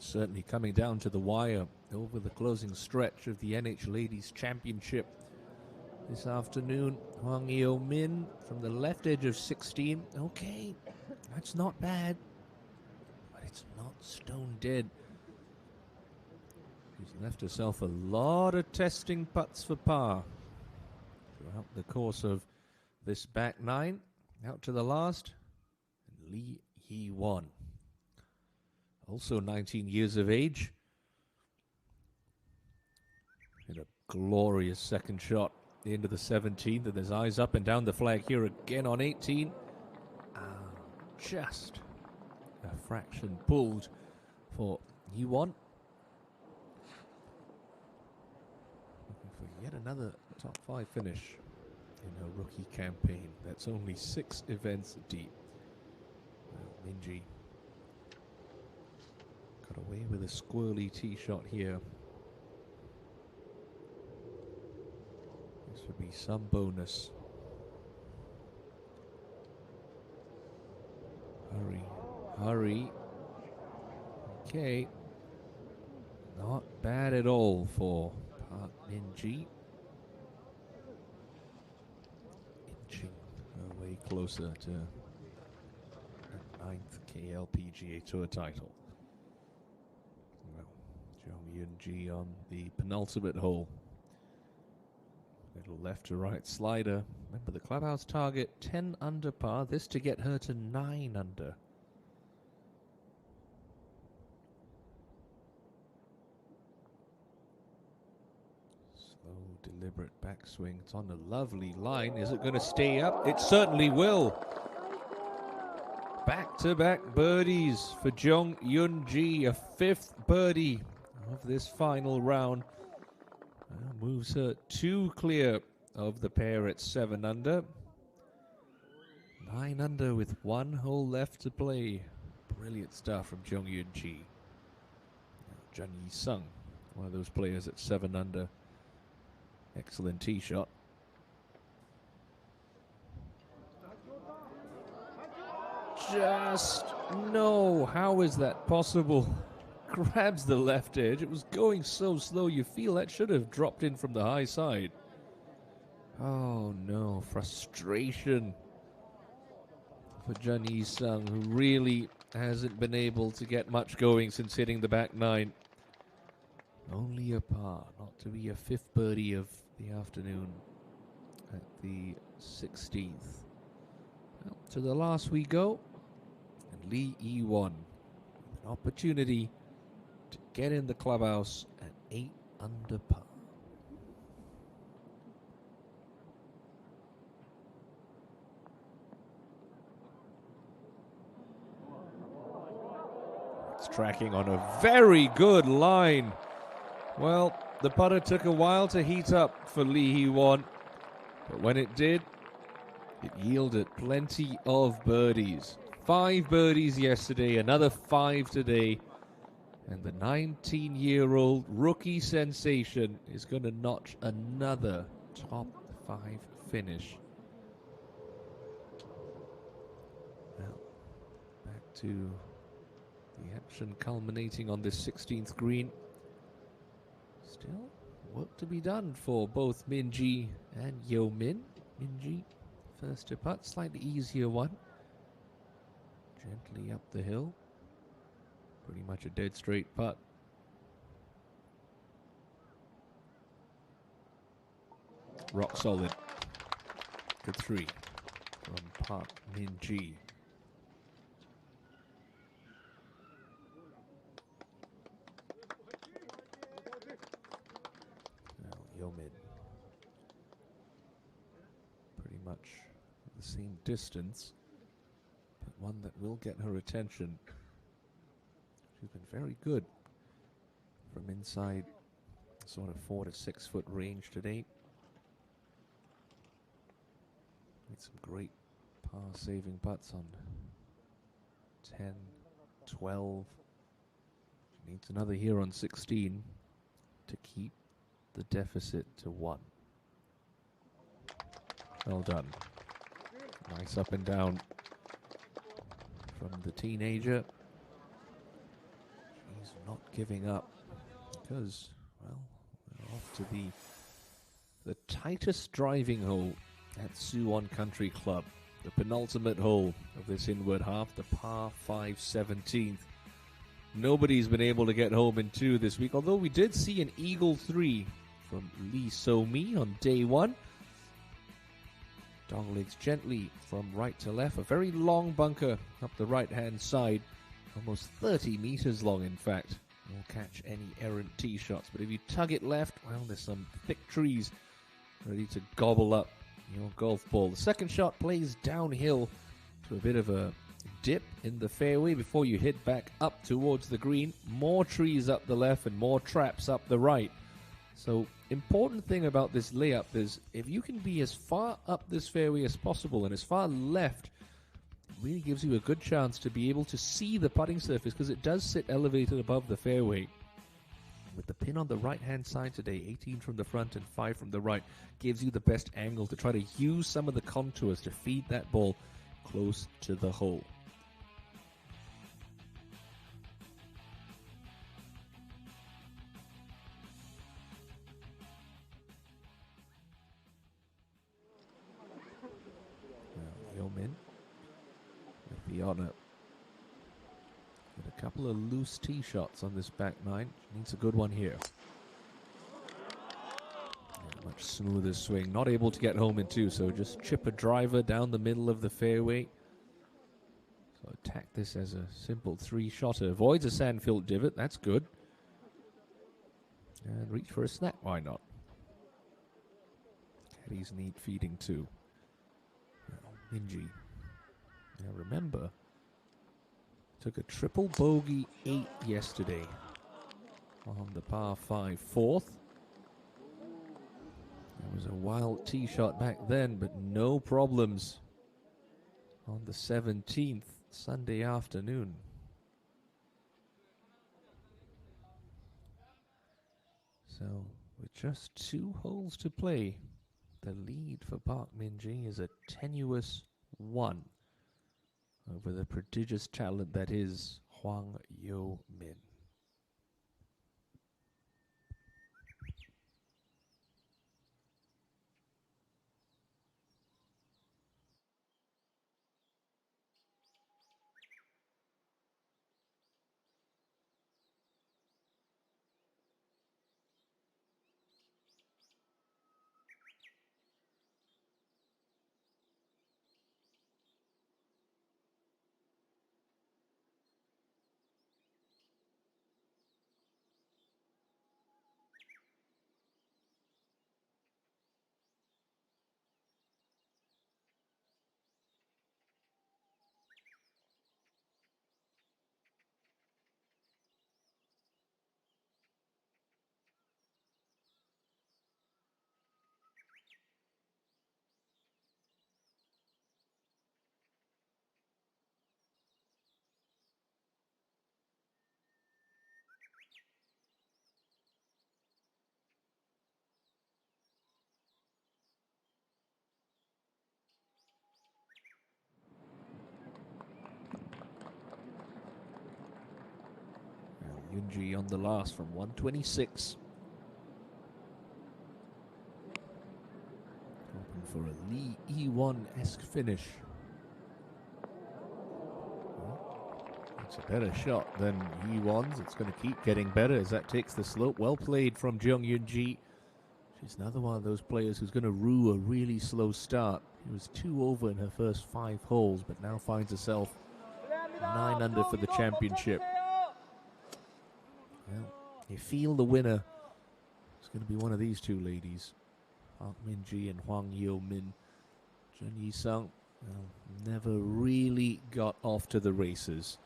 certainly coming down to the wire over the closing stretch of the NH Ladies Championship this afternoon. Hwang Yeo-min from the left edge of 16. Okay, that's not bad, but it's not stone dead. She's left herself a lot of testing putts for par throughout the course of this back nine. Out to the last, and Lee Hee-won, also 19 years of age. Hit a glorious second shot into the 17th, and there's eyes up and down the flag here again on 18. Just a fraction pulled for Hee-won. Looking for yet another top 5 finish in her rookie campaign. That's only 6 events deep. Minji got away with a squirrely tee shot here. This would be some bonus. Hurry, hurry. Okay. Not bad at all for Park Min-ji. Inching her way closer to the 9th KLPGA Tour title. Well, Jung Yoon-ji on the penultimate hole. Little left to right slider. Remember the clubhouse target 10 under par. This to get her to 9 under. Slow, deliberate backswing. It's on a lovely line. Is it going to stay up? It certainly will. Back-to-back birdies for Jung Yoon-ji. A 5th birdie of this final round. Moves her 2 clear of the pair at 7 under. 9 under with 1 hole left to play. Brilliant stuff from Jung Yoon-ji. Jun Yi-sung, one of those players at 7 under. Excellent tee shot. Just no. How is that possible? Grabs the left edge. It was going so slow, you feel that should have dropped in from the high side. Oh no, frustration for Jun Yi-sung, who really hasn't been able to get much going since hitting the back nine. Only a par, not to be a 5th birdie of the afternoon at the 16th. Well, to the last we go, and Lee Hee-won, an opportunity to get in the clubhouse at 8 under par. It's tracking on a very good line. Well, the putter took a while to heat up for Lee Hee-won, but when it did, it yielded plenty of birdies. 5 birdies yesterday, another 5 today. And the 19-year-old rookie sensation is going to notch another top 5 finish. Well, back to the action culminating on this 16th green. Still work to be done for both Min-ji and Yeo-min. Min-ji, first to putt, slightly easier one. Gently up the hill. Pretty much a dead straight putt. Rock solid. Good 3 from Park Min-ji. Now Yeo-min. Pretty much the same distance, but one that will get her attention. She's been very good from inside sort of 4 to 6 foot range to date. Made some great par saving putts on 10, 12. She needs another here on 16 to keep the deficit to 1. Well done. Nice up and down from the teenager. He's not giving up because, well, we're off to the tightest driving hole at Suwon Country Club. The penultimate hole of this inward half, the par 5 17th. Nobody's been able to get home in 2 this week, although we did see an eagle 3 from Lee So-mi on day 1. Doglegs gently from right to left. A very long bunker up the right-hand side. Almost 30 meters long, in fact. Won't catch any errant tee shots. But if you tug it left, well, there's some thick trees ready to gobble up your golf ball. The second shot plays downhill to a bit of a dip in the fairway before you hit back up towards the green. More trees up the left and more traps up the right. So, important thing about this layup is if you can be as far up this fairway as possible and as far left, it really gives you a good chance to be able to see the putting surface because it does sit elevated above the fairway. With the pin on the right-hand side today, 18 from the front and 5 from the right, gives you the best angle to try to use some of the contours to feed that ball close to the hole. Yeomin with the honor. With a couple of loose tee shots on this back nine. Needs a good one here. Much smoother swing. Not able to get home in 2, so just chip a driver down the middle of the fairway. So attack this as a simple 3-shotter. Avoids a sand-filled divot. That's good. And reach for a snap. Why not? Caddies need feeding too. Minji. Now remember, took a triple bogey 8 yesterday on the par 5 fourth. There was a wild tee shot back then, but no problems on the 17th, Sunday afternoon. So with just 2 holes to play, the lead for Park Min-ji is a tenuous 1 over the prodigious talent that is Hwang Yo-min. Yunji on the last from 126. Hoping for a Lee E1-esque finish. It's a better shot than E1's. It's going to keep getting better as that takes the slope. Well played from Jung Yunji. She's another one of those players who's going to rue a really slow start. She was 2 over in her first 5 holes, but now finds herself 9 under for the championship. Well, you feel the winner is going to be one of these 2 ladies, Park Min-ji and Hwang Yo-min. Jun Yi-sung never really got off to the races.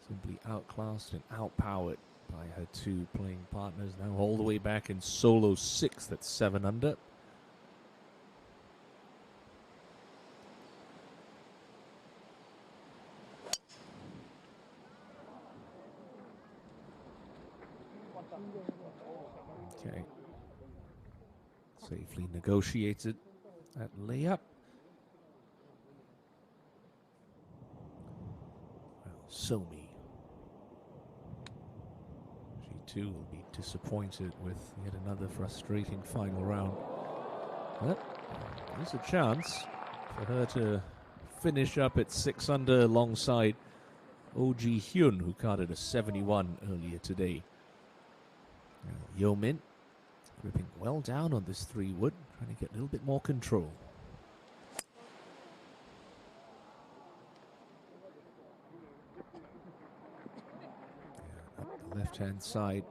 Simply outclassed and outpowered by her 2 playing partners. Now all the way back in solo 6, that's 7 under. Okay. Safely negotiated that layup. Well, So-mi. too will be disappointed with yet another frustrating final round. But there's a chance for her to finish up at 6 under alongside Oh-ji Hyun, who carded a 71 earlier today. Yo Min gripping well down on this 3-wood, trying to get a little bit more control. Up the left-hand side.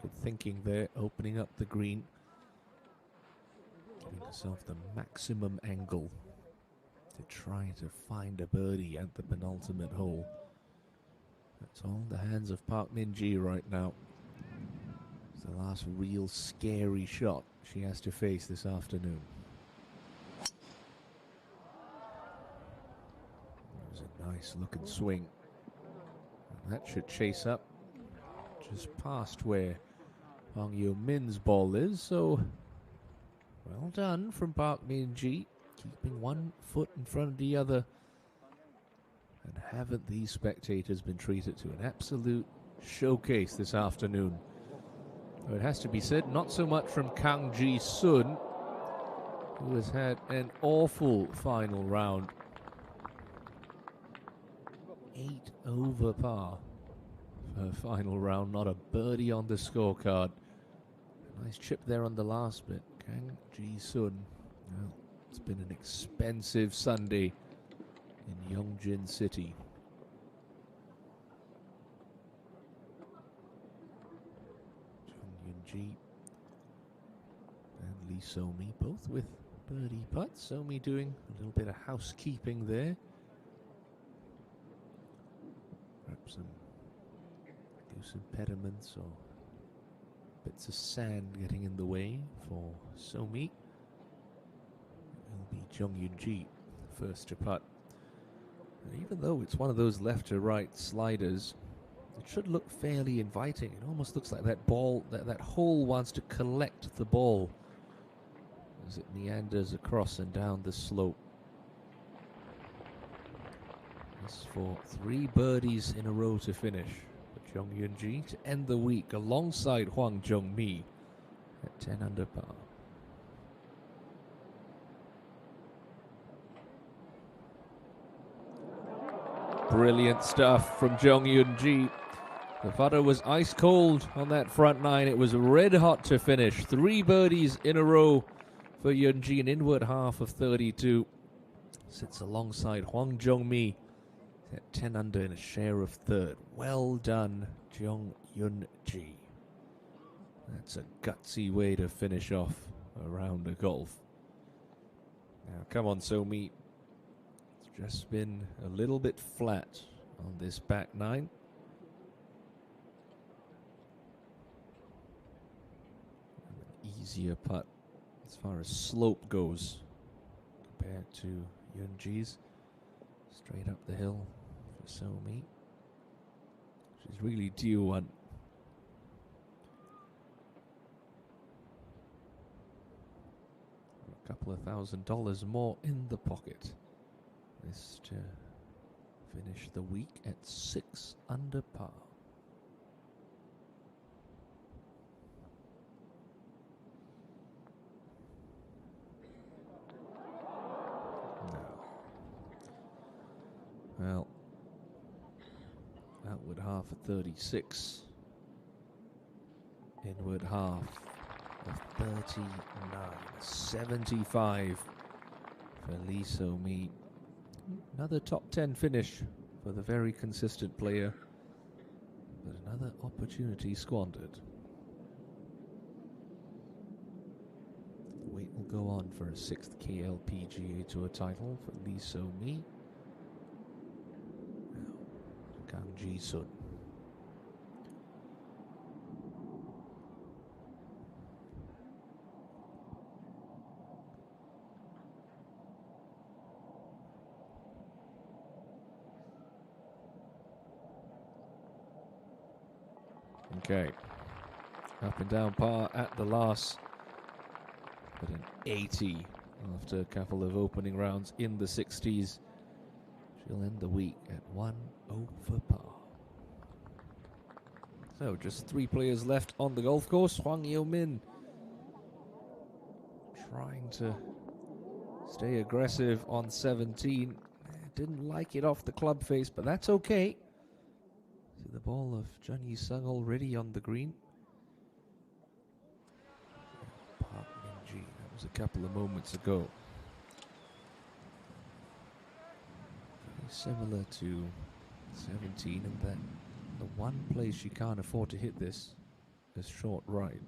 Good thinking there, opening up the green. Giving herself the maximum angle to try to find a birdie at the penultimate hole. That's all in the hands of Park Min-ji right now. It's the last real scary shot she has to face this afternoon. That was a nice looking swing. And that should chase up just past where Hwang Yo-min's ball is, so well done from Park Min-ji, keeping one foot in front of the other. And haven't these spectators been treated to an absolute showcase this afternoon? It has to be said, not so much from Kang Ji-sun, who has had an awful final round. 8 over par for her final round, not a birdie on the scorecard. Nice chip there on the last bit. Kang Ji-sun. Well, it's been an expensive Sunday in Yeongjin City. Ji and Lee So-mi both with birdie putts. So-mi doing a little bit of housekeeping there. Perhaps some loose impediments or bits of sand getting in the way for So-mi. It'll be Jung Yoon-ji first to putt. And even though it's one of those left to right sliders, it should look fairly inviting. It almost looks like that ball, that hole wants to collect the ball as it meanders across and down the slope. This for 3 birdies in a row to finish for Jung Yoon-ji to end the week alongside Hwang Jung-mi at 10 under par. Brilliant stuff from Jung Yoon-ji. The putter was ice cold on that front 9. It was red hot to finish. 3 birdies in a row for Yoon-ji, an inward half of 32. Sits alongside Hwang Jung-mi at 10 under in a share of 3rd. Well done, Jung Yoon-ji. That's a gutsy way to finish off a round of golf. Now, come on, So-mi. It's just been a little bit flat on this back 9. Easier putt as far as slope goes compared to Yoon-ji's. Straight up the hill for So-mi. She's really due one. A couple of $1,000 more in the pocket. This to finish the week at 6 under par. Well, outward half of 36. Inward half of 39. 75 for Lee So-mi. Another top 10 finish for the very consistent player, but another opportunity squandered. The wait will go on for a 6th KLPGA Tour title for Lee So-mi. Kang Ji-sun. Okay, up and down par at the last, but an 80 after a couple of opening rounds in the 60s. She'll end the week at 1 over par. So just 3 players left on the golf course. Hwang Yo-min trying to stay aggressive on 17. Didn't like it off the club face, but that's okay. See the ball of Jun Yi-sung already on the green. Park Min-ji, that was a couple of moments ago. Very similar to 17, and that the one place she can't afford to hit this is short right.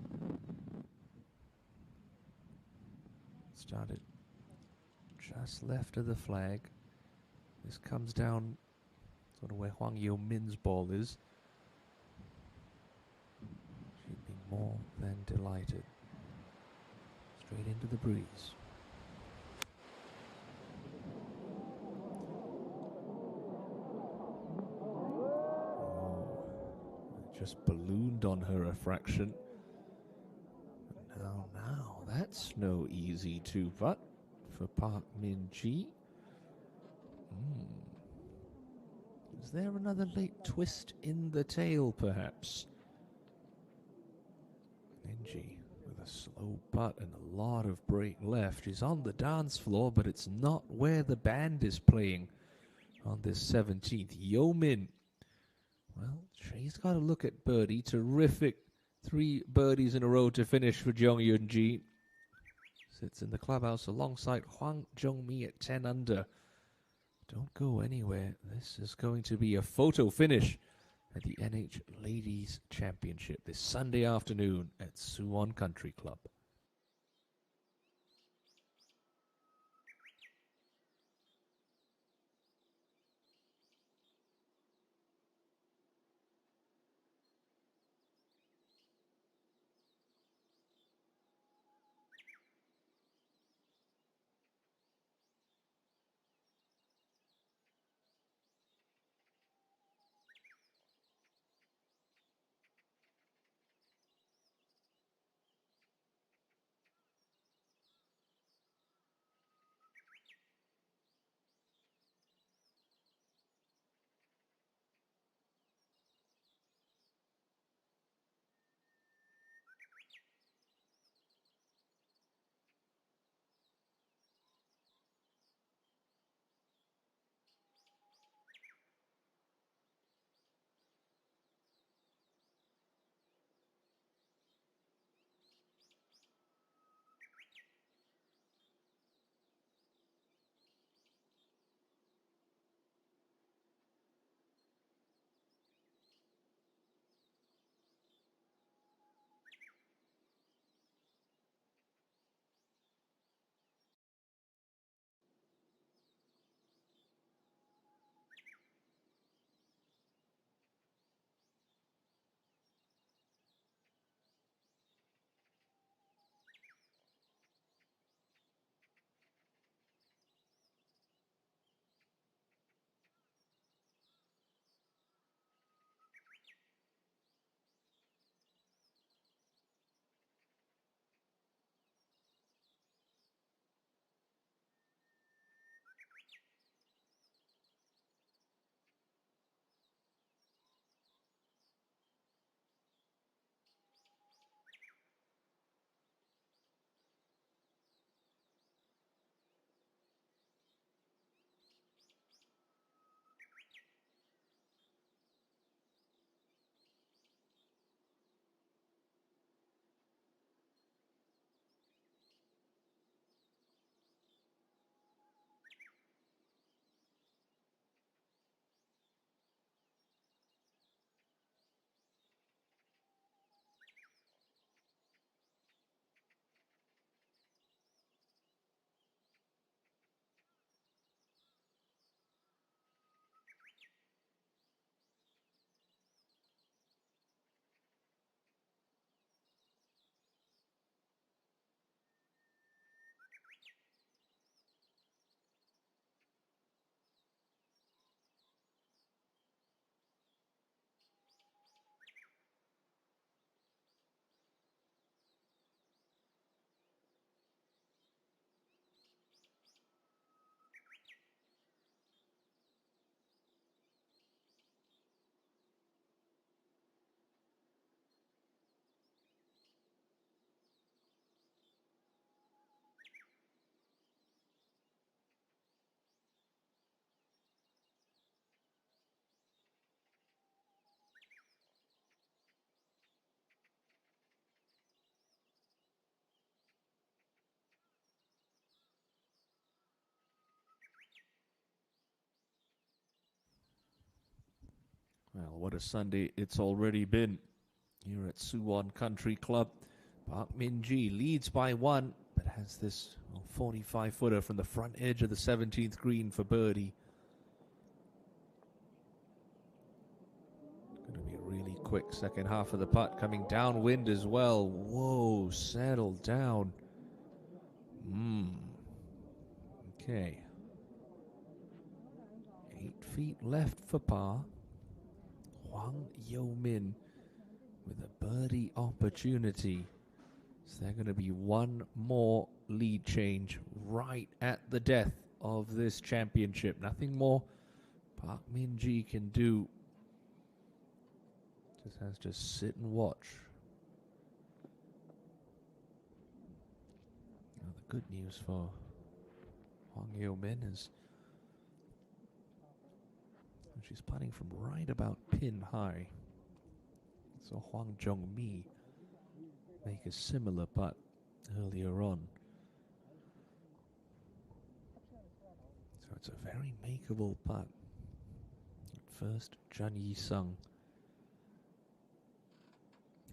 Started just left of the flag. This comes down sort of where Hwang Yo-min's ball is. She'd be more than delighted. Straight into the breeze. Oh, just ballooned on her a fraction. Now, that's no easy 2-putt for Park Min-ji. Is there another late twist in the tail, perhaps? Min-ji with a slow putt and a lot of break left. She's on the dance floor, but it's not where the band is playing on this 17th. Yo-min, well, she's got to look at birdie. Terrific 3 birdies in a row to finish for Jung Yoon-ji. Sits in the clubhouse alongside Hwang Jung-mi at 10 under. Don't go anywhere. This is going to be a photo finish at the NH Ladies Championship this Sunday afternoon at Suwon Country Club. Well, what a Sunday it's already been here at Suwon Country Club. Park Min-ji leads by 1, but has this 45-footer from the front edge of the 17th green for birdie. Going to be a really quick second half of the putt, coming downwind as well. Whoa, settle down. Okay. 8 feet left for par. Hwang Yo-min with a birdie opportunity. So they're going to be one more lead change right at the death of this championship. Nothing more Park Min-ji can do. Just has to sit and watch. Now the good news for Hwang Yo-min is she's putting from right about pin high. So Hwang Jung-mi make a similar putt earlier on. So it's a very makeable putt. At first, Jun Yi-sung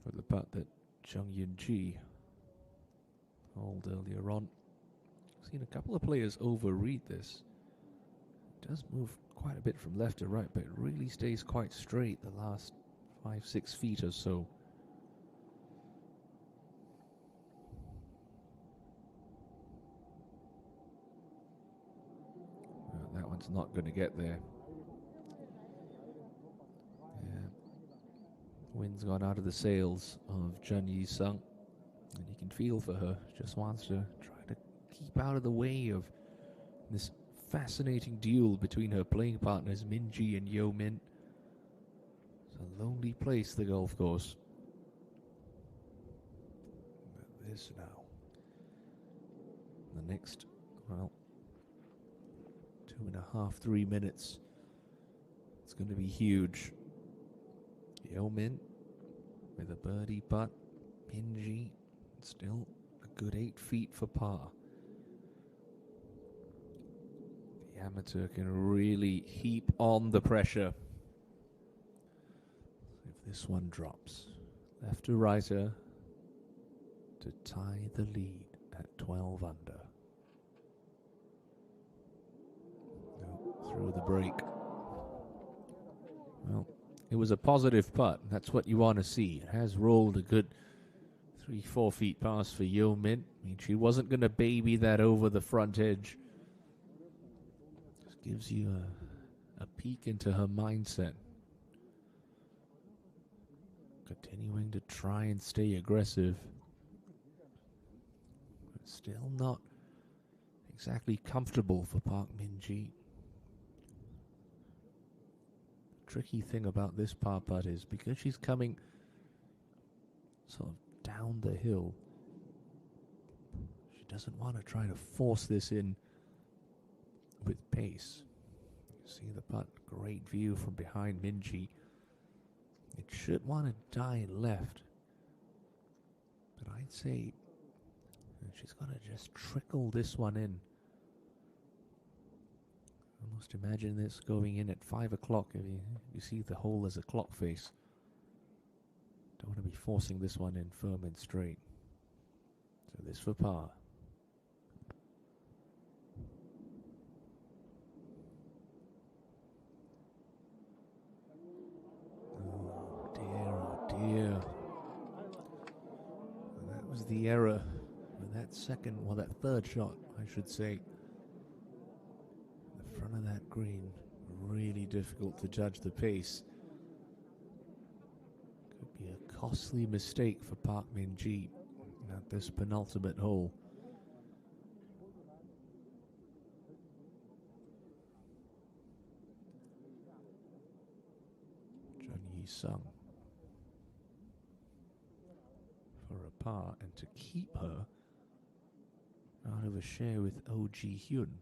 for the putt that Jung Yun-ji holed earlier on. I've seen a couple of players overread this. It does move quite a bit from left to right, but it really stays quite straight the last 5-6 feet or so. Well, that one's not going to get there. Yeah. Wind's gone out of the sails of Jun Yi-sung, and you can feel for her. Just wants to try to keep out of the way of this fascinating duel between her playing partners Min-ji and Yo-min. It's a lonely place, the golf course. But this now. The next, 2.5, 3 minutes. It's going to be huge. Yo-min with a birdie putt. Min-ji still a good 8 feet for par. The amateur can really heap on the pressure. If this one drops, left to righter to tie the lead at 12 under. Through the break. Well, it was a positive putt. That's what you want to see. It has rolled a good 3-4 feet past for Yo-min. I mean, she wasn't going to baby that over the front edge. Just gives you a peek into her mindset. Continuing to try and stay aggressive. But still not exactly comfortable for Park Min-ji. Tricky thing about this par putt is because she's coming sort of down the hill, she doesn't want to try to force this in with pace. You see the putt, great view from behind Min-ji. It should want to die left, but I'd say she's going to just trickle this one in. Almost imagine this going in at 5 o'clock if you see the hole as a clock face. Don't want to be forcing this one in firm and straight. So this for par. Oh dear, oh dear. And that was the error with that that third shot, I should say. Front of that green, really difficult to judge the pace. Could be a costly mistake for Park Min-ji at this penultimate hole. Jun Yi-sung for a par, and to keep her out of a share with Oh Ji-hyun.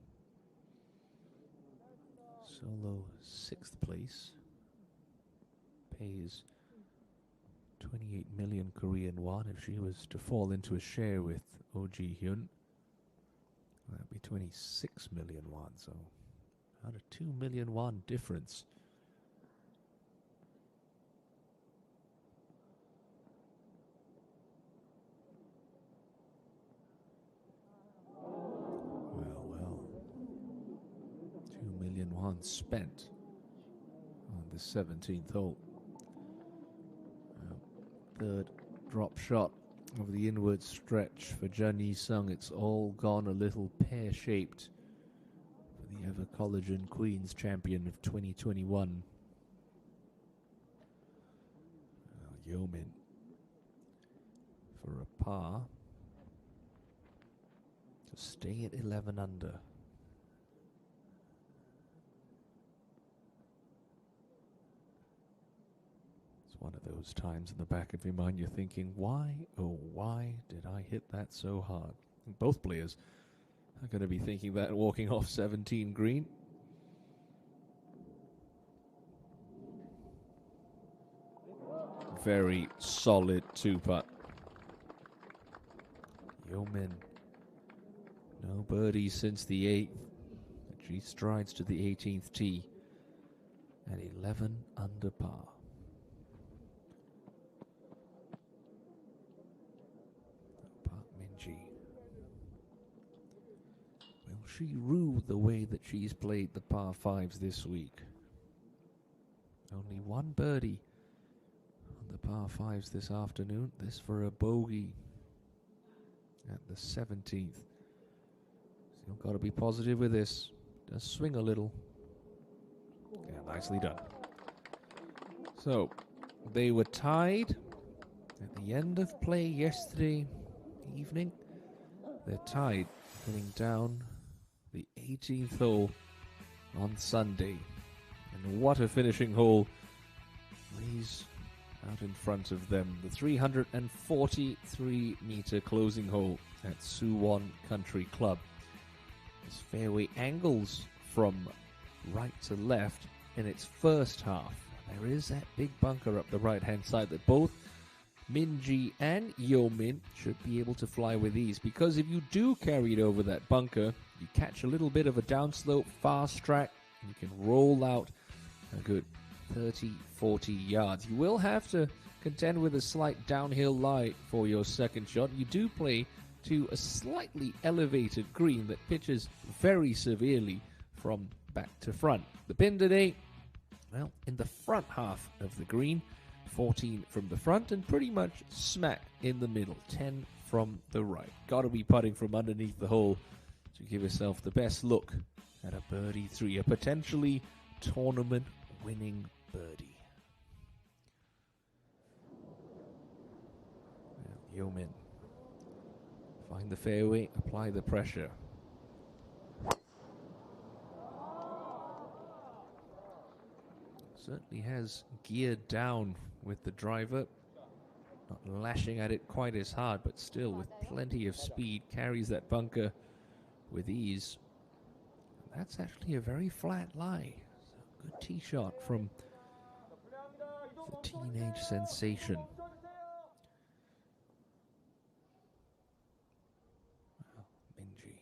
Solo 6th place, pays 28 million Korean won. If she was to fall into a share with Oh Ji-hyun, that'd be 26 million won, so about a 2 million won difference. 1 spent on the 17th hole. Third drop shot of the inward stretch for Jani Sung. It's all gone a little pear-shaped for the ever collagen Queens champion of 2021. Yeomin for a par to stay at 11 under. It's one of those times in the back of your mind you're thinking, why, oh why did I hit that so hard? And both players are going to be thinking that walking off 17 green. Very solid 2-putt. Yeomin, no birdies since the 8th. She strides to the 18th tee at 11 under par. Park Min-ji. Will she rue the way that she's played the par 5s this week? Only 1 birdie on the par 5s this afternoon. This for a bogey at the 17th. Still got to be positive with this. Does swing a little. Yeah, nicely done. So, they were tied at the end of play yesterday evening. They're tied going down the 18th hole on Sunday. And what a finishing hole lays out in front of them. The 343-meter closing hole at Suwon Country Club. This fairway angles from right to left in its first half. There is that big bunker up the right-hand side that both Min-ji and Yeomin should be able to fly with ease, because if you do carry it over that bunker, you catch a little bit of a downslope, fast track, and you can roll out a good 30, 40 yards. You will have to contend with a slight downhill lie for your second shot. You do play to a slightly elevated green that pitches very severely from back to front. The pin today, well, in the front half of the green, 14 from the front, and pretty much smack in the middle, 10 from the right. Got to be putting from underneath the hole to give yourself the best look at a birdie 3, a potentially tournament-winning birdie. Well, Yeomin, find the fairway, apply the pressure. Certainly has geared down with the driver, not lashing at it quite as hard, but still with plenty of speed, carries that bunker with ease. That's actually a very flat lie. So good tee shot from the teenage sensation. Well, Min-ji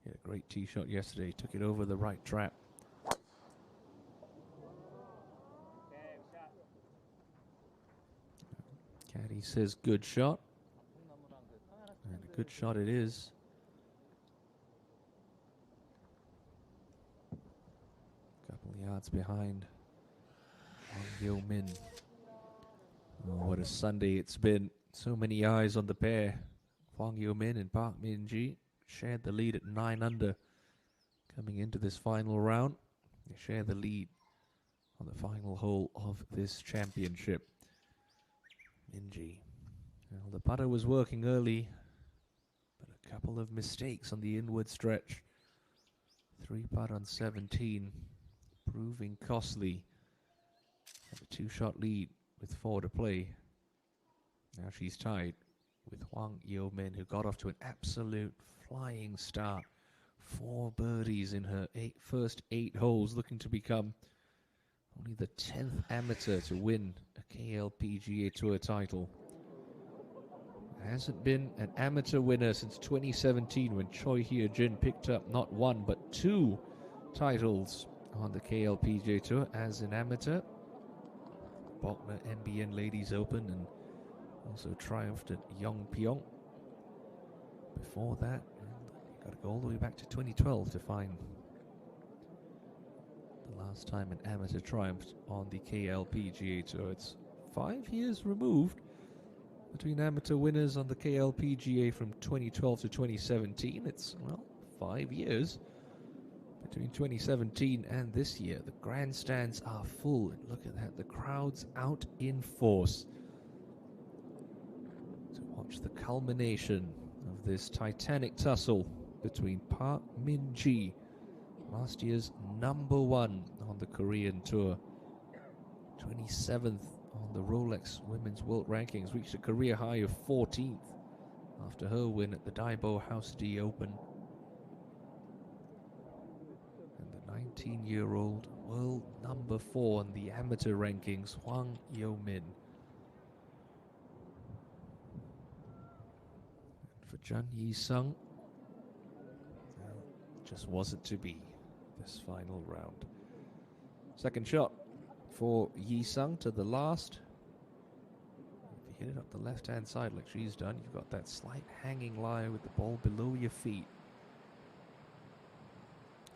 hit a great tee shot yesterday, took it over the right trap. Caddy says good shot, and a good shot it is. Couple of yards behind Hwang Yo-min. Oh, what a Sunday it's been. So many eyes on the pair. Hwang Yo-min and Park Min-ji shared the lead at 9 under coming into this final round. They share the lead on the final hole of this championship. Min-ji. Well, the putter was working early, but a couple of mistakes on the inward stretch. 3-putt on 17, proving costly. Have a 2-shot lead with 4 to play. Now she's tied with Hwang Yo-min, who got off to an absolute flying start. 4 birdies in her first 8 holes, looking to become only the 10th amateur to win a KLPGA Tour title. There hasn't been an amateur winner since 2017 when Choi Hyo-jin picked up not 1 but 2 titles on the KLPGA Tour as an amateur. Bokna NBN Ladies Open, and also triumphed at Yongpyong. Before that, you've got to go all the way back to 2012 to find Last time an amateur triumphed on the KLPGA Tour. It's 5 years removed between amateur winners on the KLPGA from 2012 to 2017. It's, well, 5 years between 2017 and this year. The grandstands are full. And look at that, the crowd's out in force to watch the culmination of this titanic tussle between Park Min-ji, last year's #1 on the Korean Tour, 27th on the Rolex Women's World Rankings, reached a career high of 14th after her win at the Daibo House D Open. And the 19-year-old world #4 in the amateur rankings, Hwang Yo-min. And for Jun Yi-sung, just wasn't to be this final round. Second shot for Yi-sung to the last. If you hit it up the left-hand side like she's done, you've got that slight hanging lie with the ball below your feet.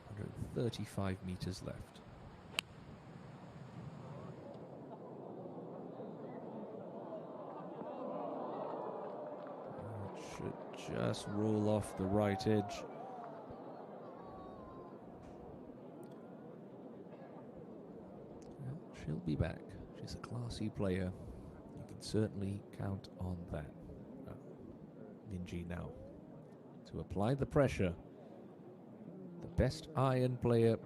135 meters left. It should just roll off the right edge. She'll be back. She's a classy player. You can certainly count on that. Min-ji now to apply the pressure. The best iron player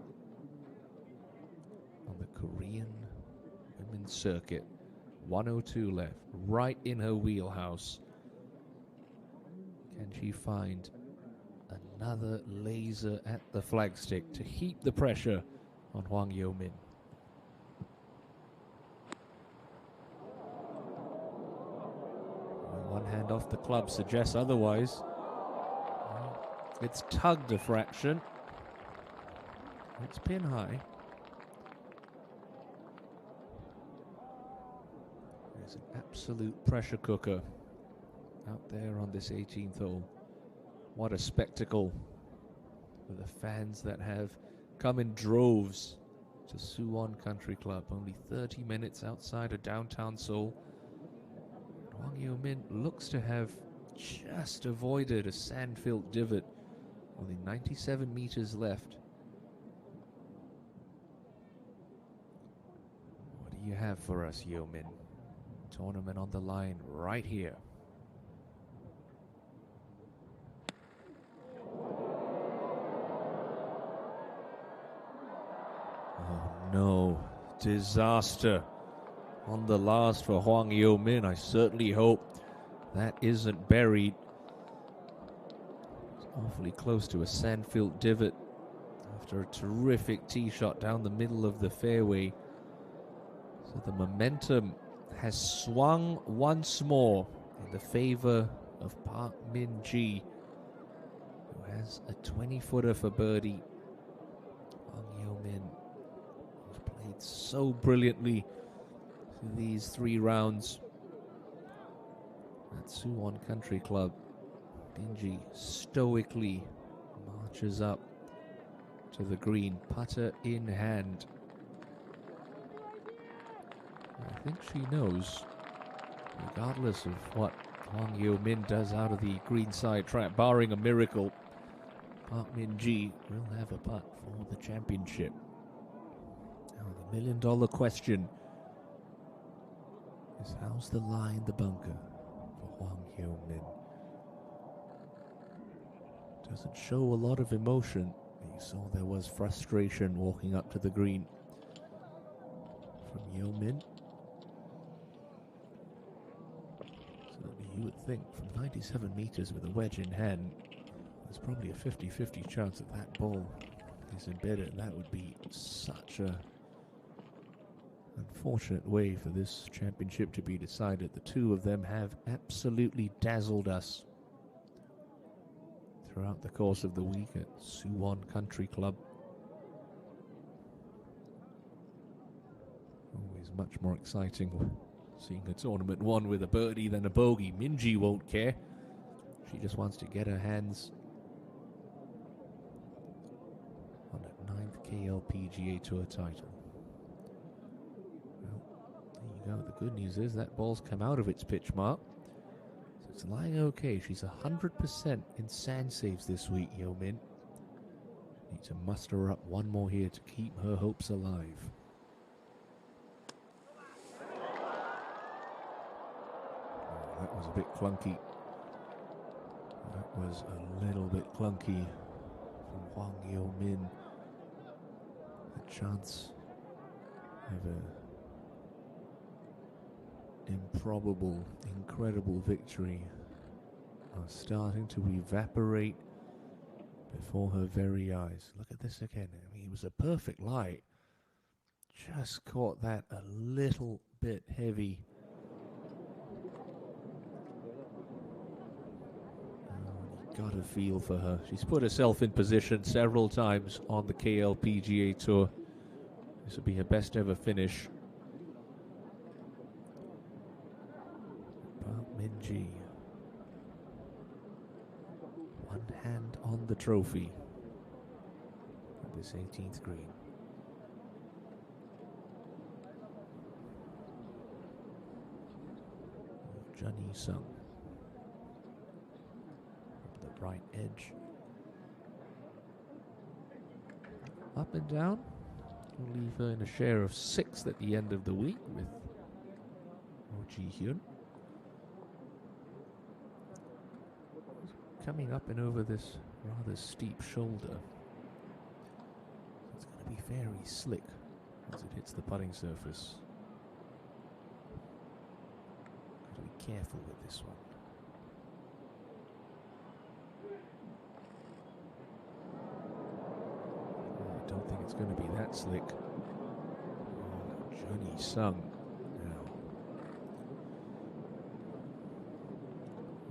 on the Korean women's circuit. 102 left, right in her wheelhouse. Can she find another laser at the flagstick to heap the pressure on Hwang Yo-min? One hand off the club suggests otherwise. It's tugged a fraction. It's pin high. There's an absolute pressure cooker out there on this 18th hole. What a spectacle for the fans that have come in droves to Suwon Country Club, only 30 minutes outside of downtown Seoul. Hwang Yo-min looks to have just avoided a sand-filled divot. Only 97 meters left. What do you have for us, Yo-min? Tournament on the line right here. Oh no, disaster on the last for Hwang Yo-min. I certainly hope that isn't buried. It's awfully close to a sand-filled divot after a terrific tee shot down the middle of the fairway. So the momentum has swung once more in the favor of Park Min-ji, who has a 20-footer for birdie. Hwang Yo-min has played so brilliantly these 3 rounds at Suwon Country Club. Min-ji stoically marches up to the green, putter in hand. I think she knows, regardless of what Hwang Yo-min does out of the greenside trap, barring a miracle, Park Min-ji will have a putt for the championship. Now the million-dollar question is, how's the lie in the bunker for Hwang Yo-min? Doesn't show a lot of emotion. You saw there was frustration walking up to the green from Yo-min. Certainly you would think from 97 meters with a wedge in hand, there's probably a 50-50 chance that that ball is embedded. That would be such a unfortunate way for this championship to be decided. The two of them have absolutely dazzled us throughout the course of the week at Suwon Country Club. Always much more exciting seeing a tournament won with a birdie than a bogey. Min-ji won't care. She just wants to get her hands on that 9th KLPGA Tour title. Well, there you go. The good news is that ball's come out of its pitch mark. So it's lying okay. She's 100% in sand saves this week, Yeo Min. Need to muster up one more here to keep her hopes alive. Oh, that was a bit clunky. That was a little bit clunky from Hwang Yeo Min. The chance of an improbable, incredible victory are starting to evaporate before her very eyes. Look at this again. I mean, it was a perfect lie. Just caught that a little bit heavy. Got a feel for her. She's put herself in position several times on the KLPGA Tour. This will be her best ever finish. Park Min-ji. One hand on the trophy at this 18th green. Jun Sung. Right edge. Up and down. We'll leave her in a share of 6th at the end of the week with Oh Ji-hyun. Coming up and over this rather steep shoulder. It's going to be very slick as it hits the putting surface. Got to be careful with this one. I don't think it's going to be that slick. Jun Sung now.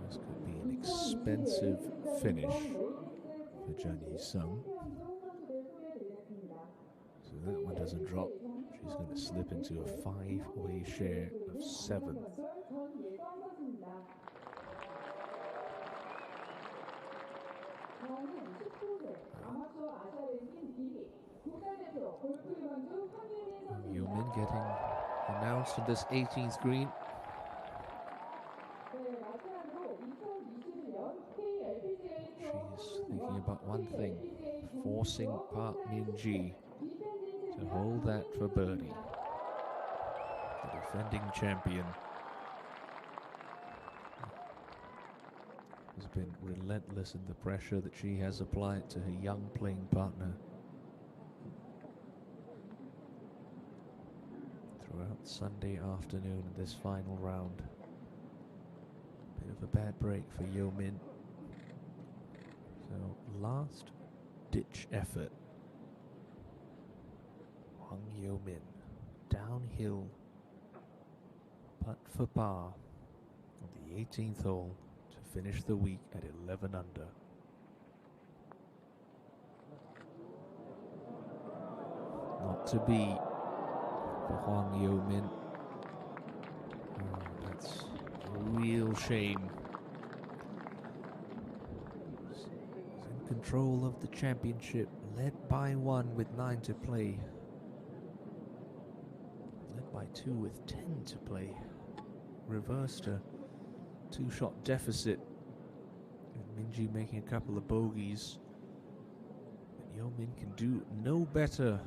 This could be an expensive finish for Jun Sung. So that one doesn't drop. She's going to slip into a 5-way share of 7th. Yeo Min getting announced on this 18th green. She's thinking about one thing, forcing Park Min-ji to hold that for birdie. The defending champion has been relentless in the pressure that she has applied to her young playing partner. Throughout Sunday afternoon in this final round. Bit of a bad break for Yeo Min. So last ditch effort. Hwang Yeo Min downhill putt for par on the 18th hole to finish the week at 11 under. Not to be for Hwang Yeo Min. Oh, that's a real shame. He's in control of the championship, led by 1 with 9 to play. Led by 2 with 10 to play. Reversed a 2-shot deficit. And Min-ji making a couple of bogeys. But Yeo Min can do no better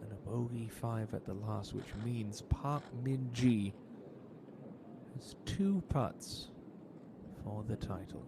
than a bogey 5 at the last, which means Park Min-ji has 2 putts for the title.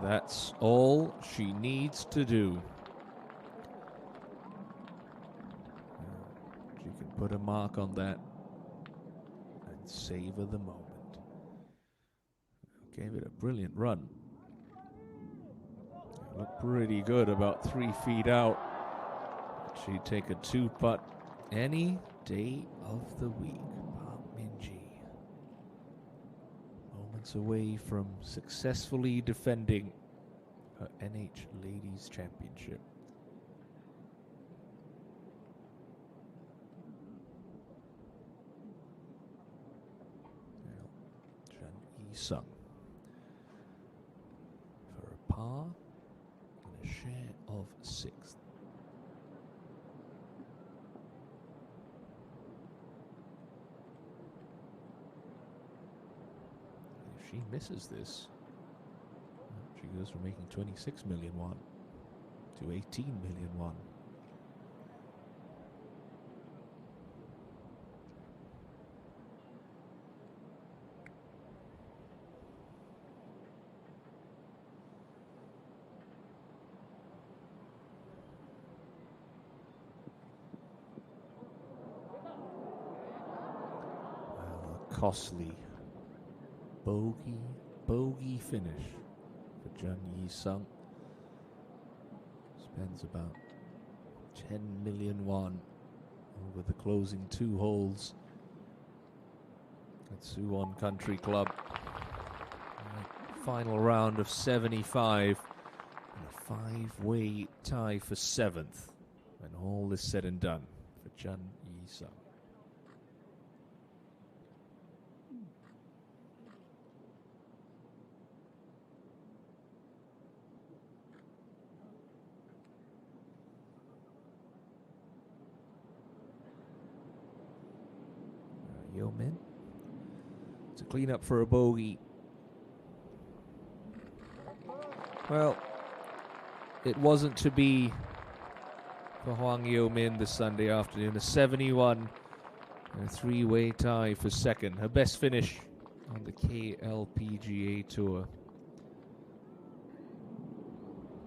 That's all she needs to do. She can put a mark on that and savor the moment. Gave it a brilliant run. It looked pretty good about 3 feet out. She'd take a 2-putt any day of the week. Park Min-ji. Moments away from successfully defending her NH Ladies Championship. Now, Jun Yi-sung for a par and a share of 6th. If she misses this, she goes from making 26 million won to 18 million won. Well, a costly bogey finish for Jun Yi-sung. Spends about 10 million won over the closing 2 holes at Suwon Country Club. Final round of 75 and a 5-way tie for 7th when all is said and done for Jun Yi-sung. Yeomin to clean up for a bogey. Well, it wasn't to be for Hwang Yeomin this Sunday afternoon. A 71 and a 3-way tie for 2nd. Her best finish on the KLPGA Tour.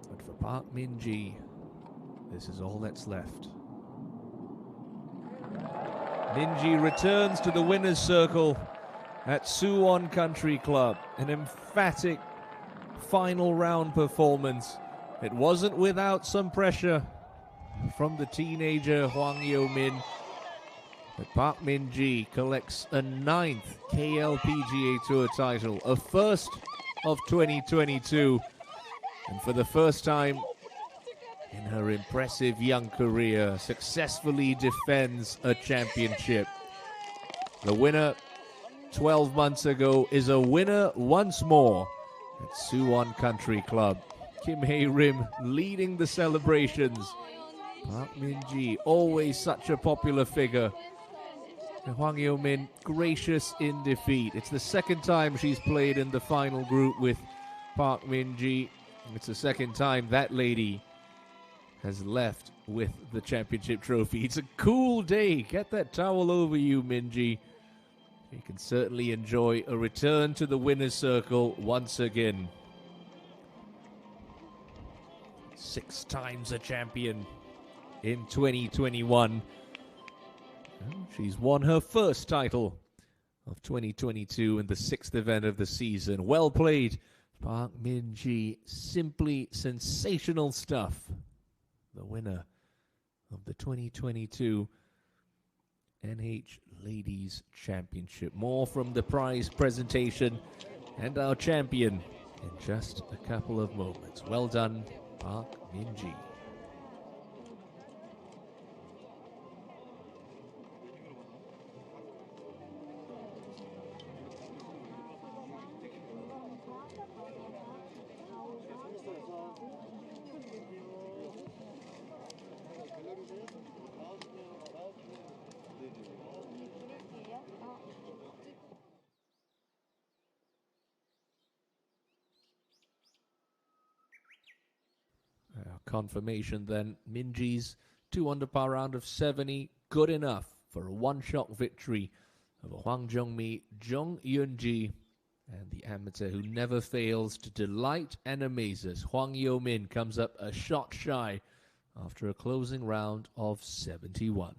But for Park Min-ji, this is all that's left. Min-ji returns to the winner's circle at Suwon Country Club. An emphatic final round performance. It wasn't without some pressure from the teenager Hwang Yeomin. But Park Min-ji collects a 9th KLPGA Tour title, a first of 2022. And for the first time in her impressive young career, successfully defends a championship. The winner 12 months ago is a winner once more at Suwon Country Club. Kim Hae-rim leading the celebrations. Park Min-ji, always such a popular figure. And Hwang Yeomin, gracious in defeat. It's the second time she's played in the final group with Park Min-ji. It's the second time that lady has left with the championship trophy. It's a cool day. Get that towel over you, Min-ji. You can certainly enjoy a return to the winner's circle once again. 6 times a champion in 2021. And she's won her first title of 2022 in the 6th event of the season. Well played, Park Min-ji. Simply sensational stuff. The winner of the 2022 NH Ladies Championship. More from the prize presentation and our champion in just a couple of moments. Well done, Park Min-ji. Confirmation then, Min-ji's 2 under par round of 70, good enough for a one-shot victory over Hwang Jung-mi, Jung Yeon-ji, and the amateur who never fails to delight and amaze us. Hwang Yeomin comes up a shot shy after a closing round of 71.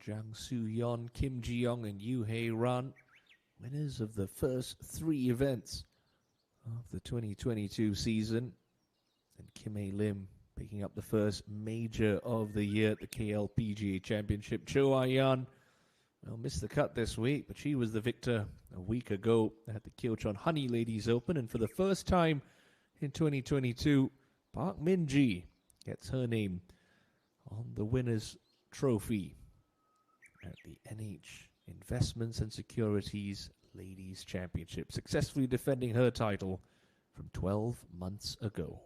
Jang Soo-yeon, Kim Ji-young, and Yoo Hae-ran, winners of the first 3 events of the 2022 season. And Kim Hae-lim picking up the first major of the year at the KLPGA Championship. Cho Ah-yeon, well, missed the cut this week, but she was the victor a week ago at the Kyochon Honey Ladies Open. And for the first time in 2022, Park Min-ji gets her name on the winner's trophy at the NH Investments and Securities Ladies Championship, successfully defending her title from 12 months ago.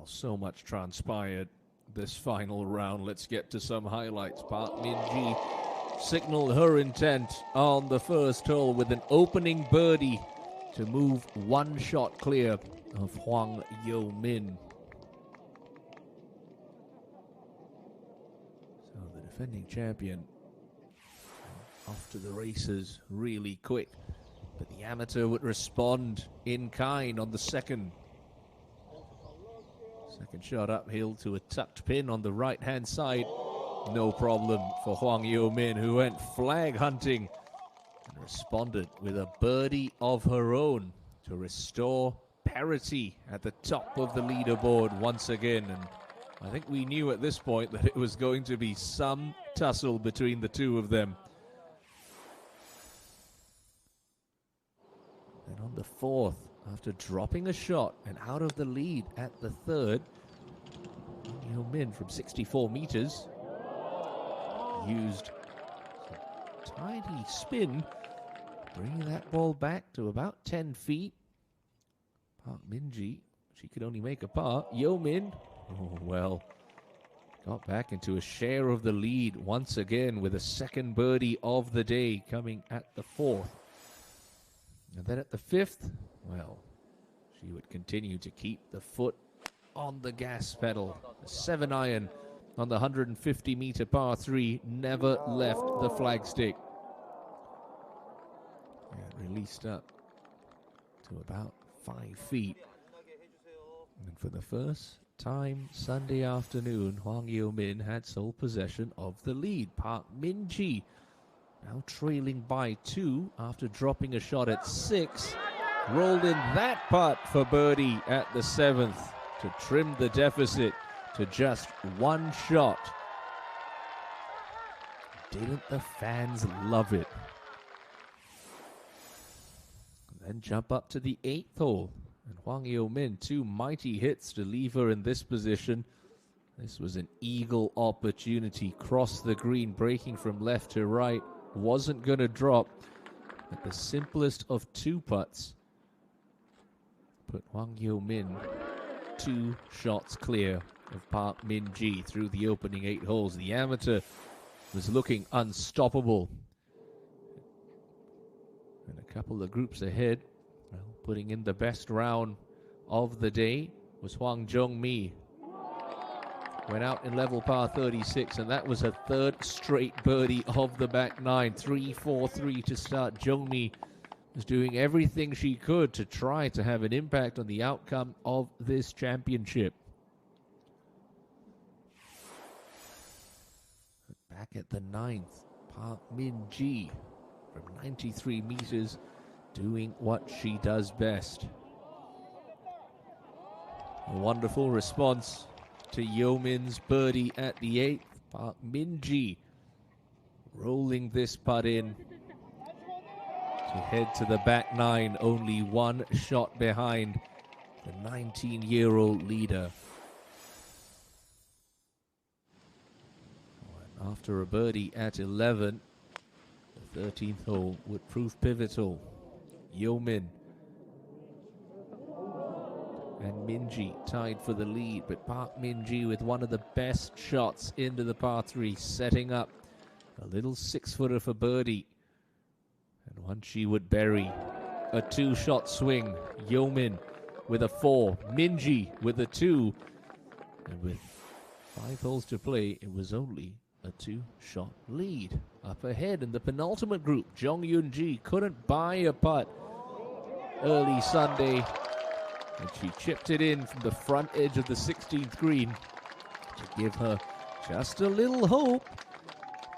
so much transpired this final round. Let's get to some highlights. Park Min-ji signaled her intent on the first hole with an opening birdie to move one shot clear of Hwang Yo-min. So the defending champion off to the races really quick, but the amateur would respond in kind on the second. Second shot uphill to a tucked pin on the right-hand side. No problem for Hwang Yo-min, who went flag hunting and responded with a birdie of her own to restore parity at the top of the leaderboard once again. And I think we knew at this point that it was going to be some tussle between the two of them. And on the fourth, after dropping a shot and out of the lead at the third, Yo-min from 64 meters used a tiny spin, bringing that ball back to about 10 feet. Park Min-ji, she could only make a par. Yo-min, oh well, got back into a share of the lead once again with a second birdie of the day coming at the fourth. And then at the fifth, well, she would continue to keep the foot on the gas pedal. A 7-iron on the 150-meter par 3 never left the flagstick. And released up to about 5 feet. And for the first time Sunday afternoon, Hwang Yo-min had sole possession of the lead. Park Min-ji now trailing by 2 after dropping a shot at 6. Rolled in that putt for birdie at the 7th to trim the deficit to just 1 shot. Didn't the fans love it? Then jump up to the 8th hole. And Hwang Yo-min, 2 mighty hits to leave her in this position. This was an eagle opportunity. Cross the green, breaking from left to right. Wasn't going to drop. But the simplest of 2 putts put Hwang Yo-min 2 shots clear of Park Min-ji through the opening 8 holes. The amateur was looking unstoppable. And a couple of groups ahead, well, putting in the best round of the day was Hwang Jung-mi. Went out in level par 36, and that was her 3rd straight birdie of the back 9. 3-4-3 to start. Jung-mi was doing everything she could to try to have an impact on the outcome of this championship. Back at the 9th, Park Min-ji from 93 meters doing what she does best. A wonderful response to Yo-min's birdie at the 8th. Park Min-ji rolling this putt in to head to the back 9, only 1 shot behind the 19-year-old leader. And after a birdie at 11, the 13th hole would prove pivotal. Yo-min and Min-ji tied for the lead, but Park Min-ji with one of the best shots into the par 3, setting up a little 6-footer for birdie, and one she would bury. A 2-shot swing. Yo-min with a 4, Min-ji with a 2, and with 5 holes to play, it was only a 2-shot lead. Up ahead in the penultimate group, Jong Yoon-ji couldn't buy a putt early Sunday, and she chipped it in from the front edge of the 16th green to give her just a little hope.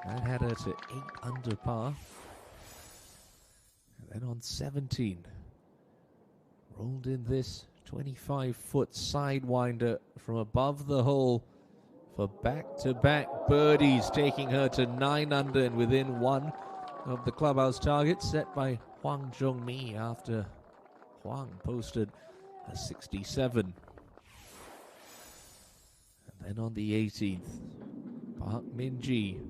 That had her to 8 under par. And then on 17, rolled in this 25-foot sidewinder from above the hole for back-to-back birdies, taking her to 9 under and within 1 of the clubhouse target set by Hwang Jung-mi after Hwang posted a 67. And then on the 18th, Park Min-ji,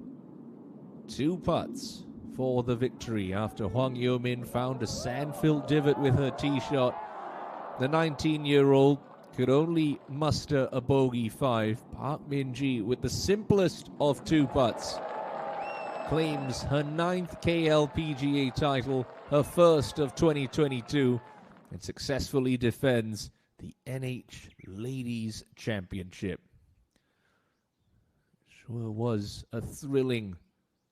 2 putts for the victory after Hwang Yo-min found a sand-filled divot with her tee shot. The 19-year-old could only muster a bogey 5. Park Min-ji, with the simplest of 2 putts, claims her 9th KLPGA title, her first of 2022, and successfully defends the NH Ladies Championship. Sure was a thrilling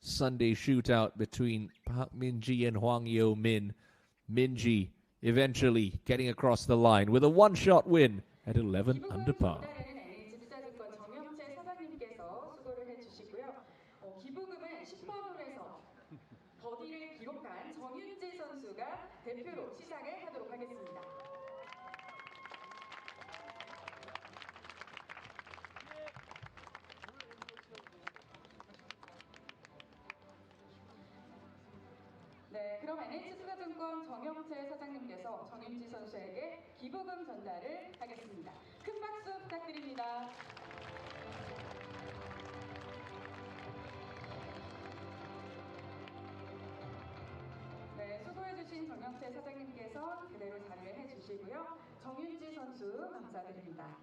Sunday shootout between Park Min-ji and Hwang Yo-min. Min-ji eventually getting across the line with a one-shot win at 11 under par. 기부금은 10번 홀에서 버디를 기록한 정윤지 선수가 대표로 시상을 하도록 하겠습니다. 네, 그럼 NH투자증권 정영채 사장님께서 정윤지 선수에게 기부금 전달을 하겠습니다. 큰 박수 부탁드립니다. 네, 수고해주신 정영채 사장님께서 그대로 자리를 해주시고요. 정윤지 선수 감사드립니다.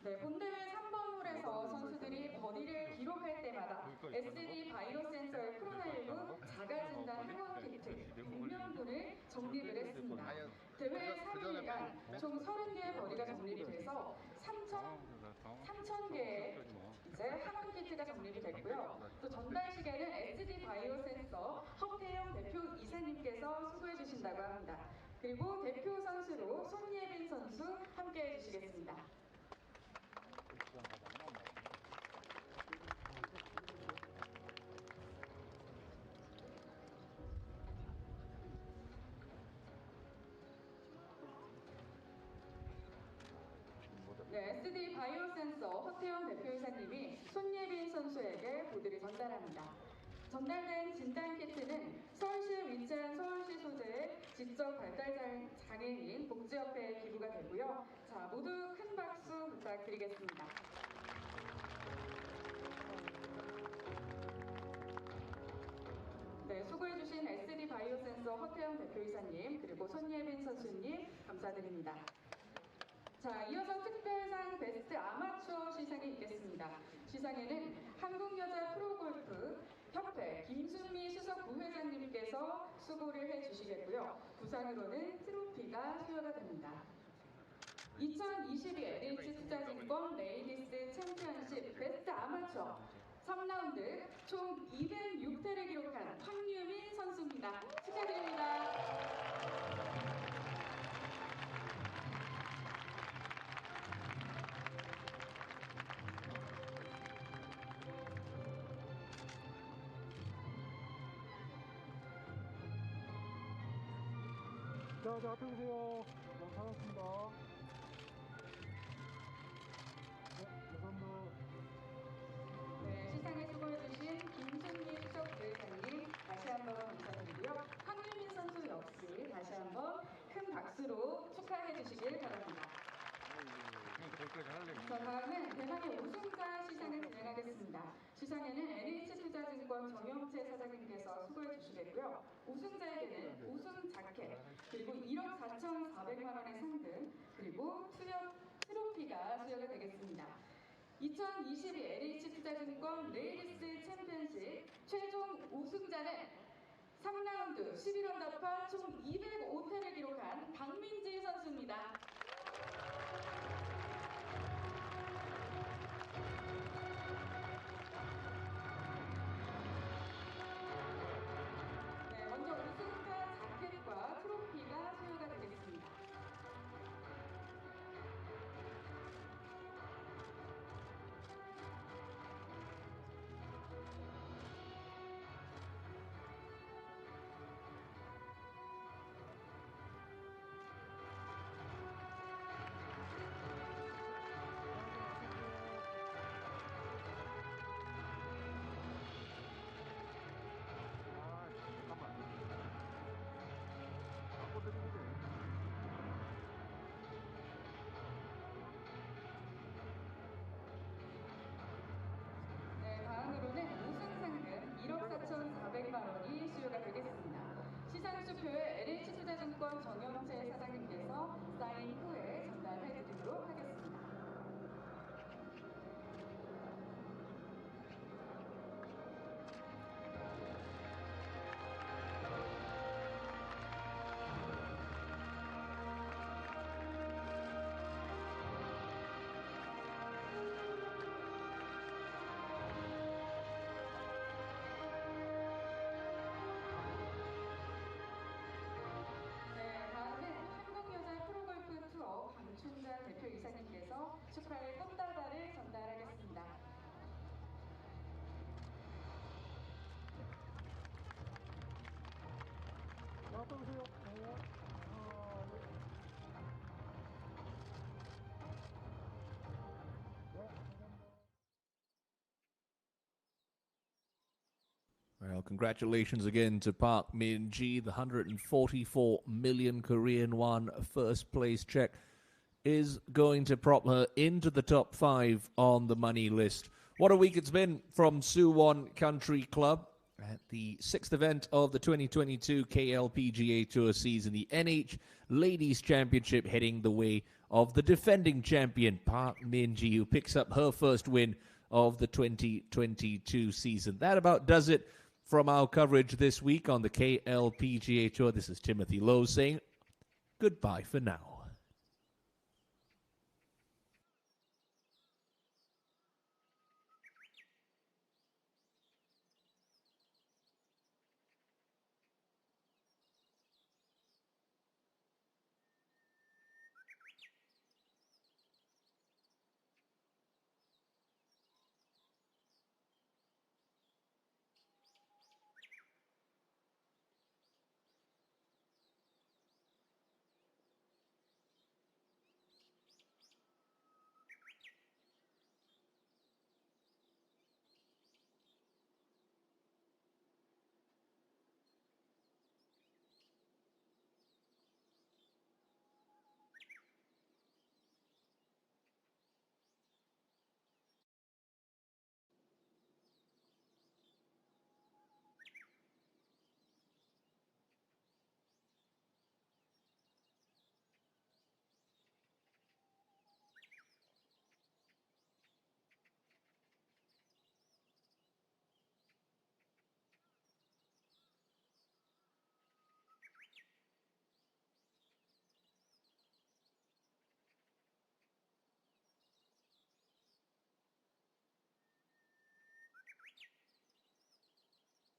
네, 본대회 3번 홀에서 선수들이 버디를 기록할 때마다 SD 바이오 센서의 코로나19 자가진단 항원 키트 100명분을 적립을 했습니다. 대회 3일간 총 30개의 버디가 적립이 돼서 3,000개의 항원 키트가 적립이 됐고요. 또 전달식에는 SD 바이오 센서 허태영 대표 이사님께서 수고해 주신다고 합니다. 그리고 대표 선수로 손예빈 선수 함께해 주시겠습니다. 네, SD 바이오 센서 허태영 대표이사님이 손예빈 선수에게 보드를 전달합니다. 전달된 진단 키트는 서울시에 위치한 서울시 소재의 지적 발달 장애인 복지협회에 기부가 되고요. 자, 모두 큰 박수 부탁드리겠습니다. 네, 수고해주신 SD 바이오 센서 허태영 대표이사님 그리고 손예빈 선수님 감사드립니다. 자, 이어서 특별상 베스트 아마추어 시상이 있겠습니다. 시상에는 한국여자 프로골프 협회 김순미 수석 부회장님께서 수고를 해주시겠고요. 부상으로는 트로피가 수여가 됩니다. 2022 NH투자증권 레이디스 챔피언십 베스트 아마추어 3라운드 총 206회를 기록한 황유민 선수입니다. 축하드립니다. 자, 앞에 보세요. 반갑습니다. 감사합니다. 네, 시상에 수고해주신 김순미 수석 부회장님 다시 한번 감사드리고요. 황유민 선수 역시 다시 한번 큰 박수로 축하해 주시길 바랍니다. 자, 다음은 대망의 우승자 시상을 진행하겠습니다. 시상에는 NH투자증권 정영채 사장님께서 수고해 주시겠고요. 우승자에게는 우승 자켓, 그리고 1억 4,400만 원의 상금, 그리고 트로피가 수여가 되겠습니다. 2022 NH투자증권 레이디스 챔피언십 최종 우승자는 3라운드 11언더파 총 205회를 기록한 박민지 선수입니다. 네, 먼저 우승자 자켓과 트로피가 수여가 되겠습니다. 네, 다음으로는 우승 상금 1억 4,400만 원이 수여가 되겠습니다. 시상 수표에 NH투자증권 정영채 사장님께서 사인 후에 오세요. 네. Well, congratulations again to Park Min-ji. The 144 million Korean won first place check is going to prop her into the top 5 on the money list. What a week it's been from Suwon Country Club at the 6th event of the 2022 KLPGA Tour season. The NH Ladies Championship heading the way of the defending champion, Park Min-ji, who picks up her first win of the 2022 season. That about does it from our coverage this week on the KLPGA Tour. This is Timothy Lowe saying goodbye for now.